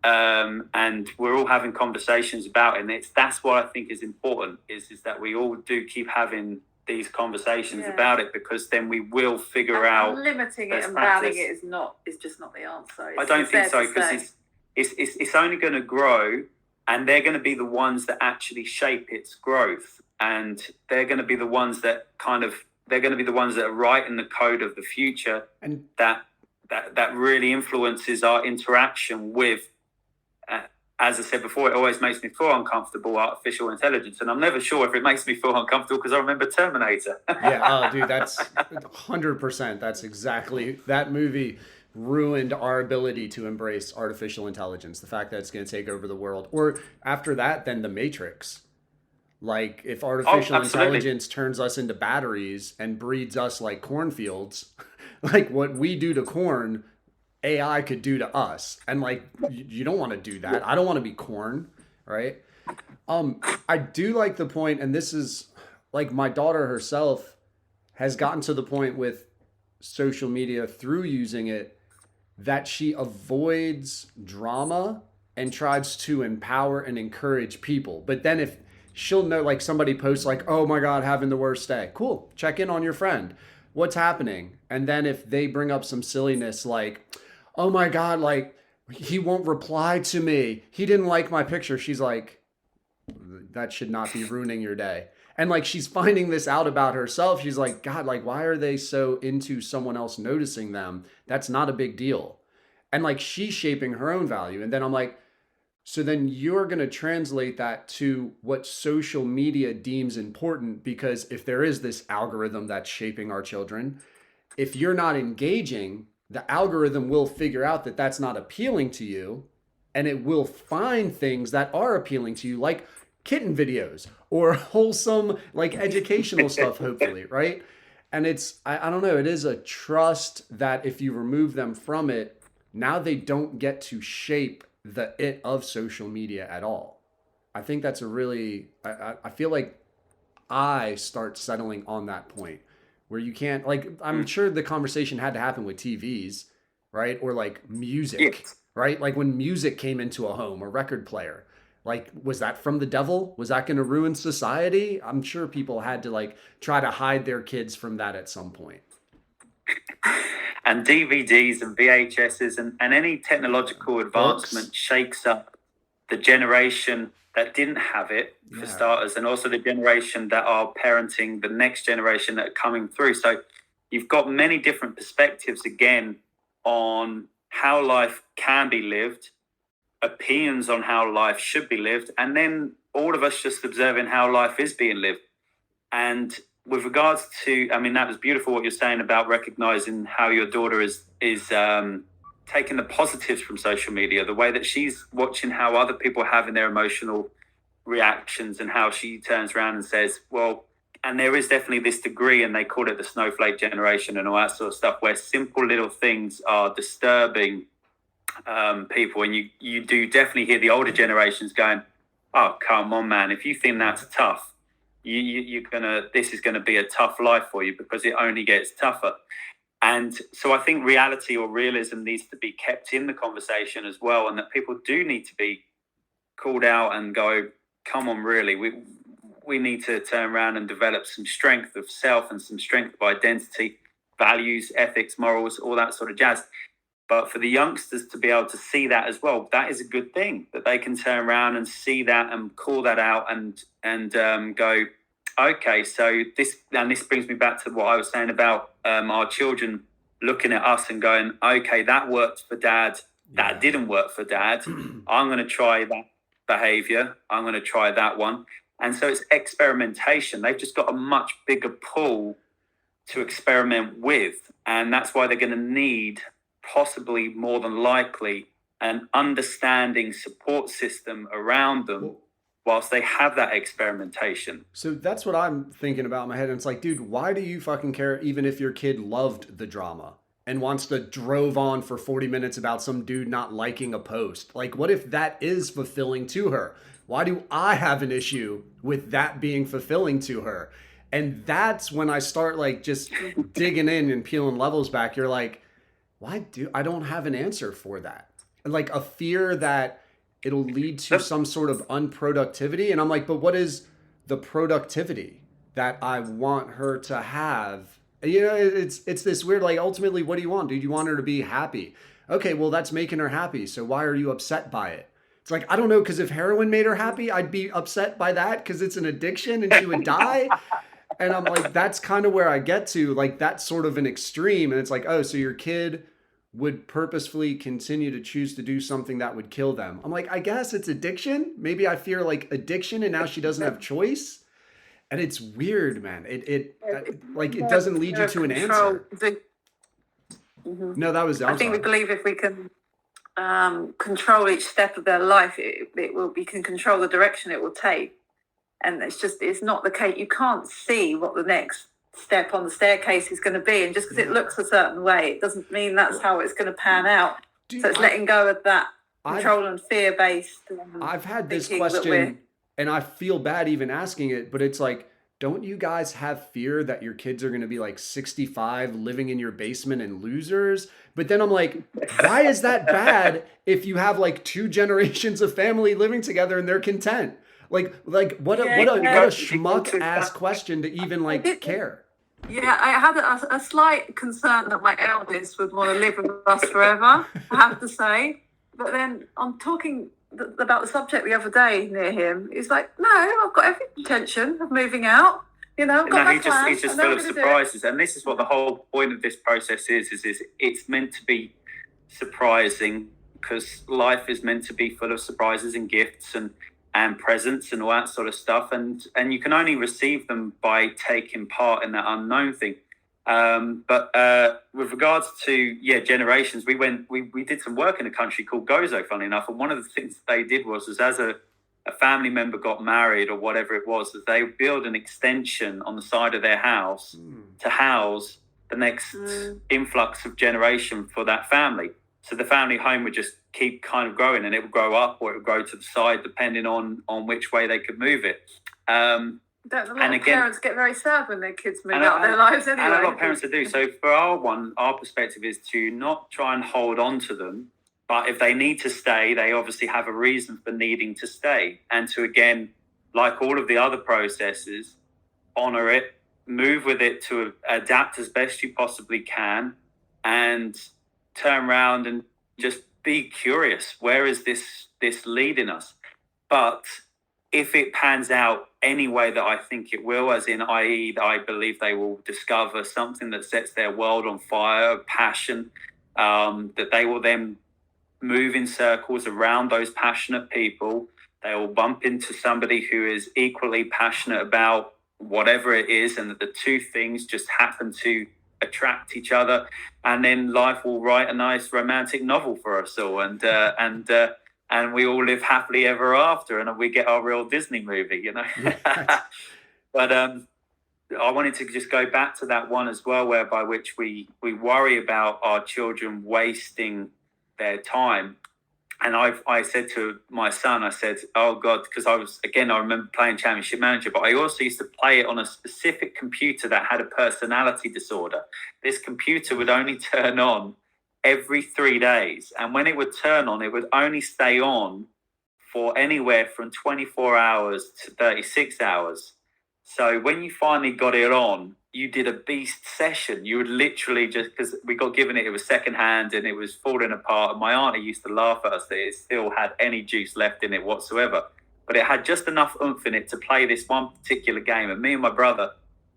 and we're all having conversations about it. And that's what I think is important, is that we all do keep having these conversations about it, because then we will figure out. Limiting it and banning it is just not the answer. I don't think so, because it's only going to grow. And they're going to be the ones that actually shape its growth. And they're going to be the ones that are writing the code of the future. And that really influences our interaction with, as I said before, it always makes me feel uncomfortable, artificial intelligence. And I'm never sure if it makes me feel uncomfortable, because I remember Terminator. Yeah, dude, that's 100%. That's exactly, that movie ruined our ability to embrace artificial intelligence. The fact that it's going to take over the world. Or after that, then the Matrix. Like, if artificial intelligence turns us into batteries and breeds us like cornfields, like what we do to corn, AI could do to us. And like, you don't want to do that. I don't want to be corn, right? I do like the point, and this is like, my daughter herself has gotten to the point with social media through using it, that she avoids drama and tries to empower and encourage people. But then if she'll know, like, somebody posts like, oh my God, having the worst day. Cool. Check in on your friend. What's happening? And then if they bring up some silliness like, oh my God, like, he won't reply to me, he didn't like my picture, she's like, that should not be ruining your day. And like, she's finding this out about herself. She's like, God, like, why are they so into someone else noticing them? That's not a big deal. And like, she's shaping her own value. And then I'm like, so then you're going to translate that to what social media deems important, because if there is this algorithm that's shaping our children, if you're not engaging, the algorithm will figure out that that's not appealing to you, and it will find things that are appealing to you, like kitten videos or wholesome, like educational stuff, hopefully, right? And I don't know, it is a trust that if you remove them from it, now they don't get to shape the it of social media at all. I think that's a really, I feel like I start settling on that point where you can't, like, I'm sure the conversation had to happen with TVs, right? Or like music, Yes. right? Like when music came into a home, a record player, like, was that from the devil? Was that going to ruin society? I'm sure people had to like try to hide their kids from that at some point. And DVDs and VHSs and any technological advancement Books. shakes up the generation that didn't have it, for Yeah. starters, and also the generation that are parenting the next generation that are coming through. So you've got many different perspectives again on how life can be lived, opinions on how life should be lived, and then all of us just observing how life is being lived. And with regards to, I mean, that was beautiful what you're saying about recognizing how your daughter is taking the positives from social media, the way that she's watching how other people are having their emotional reactions, and how she turns around and says, well, and there is definitely this degree, and they call it the snowflake generation and all that sort of stuff, where simple little things are disturbing people. And you do definitely hear the older generations going, oh, come on, man, if you think that's tough, this is gonna be a tough life for you, because it only gets tougher. And so I think reality or realism needs to be kept in the conversation as well, and that people do need to be called out and go, come on, really, we need to turn around and develop some strength of self and some strength of identity, values, ethics, morals, all that sort of jazz. But for the youngsters to be able to see that as well, that is a good thing, that they can turn around and see that and call that out and go, okay, so this brings me back to what I was saying about our children looking at us and going, okay, that worked for dad, that didn't work for dad. I'm going to try that behavior. I'm going to try that one. And so it's experimentation. They've just got a much bigger pool to experiment with. And that's why they're going to need, possibly more than likely, an understanding support system around them whilst they have that experimentation. So that's what I'm thinking about in my head. And it's like, dude, why do you fucking care even if your kid loved the drama and wants to drove on for 40 minutes about some dude not liking a post? Like, what if that is fulfilling to her? Why do I have an issue with that being fulfilling to her? And that's when I start like just digging in and peeling levels back. You're like, I don't have an answer for that. Like a fear that it'll lead to some sort of unproductivity. And I'm like, but what is the productivity that I want her to have? You know, it's this weird, like, ultimately, what do you want, dude? You want her to be happy. Okay, well, that's making her happy. So why are you upset by it? It's like, I don't know, because if heroin made her happy, I'd be upset by that because it's an addiction and she would die. And I'm like, that's kind of where I get to, like, that's sort of an extreme. And it's like, oh, so your kid would purposefully continue to choose to do something that would kill them. I'm like, I guess it's addiction. Maybe I fear like addiction and now she doesn't have choice. And it's weird, man. It doesn't lead you to an answer. No, that was, I think we believe if we can control each step of their life, we can control the direction it will take. And it's not the case. You can't see what the next step on the staircase is going to be, and just because it looks a certain way, it doesn't mean that's how it's going to pan out. Dude, so it's letting go of that control and fear based. I've had this question, and I feel bad even asking it, but it's like, don't you guys have fear that your kids are going to be like 65 living in your basement and losers? But then I'm like, why is that bad if you have like 2 generations of family living together and they're content? Like what a schmuck ass question to even like care. Yeah, I had a slight concern that my eldest would want to live with us forever, I have to say. But then I'm talking about the subject the other day near him. He's like, no, I've got every intention of moving out. You know, I've got my plans. He's just full of surprises. And this is what the whole point of this process is it's meant to be surprising, because life is meant to be full of surprises and gifts and presents and all that sort of stuff, and you can only receive them by taking part in that unknown thing. But with regards to generations, we did some work in a country called Gozo, funny enough, and one of the things that they did was as a family member got married or whatever it was, that they build an extension on the side of their house to house the next influx of generation for that family. So the family home would just keep kind of growing, and it would grow up or it would grow to the side depending on which way they could move it. Don't a lot of parents get very sad when their kids move out of their lives anyway? And a lot of parents do. So for our perspective is to not try and hold on to them, but if they need to stay, they obviously have a reason for needing to stay. And to, again, like all of the other processes, honor it, move with it to adapt as best you possibly can, and turn around and just be curious. Where is this leading us? But if it pans out any way that I think it will, as in, i.e., I believe they will discover something that sets their world on fire, passion, that they will then move in circles around those passionate people. They will bump into somebody who is equally passionate about whatever it is, and that the two things just happen to attract each other, and then life will write a nice romantic novel for us all, and we all live happily ever after, and we get our real Disney movie, you know. But I wanted to just go back to that one as well, whereby which we worry about our children wasting their time. And I said to my son, I said, oh God, because I remember playing Championship Manager, but I also used to play it on a specific computer that had a personality disorder. This computer would only turn on every 3 days. And when it would turn on, it would only stay on for anywhere from 24 hours to 36 hours. So when you finally got it on, you did a beast session. You would literally just, because we got given it was secondhand and it was falling apart. And my auntie used to laugh at us that it still had any juice left in it whatsoever. But it had just enough oomph in it to play this one particular game. And me and my brother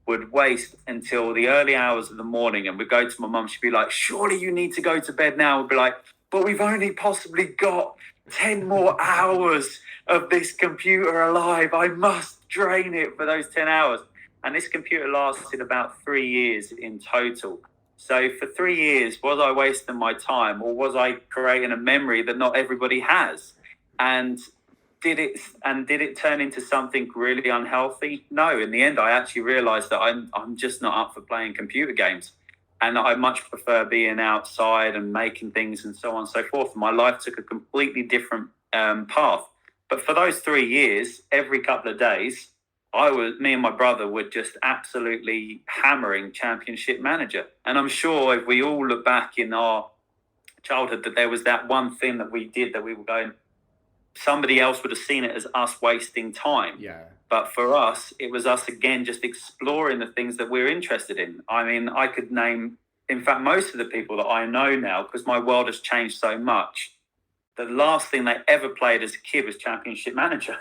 would waste until the early hours of the morning, and we'd go to my mum. She'd be like, surely you need to go to bed now. We'd be like, but we've only possibly got 10 more hours of this computer alive. I must drain it for those 10 hours. And this computer lasted about 3 years in total. So for 3 years, was I wasting my time, or was I creating a memory that not everybody has? And did it turn into something really unhealthy? No. In the end, I actually realized that I'm just not up for playing computer games, and I much prefer being outside and making things and so on and so forth. My life took a completely different path. But for those 3 years, every couple of days, me and my brother were just absolutely hammering Championship Manager. And I'm sure if we all look back in our childhood, that there was that one thing that we did that we were going, somebody else would have seen it as us wasting time. Yeah. But for us, it was us, again, just exploring the things that we're interested in. I mean, I could name, in fact, most of the people that I know now, because my world has changed so much, the last thing they ever played as a kid was Championship Manager.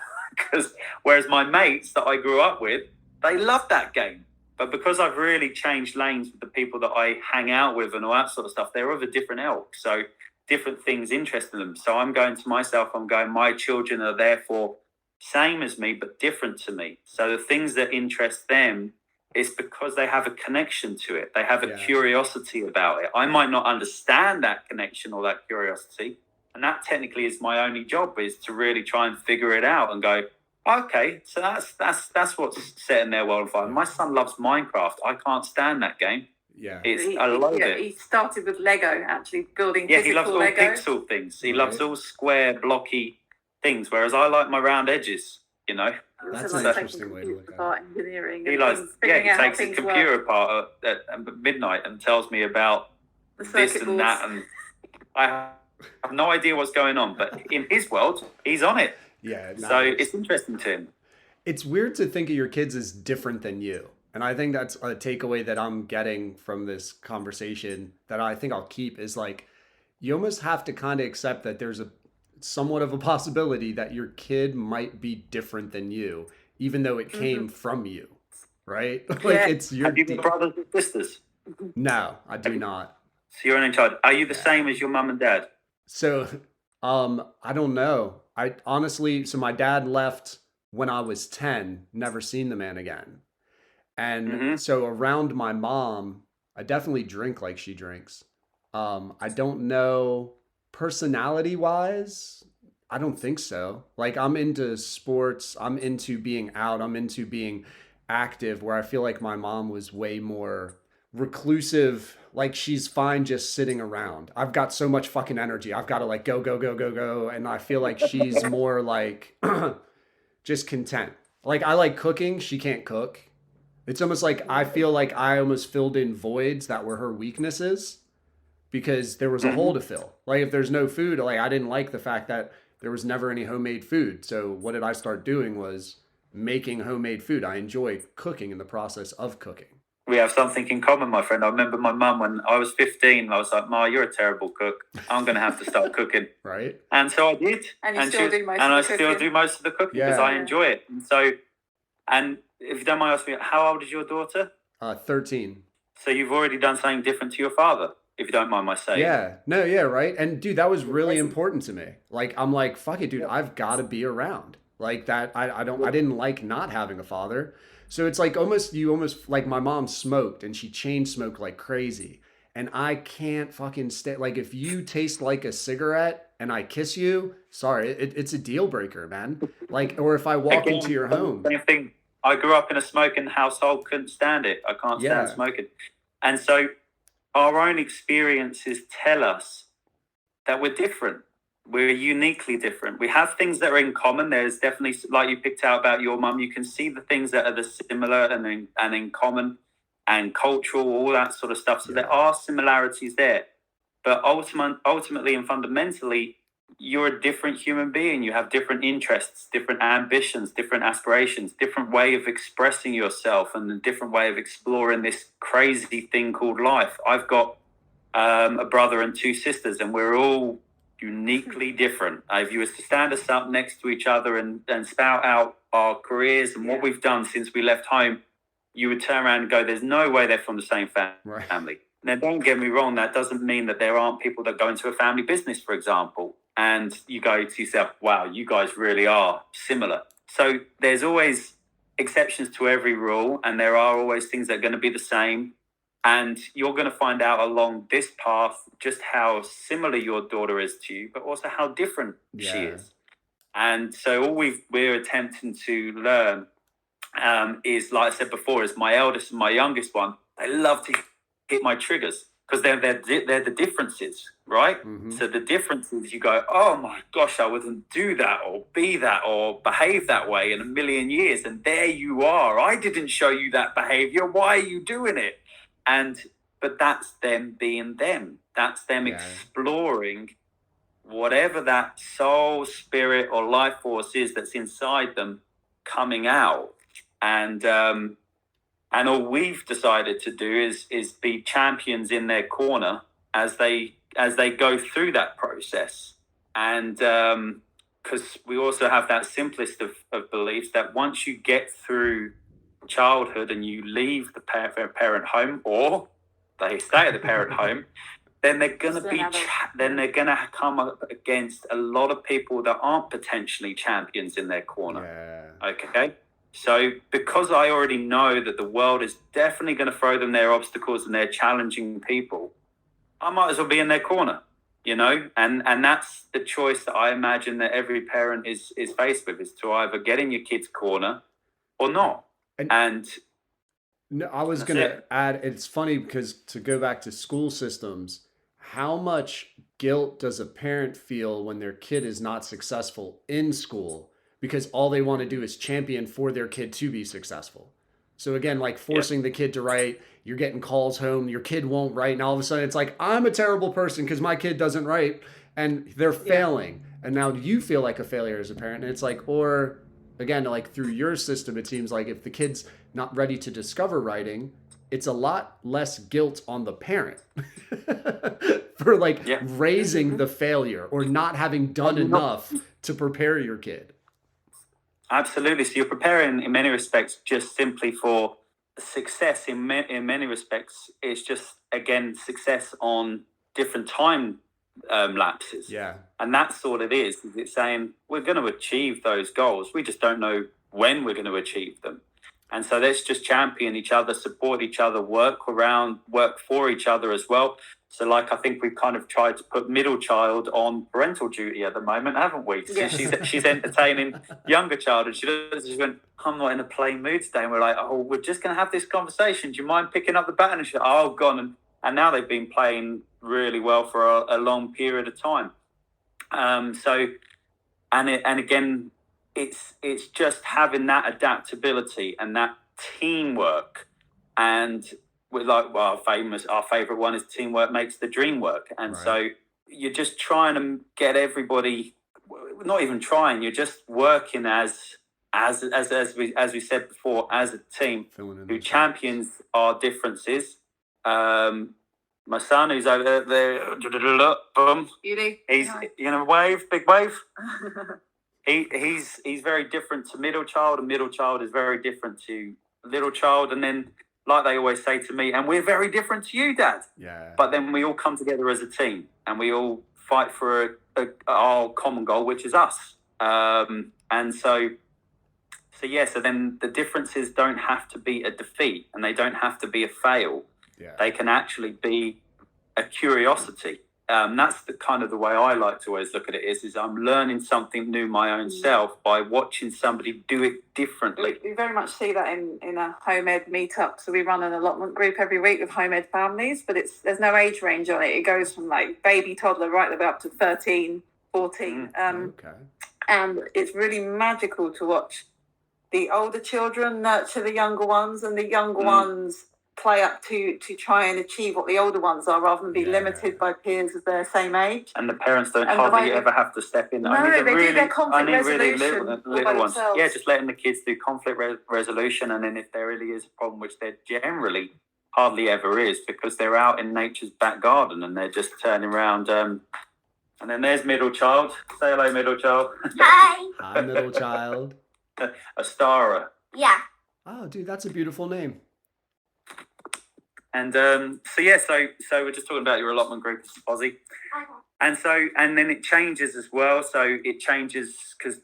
Whereas my mates that I grew up with, they loved that game. But because I've really changed lanes with the people that I hang out with and all that sort of stuff, they're of a different ilk. So different things interest them. So I'm going to myself, my children are therefore same as me, but different to me. So the things that interest them is because they have a connection to it. They have a curiosity about it. I might not understand that connection or that curiosity. And that technically is my only job, is to really try and figure it out and go, okay, so that's what's setting their world on fire. My son loves Minecraft. I can't stand that game. Yeah. I love it. He started with Lego, actually building physical he loves all Lego. Pixel things. He loves all square, blocky things, whereas I like my round edges, you know. That's an interesting way to look at it. Engineering. He takes his computer apart at midnight and tells me about this and that, and I have no idea what's going on, but in his world, he's on it. Yeah. Nice. So it's interesting to him. It's weird to think of your kids as different than you. And I think that's a takeaway that I'm getting from this conversation that I think I'll keep, is like, you almost have to kind of accept that there's somewhat of a possibility that your kid might be different than you, even though it came from you, right? It's your. Have you got brothers and sisters? No, I do not. So you're an only child. Are you the same as your mum and dad? So, I don't know. I honestly, so my dad left when I was 10, never seen the man again. And so around my mom, I definitely drink like she drinks. I don't know personality wise. I don't think so. Like I'm into sports, I'm into being out, I'm into being active where I feel like my mom was way more reclusive. Like she's fine just sitting around. I've got so much fucking energy. I've got to like go go go go go and I feel like she's more like just content. Like I like cooking, she can't cook. It's almost like I feel like I almost filled in voids that were her weaknesses because there was a hole to fill. Like if there's no food, like I didn't like the fact that there was never any homemade food. So what did I start doing was making homemade food. I enjoy cooking in the process of cooking. We have something in common, my friend. I remember my mum when I was 15. I was like, "Ma, you're a terrible cook. I'm going to have to start cooking." Right. And so I did. And you still do most of the And I cooking. still do most of the cooking because I enjoy it. And so, and if you don't mind asking me, how old is your daughter? 13. So you've already done something different to your father, if you don't mind my saying. Yeah. No, yeah, right. And dude, that was really important to me. Like I'm like, fuck it, dude, I've got to be around. Like that I didn't like not having a father. So it's like almost like my mom smoked and she chain smoked like crazy. And I can't fucking stay. Like if you taste like a cigarette and I kiss you, sorry, it's a deal breaker, man. Like, or if I walk into your home. Same thing. I grew up in a smoking household, couldn't stand it. I can't stand smoking. And so our own experiences tell us that we're different. We're uniquely different. We have things that are in common. There's definitely, like you picked out about your mum, you can see the things that are the similar and in common and cultural, all that sort of stuff. So there are similarities there. But ultimately and fundamentally, you're a different human being. You have different interests, different ambitions, different aspirations, different way of expressing yourself and a different way of exploring this crazy thing called life. I've got a brother and 2 sisters, and we're all uniquely different. If you were to stand us up next to each other and spout out our careers and what we've done since we left home, you would turn around and go, there's no way they're from the same family. Now, don't get me wrong, that doesn't mean that there aren't people that go into a family business, for example, and you go to yourself, wow, you guys really are similar. So there's always exceptions to every rule, and there are always things that are going to be the same. And you're going to find out along this path just how similar your daughter is to you, but also how different she is. And so all we're attempting to learn is, like I said before, is my eldest and my youngest one, they love to hit my triggers because they're the differences, right? So the differences, you go, oh my gosh, I wouldn't do that or be that or behave that way in a million years. And there you are. I didn't show you that behavior. Why are you doing it? But that's them being them. That's them exploring whatever that soul, spirit, or life force is that's inside them coming out. And all we've decided to do is be champions in their corner as they go through that process. And because we also have that simplest of beliefs that once you get through childhood and you leave the parent home, or they stay at the parent home, then they're going to come up against a lot of people that aren't potentially champions in their corner. Okay, so because I already know that the world is definitely going to throw them their obstacles and their challenging people, I might as well be in their corner, you know. And that's the choice that I imagine that every parent is faced with, is to either get in your kid's corner or not. And no, I was going to add, it's funny because to go back to school systems, how much guilt does a parent feel when their kid is not successful in school because all they want to do is champion for their kid to be successful? So again, like forcing the kid to write, you're getting calls home, your kid won't write, and all of a sudden it's like, I'm a terrible person because my kid doesn't write, and they're failing. And now you feel like a failure as a parent, and it's like, or again, like through your system, it seems like if the kid's not ready to discover writing, it's a lot less guilt on the parent for like raising the failure or not having done enough to prepare your kid. Absolutely. So you're preparing in many respects just simply for success. In many respects, it's just, again, success on different time lapses. And that's all it is. It's saying we're going to achieve those goals. We just don't know when we're going to achieve them. And so let's just champion each other, support each other, work for each other as well. So like, I think we've kind of tried to put middle child on parental duty at the moment, haven't we? So she's entertaining younger child, and she went, I'm not in a play mood today. And we're like, oh, we're just going to have this conversation. Do you mind picking up the baton? And she's like, oh, gone. And now they've been playing really well for a long period of time. Again, it's just having that adaptability and that teamwork. And we're like, well, our favorite one is teamwork makes the dream work. And so you're just trying to get everybody, not even trying, you're just working as we said before, as a team who champions our differences. My son, who's over there, boom. He's wave, big wave. He's very different to middle child, and middle child is very different to little child. And then, like they always say to me, and we're very different to you, Dad. Yeah. But then we all come together as a team, and we all fight for our common goal, which is us. So then the differences don't have to be a defeat, and they don't have to be a fail. Yeah. They can actually be a curiosity. That's the kind of the way I like to always look at it is I'm learning something new my own self by watching somebody do it differently. We very much see that in a home ed meetup. So we run an allotment group every week with home ed families, but there's no age range on it. It goes from like baby toddler right the way up to 13, 14. And it's really magical to watch the older children nurture the younger ones, and the younger ones play up to try and achieve what the older ones are, rather than be limited by peers of their same age. And the parents don't hardly ever have to step in. No, they do their conflict resolution. Little ones. Yeah, just letting the kids do conflict resolution, and then if there really is a problem, which there generally hardly ever is, because they're out in nature's back garden and they're just turning around. And then there's middle child. Say hello, middle child. Hi. Hi, middle child. Astara. Yeah. Oh, dude, that's a beautiful name. And so we're just talking about your allotment group, Ozzy. And then it changes as well. So it changes because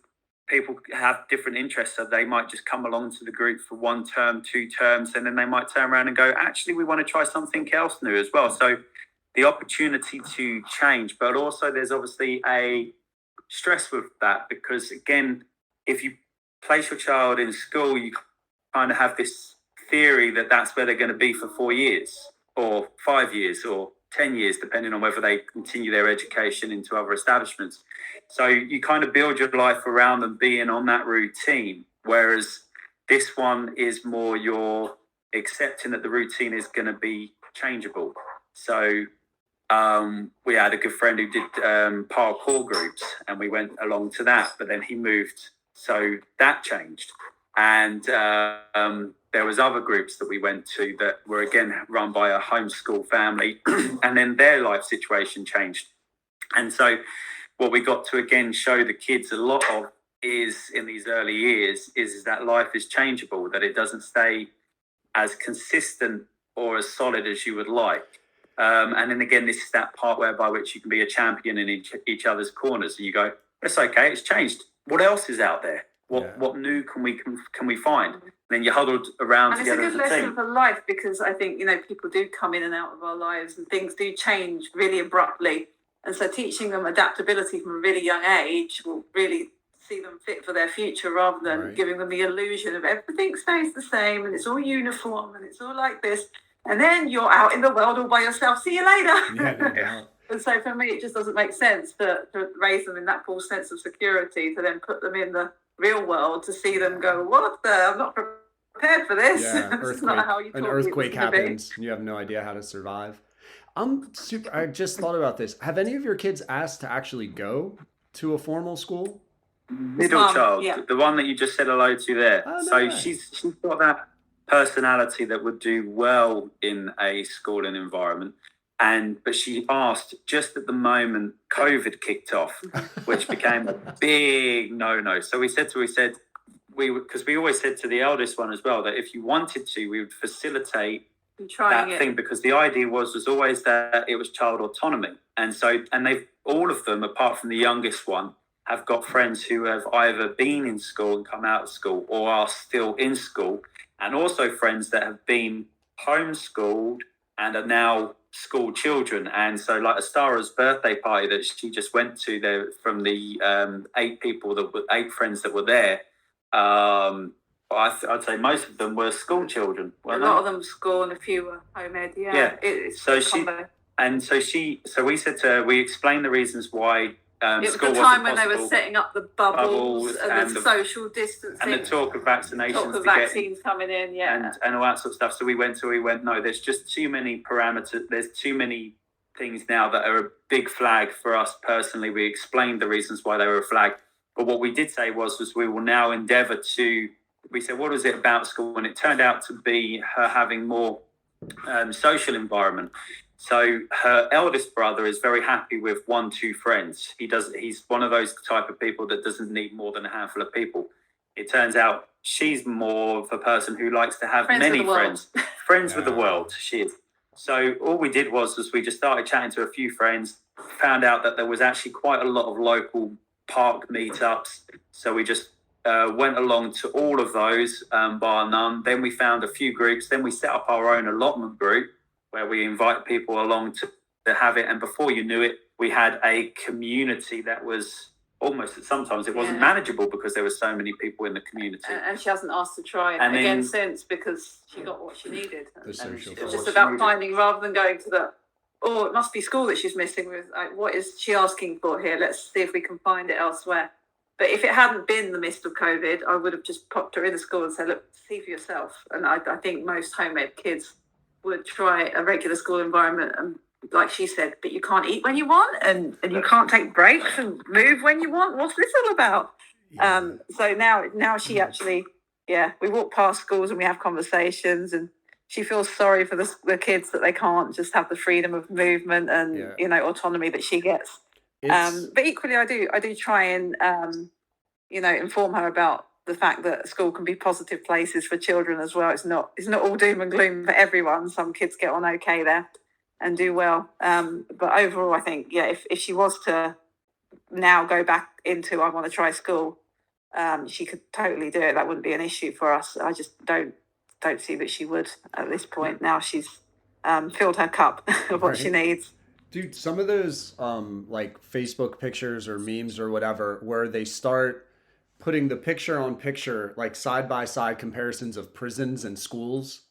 people have different interests. So they might just come along to the group for 1 term, 2 terms, and then they might turn around and go, actually, we want to try something else new as well. So the opportunity to change, but also there's obviously a stress with that, because again, if you place your child in school, you kind of have this theory that that's where they're going to be for 4 years or 5 years or 10 years, depending on whether they continue their education into other establishments. So you kind of build your life around them being on that routine, whereas this one is more you're accepting that the routine is going to be changeable. So we had a good friend who did parkour groups, and we went along to that, but then he moved, so that changed. And there was other groups that we went to that were again run by a homeschool family, and then their life situation changed. And so what we got to again show the kids a lot of is in these early years is that life is changeable, that it doesn't stay as consistent or as solid as you would like. And then again, this is that part whereby which you can be a champion in each other's corners, and you go, it's okay, it's changed. What else is out there? What new can we find? And then you're huddled around together as a team. It's a good lesson for life, because I think, people do come in and out of our lives and things do change really abruptly. And so teaching them adaptability from a really young age will really see them fit for their future, rather than giving them the illusion of everything stays the same and it's all uniform and it's all like this. And then you're out in the world all by yourself. See you later. Yeah. And so for me, it just doesn't make sense to raise them in that false sense of security, to then put them in the real world, to see them go, what the? I'm not prepared for this. Yeah, It's not how you an earthquake happens. You have no idea how to survive. I just thought about this. Have any of your kids asked to actually go to a formal school? Middle child, the one that you just said hello to there. Oh, so nice. she's got that personality that would do well in a schooling environment. But she asked just at the moment COVID kicked off, which became a big no. So we said because we always said to the eldest one as well that if you wanted to, we would facilitate that thing, because the idea was always that it was child autonomy. And they've all of them, apart from the youngest one, have got friends who have either been in school and come out of school or are still in school. and also friends that have been homeschooled and are now school children. And so like Astara's birthday party that she just went to there, from the 8 friends that were there, I'd say most of them were school children. A lot of them school and a few were home ed. Yeah. So we said to her, we explained the reasons why it was school the time wasn't when they were setting up the bubbles and the social distancing and the talk of vaccinations, talk of vaccines coming in, and all that sort of stuff. So we went, no, there's just too many parameters. There's too many things now that are a big flag for us personally. We explained the reasons why they were a flag, but what we did say was we will now endeavour to. We said, what is it about school? And it turned out to be her having more social environment. So her eldest brother is very happy with 1-2 friends. He's one of those type of people that doesn't need more than a handful of people. It turns out she's more of a person who likes to have many friends. Friends with the world, she is. So all we did was we just started chatting to a few friends, found out that there was actually quite a lot of local park meetups. So we just went along to all of those, bar none. Then we found a few groups. Then we set up our own allotment group where we invite people along to have it. And before you knew it, we had a community that was almost, sometimes it wasn't manageable because there were so many people in the community. And she hasn't asked to try it again since, because she got what she needed. The social it's just about finding, rather than going to it must be school that she's missing with, like, what is she asking for here? Let's see if we can find it elsewhere. But if it hadn't been the mist of COVID, I would have just popped her in the school and said, look, see for yourself. And I think most homemade kids would try a regular school environment, and like she said, but you can't eat when you want, and you can't take breaks and move when you want. What's this all about? So now she actually, we walk past schools and we have conversations, and she feels sorry for the kids that they can't just have the freedom of movement and autonomy that she gets. But equally, I do try and inform her about the fact that school can be positive places for children as well. It's not all doom and gloom for everyone. Some kids get on okay there and do well. But overall, I think, if she was to now go back into, I want to try school, she could totally do it. That wouldn't be an issue for us. I just don't see that she would at this point. Now she's filled her cup of what she needs. Dude, some of those like Facebook pictures or memes or whatever, where they start putting the picture on picture, like side by side comparisons of prisons and schools,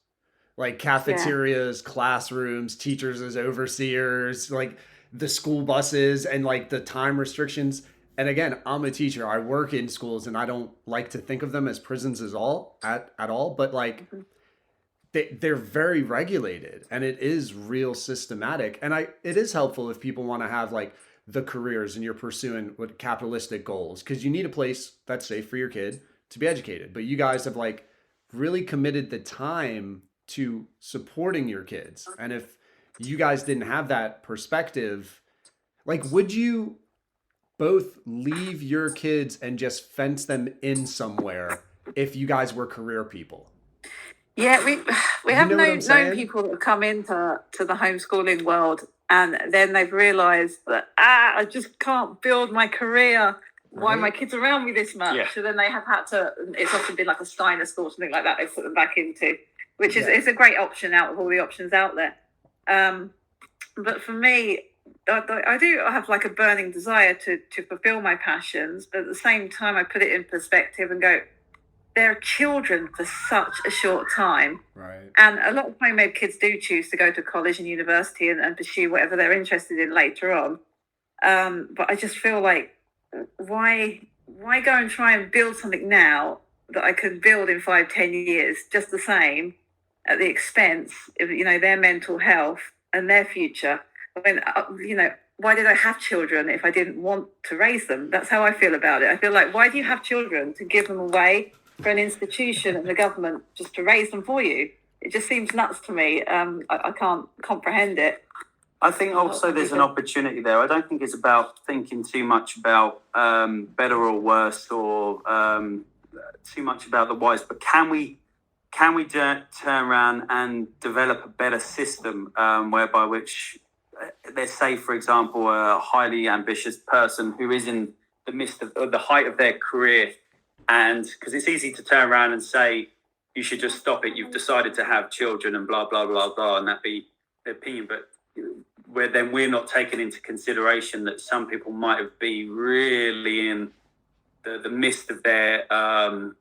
like cafeterias, classrooms, teachers as overseers, like the school buses and like the time restrictions. And again, I'm a teacher. I work in schools, and I don't like to think of them as prisons at all, but like they're very regulated, and it is real systematic. And it is helpful if people want to have like the careers and you're pursuing what capitalistic goals, because you need a place that's safe for your kid to be educated. But you guys have like really committed the time to supporting your kids. And if you guys didn't have that perspective, like, would you both leave your kids and just fence them in somewhere if you guys were career people? Yeah, we have known people that have come into the homeschooling world, and then they've realised that I just can't build my career. Why are my kids around me this much? So then they have had to. It's often been like a Steiner school or something like that. They put them back into, which is it's a great option out of all the options out there. But for me, I do have like a burning desire to fulfil my passions, but at the same time, I put it in perspective and go, they're children for such a short time. Right. And a lot of homemade kids do choose to go to college and university and pursue whatever they're interested in later on. But I just feel like, why go and try and build something now that I could build in 5-10 years just the same, at the expense of, their mental health and their future? I mean, why did I have children if I didn't want to raise them? That's how I feel about it. I feel like, why do you have children? To give them away for an institution and the government just to raise them for you? It just seems nuts to me. I can't comprehend it. I think also there's an opportunity there. I don't think it's about thinking too much about better or worse, or too much about the whys, but can we turn around and develop a better system whereby which, let's say, for example, a highly ambitious person who is in the midst of the height of their career, and because it's easy to turn around and say, you should just stop it. You've decided to have children and blah, blah, blah, blah, and that be their opinion. But we're not taking into consideration that some people might have been really in the midst of their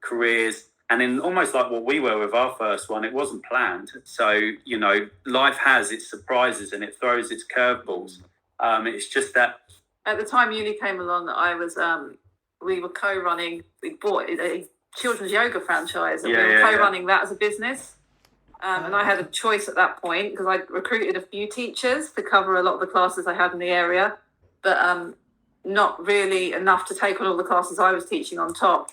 careers. And in almost like what we were with our first one, it wasn't planned. So, you know, life has its surprises and it throws its curveballs. It's just that at the time uni came along, I was we were co-running. We bought a children's yoga franchise, and we were co-running that as a business. And I had a choice at that point because I recruited a few teachers to cover a lot of the classes I had in the area, but not really enough to take on all the classes I was teaching on top.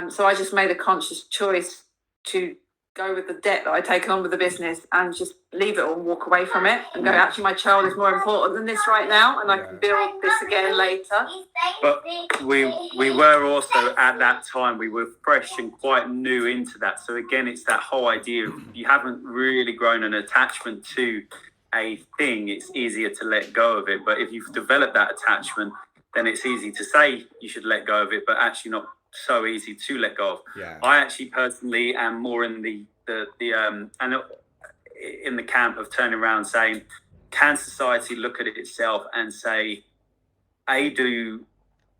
So I just made a conscious choice to go with the debt that I'd taken on with the business and just leave it all and walk away from it and go, actually, my child is more important than this right now, and I can build this again later. But we were also, at that time, we were fresh and quite new into that. So again, it's that whole idea of you haven't really grown an attachment to a thing, it's easier to let go of it. But if you've developed that attachment, then it's easy to say you should let go of it, but actually not so easy to let go of. I actually personally am more in the camp of turning around saying, can society look at it itself and say, do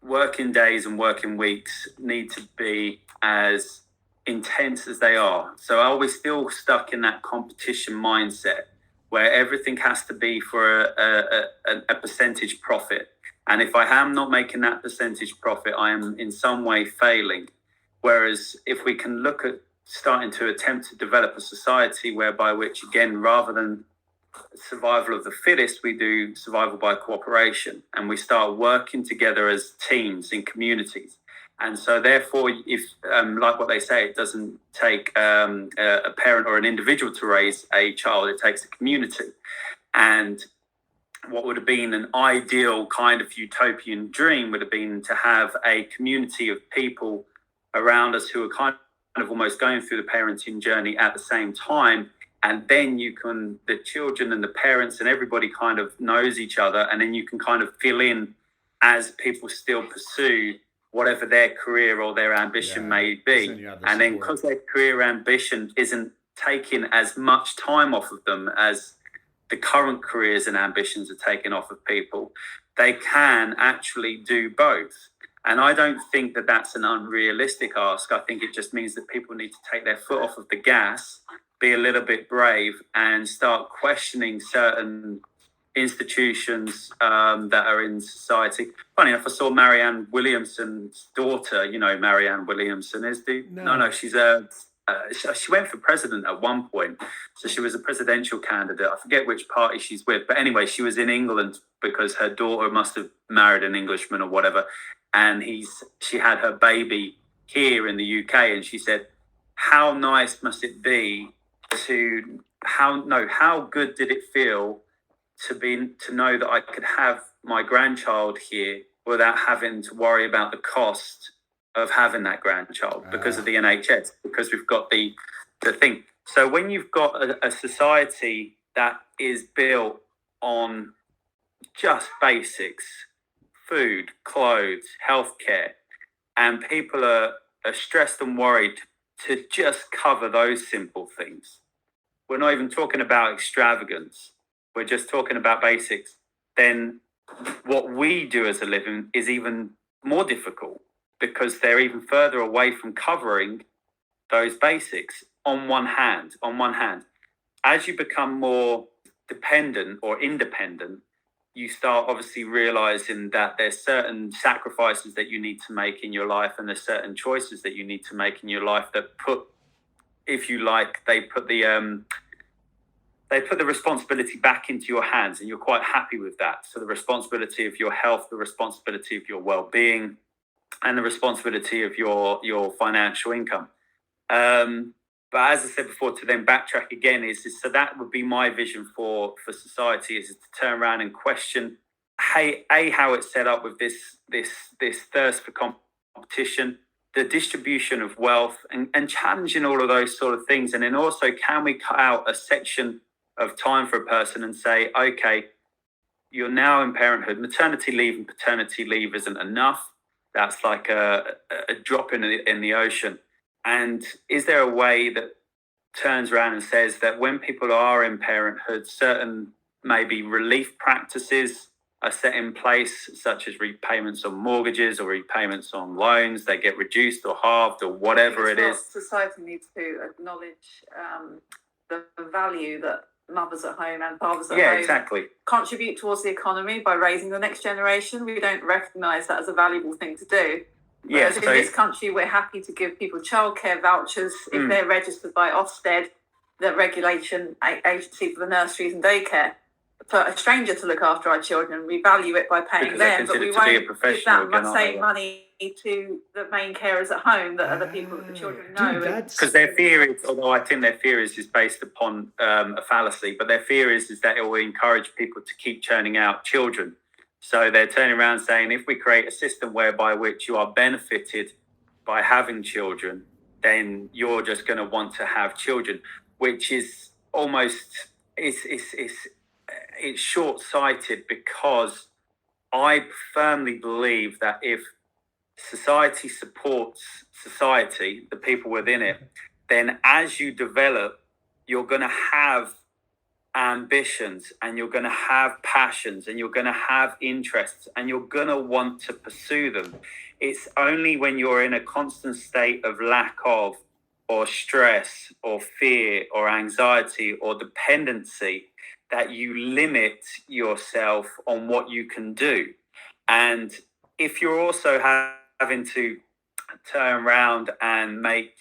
working days and working weeks need to be as intense as they are? So are we still stuck in that competition mindset where everything has to be for a percentage profit? And if I am not making that percentage profit, I am in some way failing. Whereas if we can look at starting to attempt to develop a society whereby which, again, rather than survival of the fittest, we do survival by cooperation, and we start working together as teams in communities. And so therefore, if like what they say, it doesn't take a parent or an individual to raise a child, it takes a community. And what would have been an ideal kind of utopian dream would have been to have a community of people around us who are kind of almost going through the parenting journey at the same time. And then the children and the parents and everybody kind of knows each other. And then you can kind of fill in as people still pursue whatever their career or their ambition may be. And then because their career ambition isn't taking as much time off of them as the current careers and ambitions are taken off of people, they can actually do both. And I don't think that that's an unrealistic ask. I think it just means that people need to take their foot off of the gas, be a little bit brave, and start questioning certain institutions that are in society. Funny enough, I saw Marianne Williamson's daughter. You know, Marianne Williamson is no, she's she went for president at one point. So she was a presidential candidate. I forget which party she's with. But anyway, she was in England because her daughter must have married an Englishman or whatever. And she had her baby here in the UK. And she said, how nice must it be how good did it feel to know that I could have my grandchild here without having to worry about the cost of having that grandchild because of the NHS, because we've got the thing. So when you've got a society that is built on just basics, food, clothes, healthcare, and people are stressed and worried to just cover those simple things. We're not even talking about extravagance. We're just talking about basics. Then what we do as a living is even more difficult, because they're even further away from covering those basics on one hand. As you become more dependent or independent, you start obviously realizing that there's certain sacrifices that you need to make in your life, and there's certain choices that you need to make in your life that put, if you like, they put the responsibility back into your hands, and you're quite happy with that. So the responsibility of your health, the responsibility of your well-being, and the responsibility of your financial income. But as I said before, to then backtrack again, so that would be my vision for society, is to turn around and question, how it's set up with this thirst for competition, the distribution of wealth, and challenging all of those sort of things. And then also, can we cut out a section of time for a person and say, okay, you're now in parenthood, maternity leave and paternity leave isn't enough. That's like a drop in the ocean. And is there a way that turns around and says that when people are in parenthood, certain maybe relief practices are set in place, such as repayments on mortgages or repayments on loans, they get reduced or halved or whatever it is? Society needs to acknowledge the value that mothers at home and fathers at home exactly contribute towards the economy by raising the next generation. We don't recognise that as a valuable thing to do. Whereas in this country, we're happy to give people childcare vouchers if they're registered by Ofsted, the regulation agency for the nurseries and daycare, for a stranger to look after our children. We value it by paying them, but we won't give that same money to the main carers at home that are the people that the children know. Because their fear is, although I think their fear is based upon a fallacy, but their fear is that it will encourage people to keep churning out children. So they're turning around saying, if we create a system whereby which you are benefited by having children, then you're just going to want to have children, which is almost, it's short-sighted, because I firmly believe that if society supports society, the people within it, then as you develop, you're going to have ambitions, and you're going to have passions, and you're going to have interests, and you're going to want to pursue them. It's only when you're in a constant state of lack of, or stress, or fear, or anxiety, or dependency, that you limit yourself on what you can do. And if you're also having to turn around and make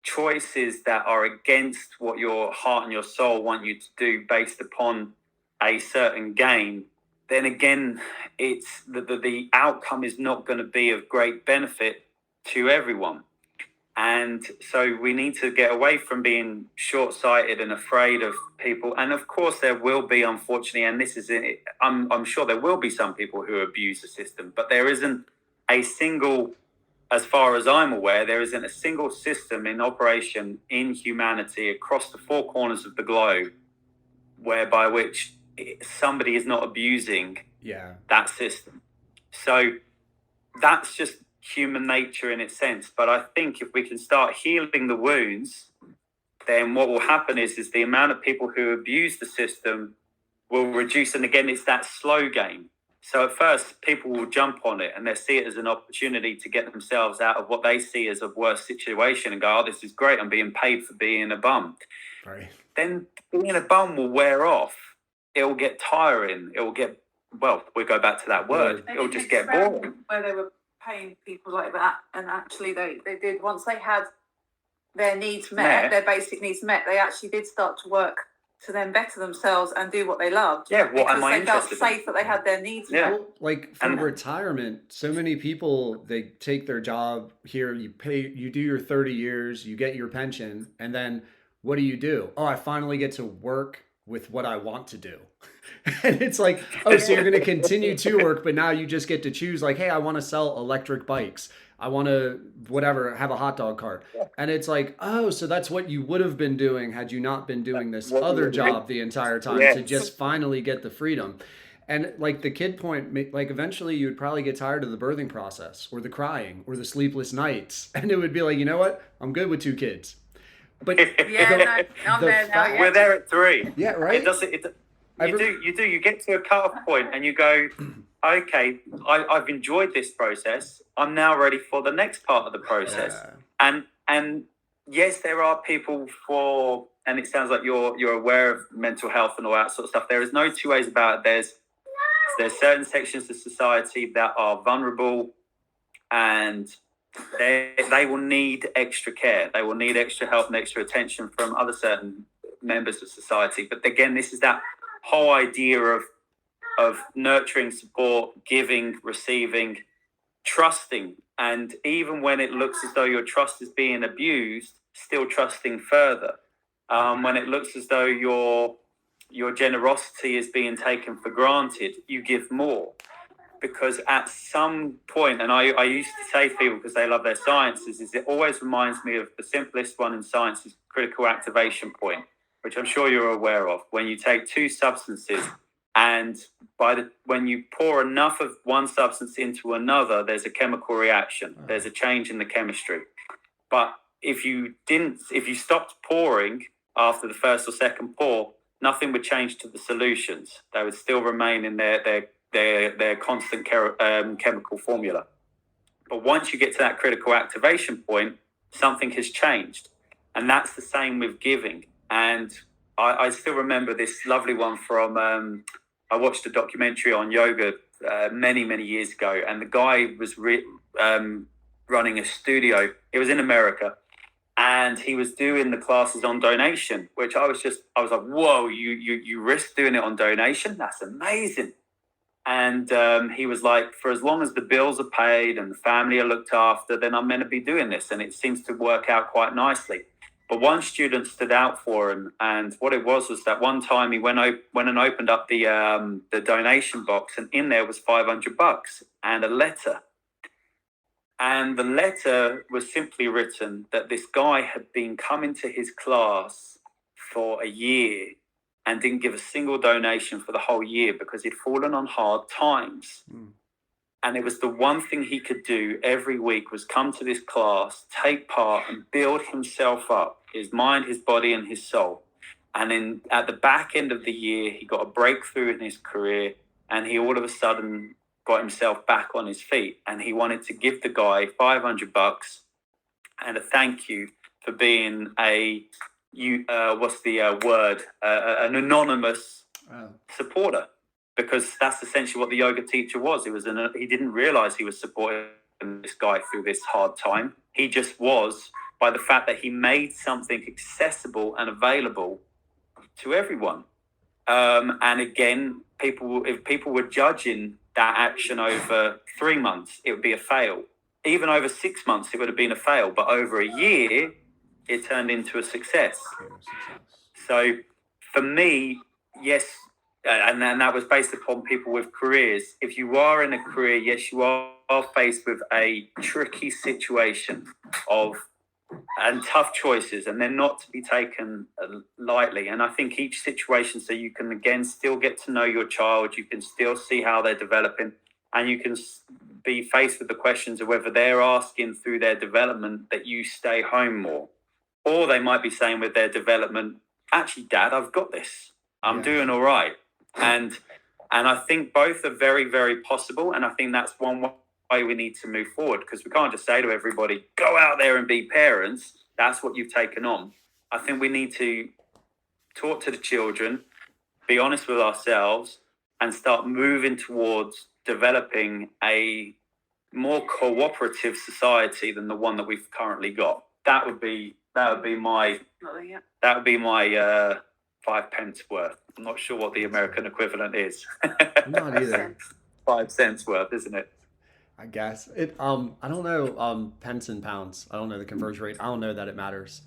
choices that are against what your heart and your soul want you to do based upon a certain gain, then again, it's the outcome is not going to be of great benefit to everyone. And so we need to get away from being short-sighted and afraid of people. And of course, there will be, unfortunately, and this is it, I'm sure there will be some people who abuse the system, but there isn't a single, as far as I'm aware, there isn't a single system in operation in humanity across the four corners of the globe whereby which somebody is not abusing that system. So that's just human nature in its sense. But I think if we can start healing the wounds, then what will happen is the amount of people who abuse the system will reduce. And again, it's that slow game. So at first, people will jump on it and they see it as an opportunity to get themselves out of what they see as a worse situation and go, oh, this is great, I'm being paid for being a bum. Right. Then being a bum will wear off. It will get tiring. It will get, well, we go back to that word. It will just get boring. Where they were paying people like that, and actually they did, once they had their needs met, their basic needs met, they actually did start to work to then better themselves and do what they loved. Yeah, what am I interested in? Because they felt safe that they had their needs met. Well, like for retirement, so many people, they take their job here, you do your 30 years, you get your pension, and then what do? Oh, I finally get to work with what I want to do. And it's like, oh, so you're going to continue to work, but now you just get to choose, like, hey, I want to sell electric bikes. I want to, whatever, have a hot dog cart. And it's like, oh, so that's what you would have been doing had you not been doing this other job the entire time to just finally get the freedom. And like the kid point, like eventually you would probably get tired of the birthing process or the crying or the sleepless nights. And it would be like, you know what? I'm good with 2 kids. But we're there at 3. Yeah, right. You get to a cut-off point and you go, okay, I've enjoyed this process. I'm now ready for the next part of the process. Yeah. And yes, there are people and it sounds like you're aware of mental health and all that sort of stuff. There is no 2 ways about it. There's certain sections of society that are vulnerable, and they will need extra care. They will need extra help and extra attention from other certain members of society. But again, this is that whole idea of nurturing, support, giving, receiving, trusting. And even when it looks as though your trust is being abused, still trusting further. When it looks as though your generosity is being taken for granted, you give more. Because at some point, and I used to say to people, because they love their sciences, is it always reminds me of the simplest one in science is critical activation point, which I'm sure you're aware of. When you take 2 substances and when you pour enough of one substance into another, there's a chemical reaction. There's a change in the chemistry. But if you stopped pouring after the first or second pour, nothing would change to the solutions. They would still remain in their constant chemical formula. But once you get to that critical activation point, something has changed. And that's the same with giving. And I still remember this lovely one from, I watched a documentary on yoga many, many years ago. And the guy was running a studio. It was in America. And he was doing the classes on donation, which I was like, whoa, you risk doing it on donation? That's amazing. And he was like, for as long as the bills are paid and the family are looked after, then I'm meant to be doing this. And it seems to work out quite nicely. But one student stood out for him. And what it was that one time he went and opened up the donation box, and in there was $500 and a letter. And the letter was simply written that this guy had been coming to his class for a year and didn't give a single donation for the whole year because he'd fallen on hard times. And it was the one thing he could do every week was come to this class, take part and build himself up, his mind, his body and his soul. And then at the back end of the year, he got a breakthrough in his career, and he all of a sudden got himself back on his feet, and he wanted to give the guy $500 and a thank you for being an anonymous supporter, because that's essentially what the yoga teacher was. He didn't realize he was supporting this guy through this hard time. He just was, by the fact that he made something accessible and available to everyone. And again, if people were judging that action over 3 months, it would be a fail. Even over 6 months, it would have been a fail. But over a year, it turned into a success. So for me, yes, and that was based upon people with careers. If you are in a career, yes, you are faced with a tricky situation and tough choices, and they're not to be taken lightly. And I think each situation, so you can again still get to know your child, you can still see how they're developing, and you can be faced with the questions of whether they're asking through their development that you stay home more, or they might be saying with their development, actually, Dad, I've got this, I'm doing all right. And I think both are very, very possible, and I think that's one way we need to move forward, because we can't just say to everybody, go out there and be parents. That's what you've taken on. I think we need to talk to the children, be honest with ourselves, and start moving towards developing a more cooperative society than the one that we've currently got. That would be my 5 pence worth. I'm not sure what the American equivalent is. Not either. 5 cents worth, isn't it? I guess it. I don't know. Pence and pounds. I don't know the conversion rate. I don't know that it matters.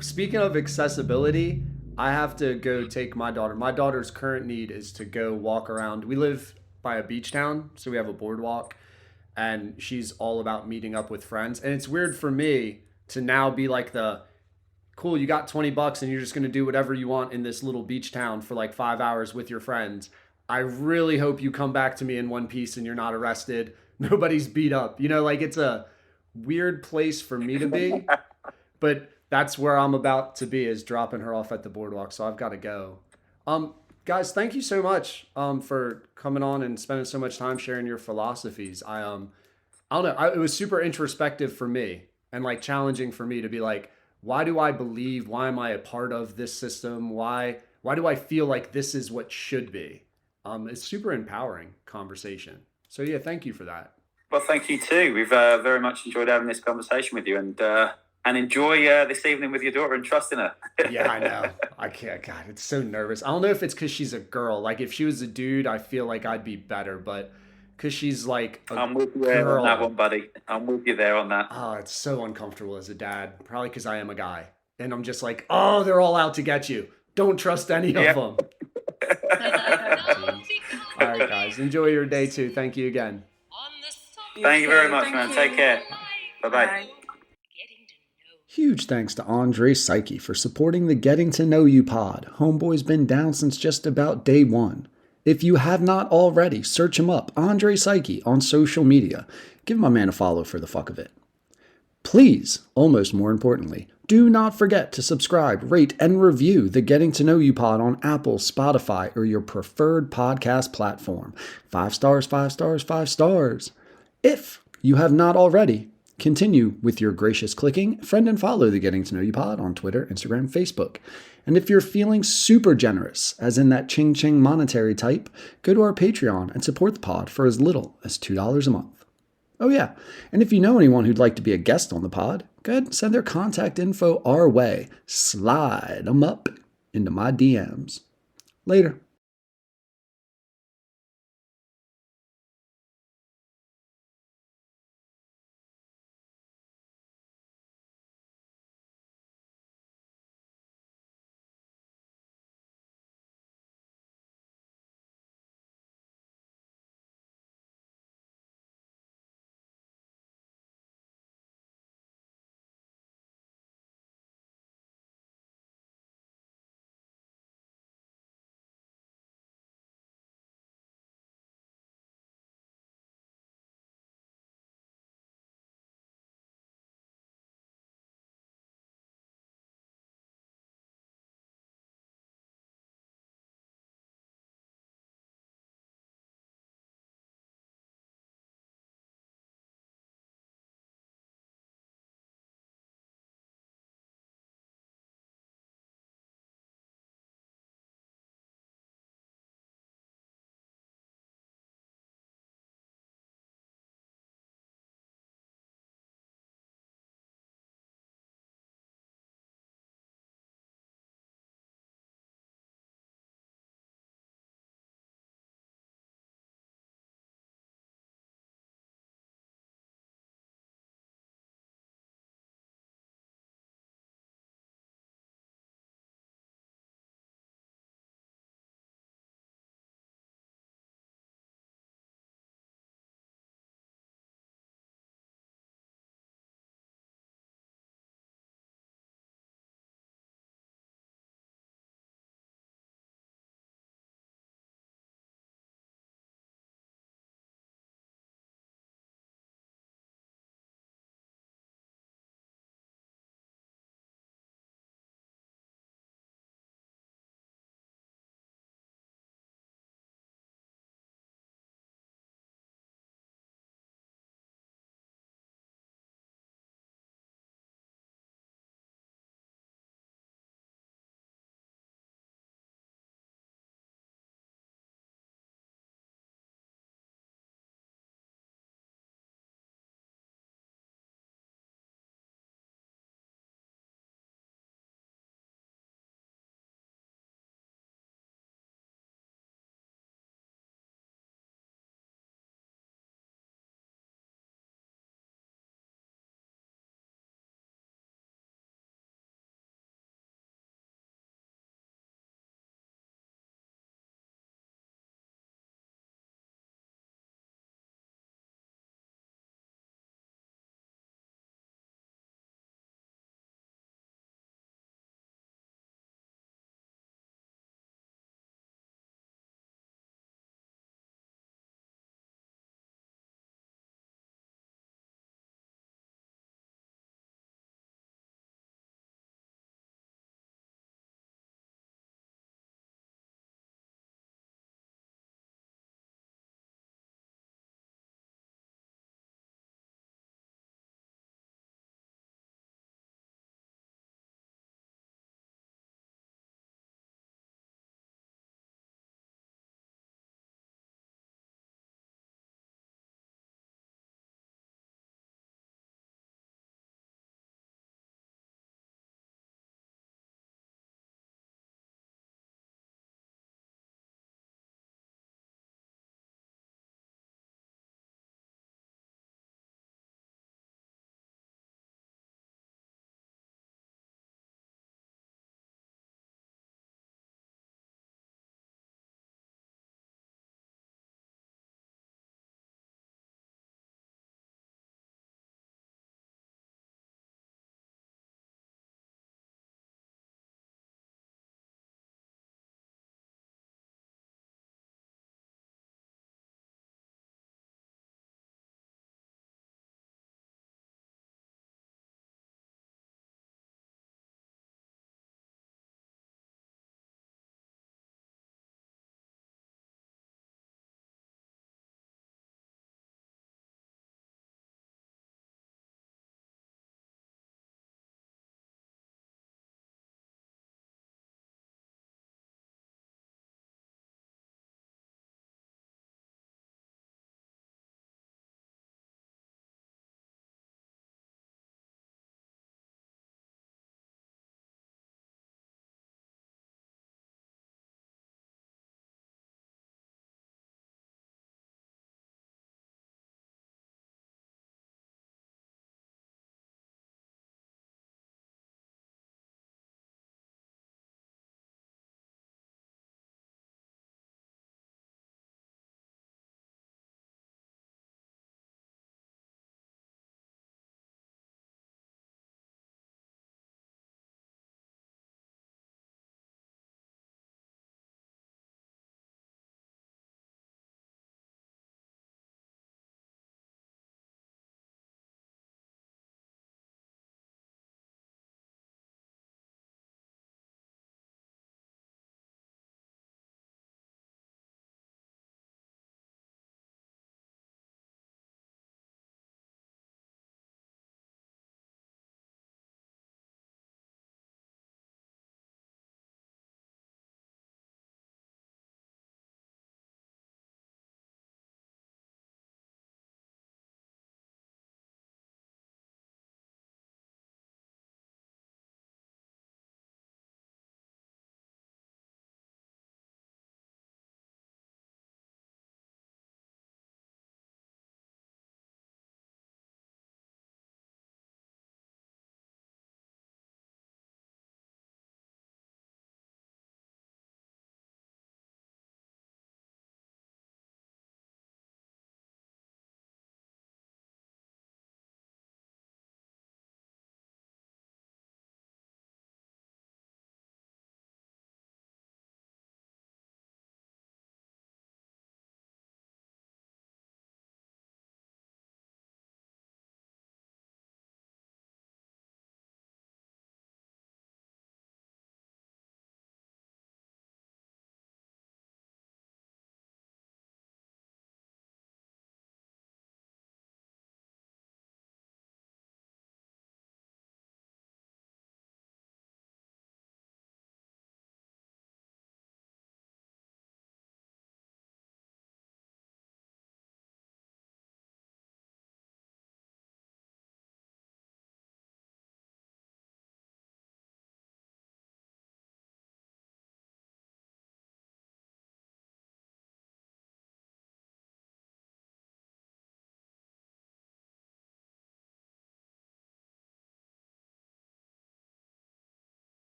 Speaking of accessibility, I have to go take my daughter. My daughter's current need is to go walk around. We live by a beach town, so we have a boardwalk, and she's all about meeting up with friends. And it's weird for me to now be like cool, you got $20 and you're just going to do whatever you want in this little beach town for like 5 hours with your friends. I really hope you come back to me in one piece and you're not arrested. Nobody's beat up. Like it's a weird place for me to be, but that's where I'm about to be, is dropping her off at the boardwalk. So I've got to go. Guys, thank you so much for coming on and spending so much time sharing your philosophies. I don't know. It was super introspective for me and like challenging for me to be like, why do I believe? Why am I a part of this system? Why do I feel like this is what should be? It's super empowering conversation. So yeah, thank you for that. Well, thank you too. We've very much enjoyed having this conversation with you, and enjoy this evening with your daughter and trusting her. Yeah, I know. I can't. God, it's so nervous. I don't know if it's because she's a girl. Like if she was a dude, I feel like I'd be better, but because she's like a I'm with you there on that one, buddy. I'm with you there on that. Oh, it's so uncomfortable as a dad. Probably because I am a guy, and I'm just like, oh, they're all out to get you. Don't trust any of them. All right, guys. Enjoy your day too. Thank you again. Thank you very much, man. Take care. Bye-bye. Huge thanks to Andre Psyche for supporting the Getting to Know You pod. Homeboy's been down since just about day one. If you have not already, search him up, Andre Psyche, on social media. Give my man a follow for the fuck of it. Please, almost more importantly, do not forget to subscribe, rate, and review the Getting to Know You pod on Apple, Spotify, or your preferred podcast platform. 5 stars, 5 stars, 5 stars. If you have not already, continue with your gracious clicking, friend and follow the Getting to Know You pod on Twitter, Instagram, Facebook. And if you're feeling super generous, as in that ching-ching monetary type, go to our Patreon and support the pod for as little as $2 a month. Oh yeah, and if you know anyone who'd like to be a guest on the pod, go ahead and send their contact info our way. Slide them up into my DMs. Later.